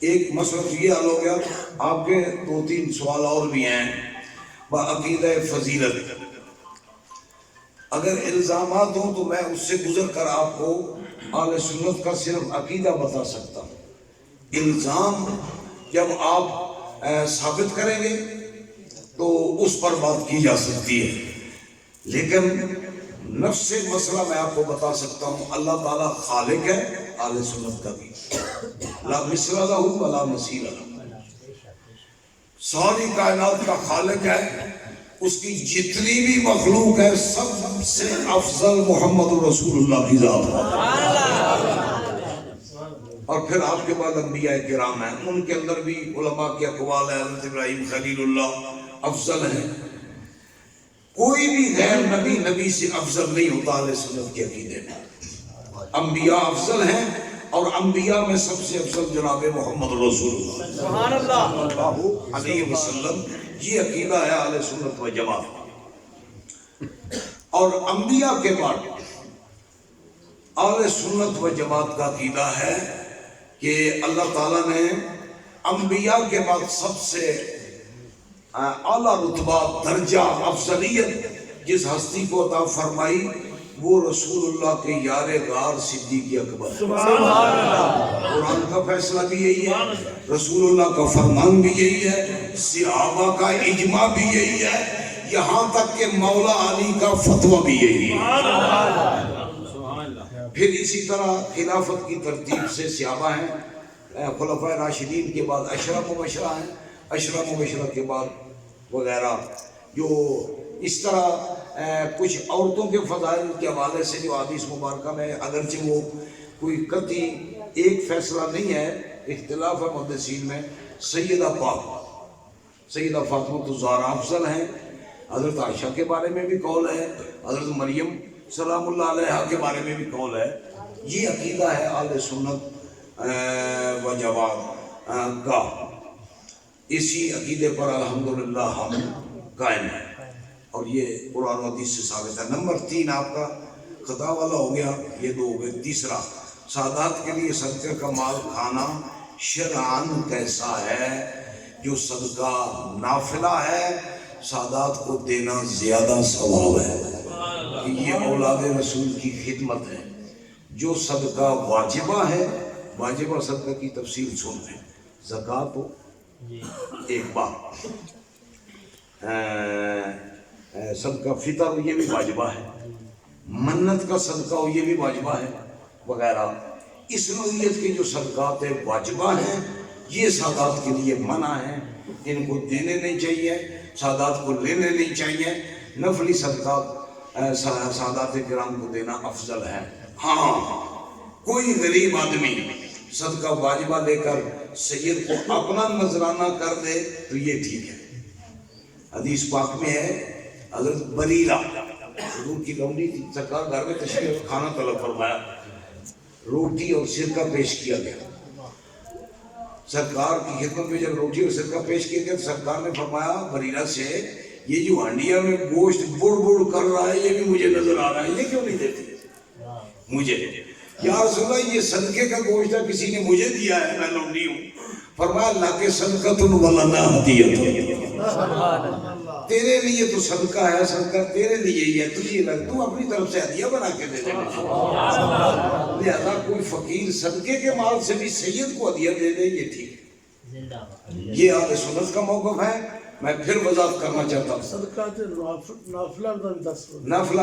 ایک مسئلہ تو یہ حل ہو گیا۔ آپ کے دو تین سوال اور بھی ہیں بعقیدہ فضیلت۔ اگر الزامات ہوں تو میں اس سے گزر کر آپ کو اہل سنت کا صرف عقیدہ بتا سکتا ہوں۔ الزام جب آپ ثابت کریں گے تو اس پر بات کی جا سکتی ہے، لیکن نفس مسئلہ میں آپ کو بتا سکتا ہوں۔ اللہ تعالیٰ خالق ہے اہل سنت کا بھی، لا مثل لہ ولا مثیل لہ، ساری کائنات کا خالق ہے، اس کی جتنی بھی مخلوق ہے سب سے افضل محمد رسول اللہ کی ذات ہے۔ اور پھر آپ کے بعد انبیاء کرام ہیں، ان کے اندر بھی علماء کے اقوال ہیں، حضرت ابراہیم خلیل اللہ افضل ہیں۔ کوئی بھی غیر نبی نبی سے افضل نہیں ہوتا اہل سنت کے عقیدے میں۔ انبیاء افضل ہیں اور انبیاء میں سب سے افضل جناب محمد رسول اللہ صلی اللہ علیہ وسلم۔ یہ عقیدہ ہے اہل سنت و جماعت۔ اور انبیاء کے بعد اہل سنت و جماعت کا عقیدہ ہے کہ اللہ تعالیٰ نے انبیاء کے بعد سب سے اعلیٰ رتبہ، درجہ، افضلیت جس ہستی کو عطا فرمائی وہ رسول اللہ کے یار غار صدیق اکبر۔ قرآن کا فیصلہ بھی یہی ہے، رسول اللہ کا فرمان بھی یہی ہے، صحابہ کا اجماع بھی یہی ہے، یہاں تک کہ مولا علی کا فتویٰ بھی یہی ہے۔ پھر اسی طرح خلافت کی ترتیب سے صحابہ ہیں، خلفائے راشدین کے بعد عشرہ مبشرہ ہیں، عشرہ مبشرہ کے بعد وغیرہ، جو اس طرح کچھ عورتوں کے فضائل کے حوالے سے جو حدیث مبارکہ میں اگرچہ وہ کوئی قطعی ایک فیصلہ نہیں ہے، اختلاف ہے محدثین میں، سیدہ پاک سیدہ فاطمہ الزہرا افضل ہیں، حضرت عائشہ کے بارے میں بھی قول ہے، حضرت مریم سلام اللہ علیہ کے بارے میں بھی قول ہے۔ یہ عقیدہ ہے اہل سنت و جماعت کا، اسی عقیدے پر الحمدللہ ہم قائم ہیں اور یہ قرآن و حدیث سے ثابت ہے۔ نمبر 3 آپ کا خطا والا ہو گیا، یہ 2 ہو گئے۔ تیسرا، سادات کے لیے صدقہ کا مال کھانا شرعاً کیسا ہے؟ جو صدقہ نافلہ ہے سادات کو دینا زیادہ ثواب ہے۔ کہ یہ اولاد رسول کی خدمت ہے. جو صدقہ واجبہ ہے، واجبہ صدقہ کی تفصیل سن لیں. زکوٰۃ ہو ایک بات، صدقہ فطر ہو یہ بھی واجبہ ہے، منت کا صدقہ ہو یہ بھی واجبہ ہے وغیرہ. اس نوعیت کے جو صدقات واجبہ ہیں یہ سادات کے لیے منع ہیں، ان کو دینے نہیں چاہیے، سادات کو لینے نہیں چاہیے. نفلی صدقات سادات کرام کو دینا افضل ہے. ہاں کوئی غریب آدمی صدقہ واجبہ لے کر سید کو اپنا نذرانہ کر دے تو یہ ٹھیک ہے. حدیث پاک میں ہے حضرت بریرہ حضور کی لونڈی تھی، سرکار گھر میں تشریف کھانا طلب فرمایا، روٹی اور سرکہ پیش کیا گیا. سرکار کی خدمت میں جب روٹی اور سرکہ پیش کیا گیا تو سرکار نے فرمایا بریرہ سے، یہ جو ہانڈیا میں گوشت بڑ بڑ کر رہا ہے یہ بھی مجھے نظر آ رہا ہے، یہ کیوں نہیں دیتے مجھے؟ یا رسول اللہ یہ صدقے کا گوشت ہے، کسی نے مجھے دیا ہے، میں لونڈی ہوں. فرمایا اللہ کے صدقۃ ولنا ہدیۃ، تیرے لیے تو صدقہ ہے، صدقہ تیرے لیے ہی ہے، تجھے لگ تو اپنی طرف سے ہدیہ بنا کے دے دے. لہذا کوئی فقیر صدقے کے مال سے بھی سید کو ہدیہ دے دے یہ ٹھیک ہے. یہ اہل سنت کا موقف ہے. میں پھر وضاحت کرنا چاہتا ہوں صدقہ تے نافلہ دا بھی دس نافلہ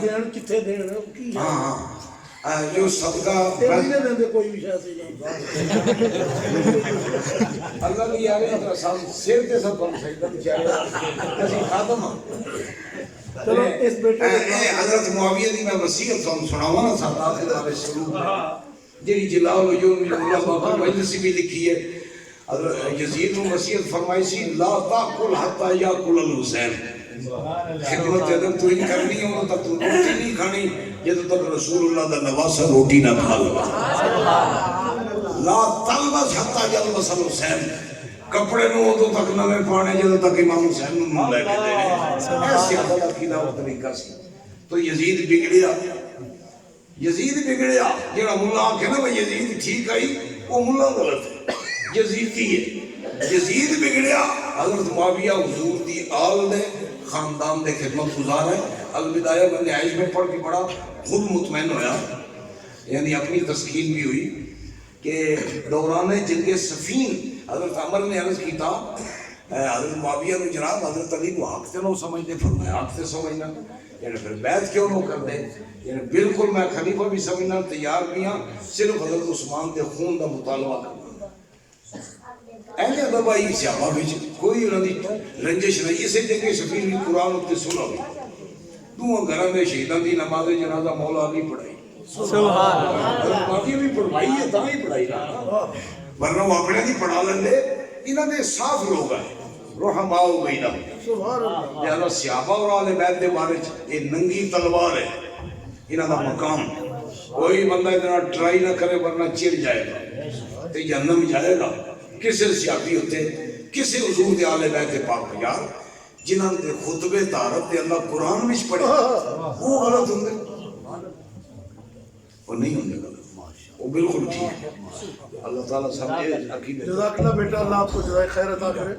دین کتھے دین کی ہاں جو صدقہ نہیں دیندے کوئی بھی شے سے اللہ کی یار ہے سب سیر تے سب کم سجدہ بیچارے کسی خاتم چلو اس بیٹے حضرت معاویہ دی میں وصیت سناواں نا سادات کے بارے شروع جڑی جلال جو اللہ باقی مجلس بھی لکھی ہے. حضرت یزید نے وصیت فرمائی سی لا تاکل حتی یاکل الحسین، خدمت جب تو ہی کرنی ہو تب تو روٹی نہیں کھانی جب تک رسول اللہ دا نواسا روٹی نہ کھا لو. لا تلبس حتی یلبس الحسین، کپڑے نو ادو تک نویں پانے جدو تک امام حسین نو لے کے دے. ایسی عدل عقیدہ و طریقہ سی. تو یزید بگڑیا، یزید بگڑیا. جڑا ملا آکھے نا بھئی یزید ٹھیک آئی وہ ملا غلط ہے، یزیدی ہے. یزید بگڑیا. حضرت معاویہ حضور دی آل دے خاندان دے خدمت گزار ہے. البدایہ میں نہائش میں پڑھ کے بڑا خود مطمئن ہویا، یعنی اپنی تسکین بھی ہوئی کہ دوران جنگ صفین حضرت عمر نے عرض کی تھا حضرت معاویہ نے جناب حضرت علی کو حق سے نہ سمجھتے، فرمایا حق سے سمجھنا یعنی پھر بیعت کیوں نہ کر دے، یعنی بالکل میں خلیفہ بھی سمجھنا تیار بھی ہاں، صرف حضرت عثمان دے خون دا مطالبہ کرنا. اہل دبائی صحابہ بچ کوئی انہوں دی رنجش نہیں. اسے جنگ صفین بھی قرآن اتنے سنا ہوئی، دو گھر میں شہیدان دی نماز جنازہ مولا علی پڑھائی، حضرت معاویہ بھی پڑھوائی ہے تاں ہی پڑھائی نا، ورنہ وہ اپنے دی پڑھا لیں. انہوں نے صاف لوگ ہیں رحماء بینہم. لہذا صحابہ اور آل بیت دے بارے یہ ننگی تلوار ہے انہوں دا مقام. کوئی بندہ اتنا ٹرائی نہ کرے ورنہ چر جائے گا تے جہنم جائے گا. کسے سیاپی ہوتے کسے حضور دے آل بیت پاک یار جنہاں دے خطبے طارت دے اللہ قرآن وچ پڑھے وہ غلط ہوندے، وہ نہیں ہوندے غلط، وہ بالکل ٹھیک ہے. اللہ تعالیٰ سمجھے عقیدے. جزاک اللہ بیٹا، اللہ آپ کو جزائے خیر عطا کرے.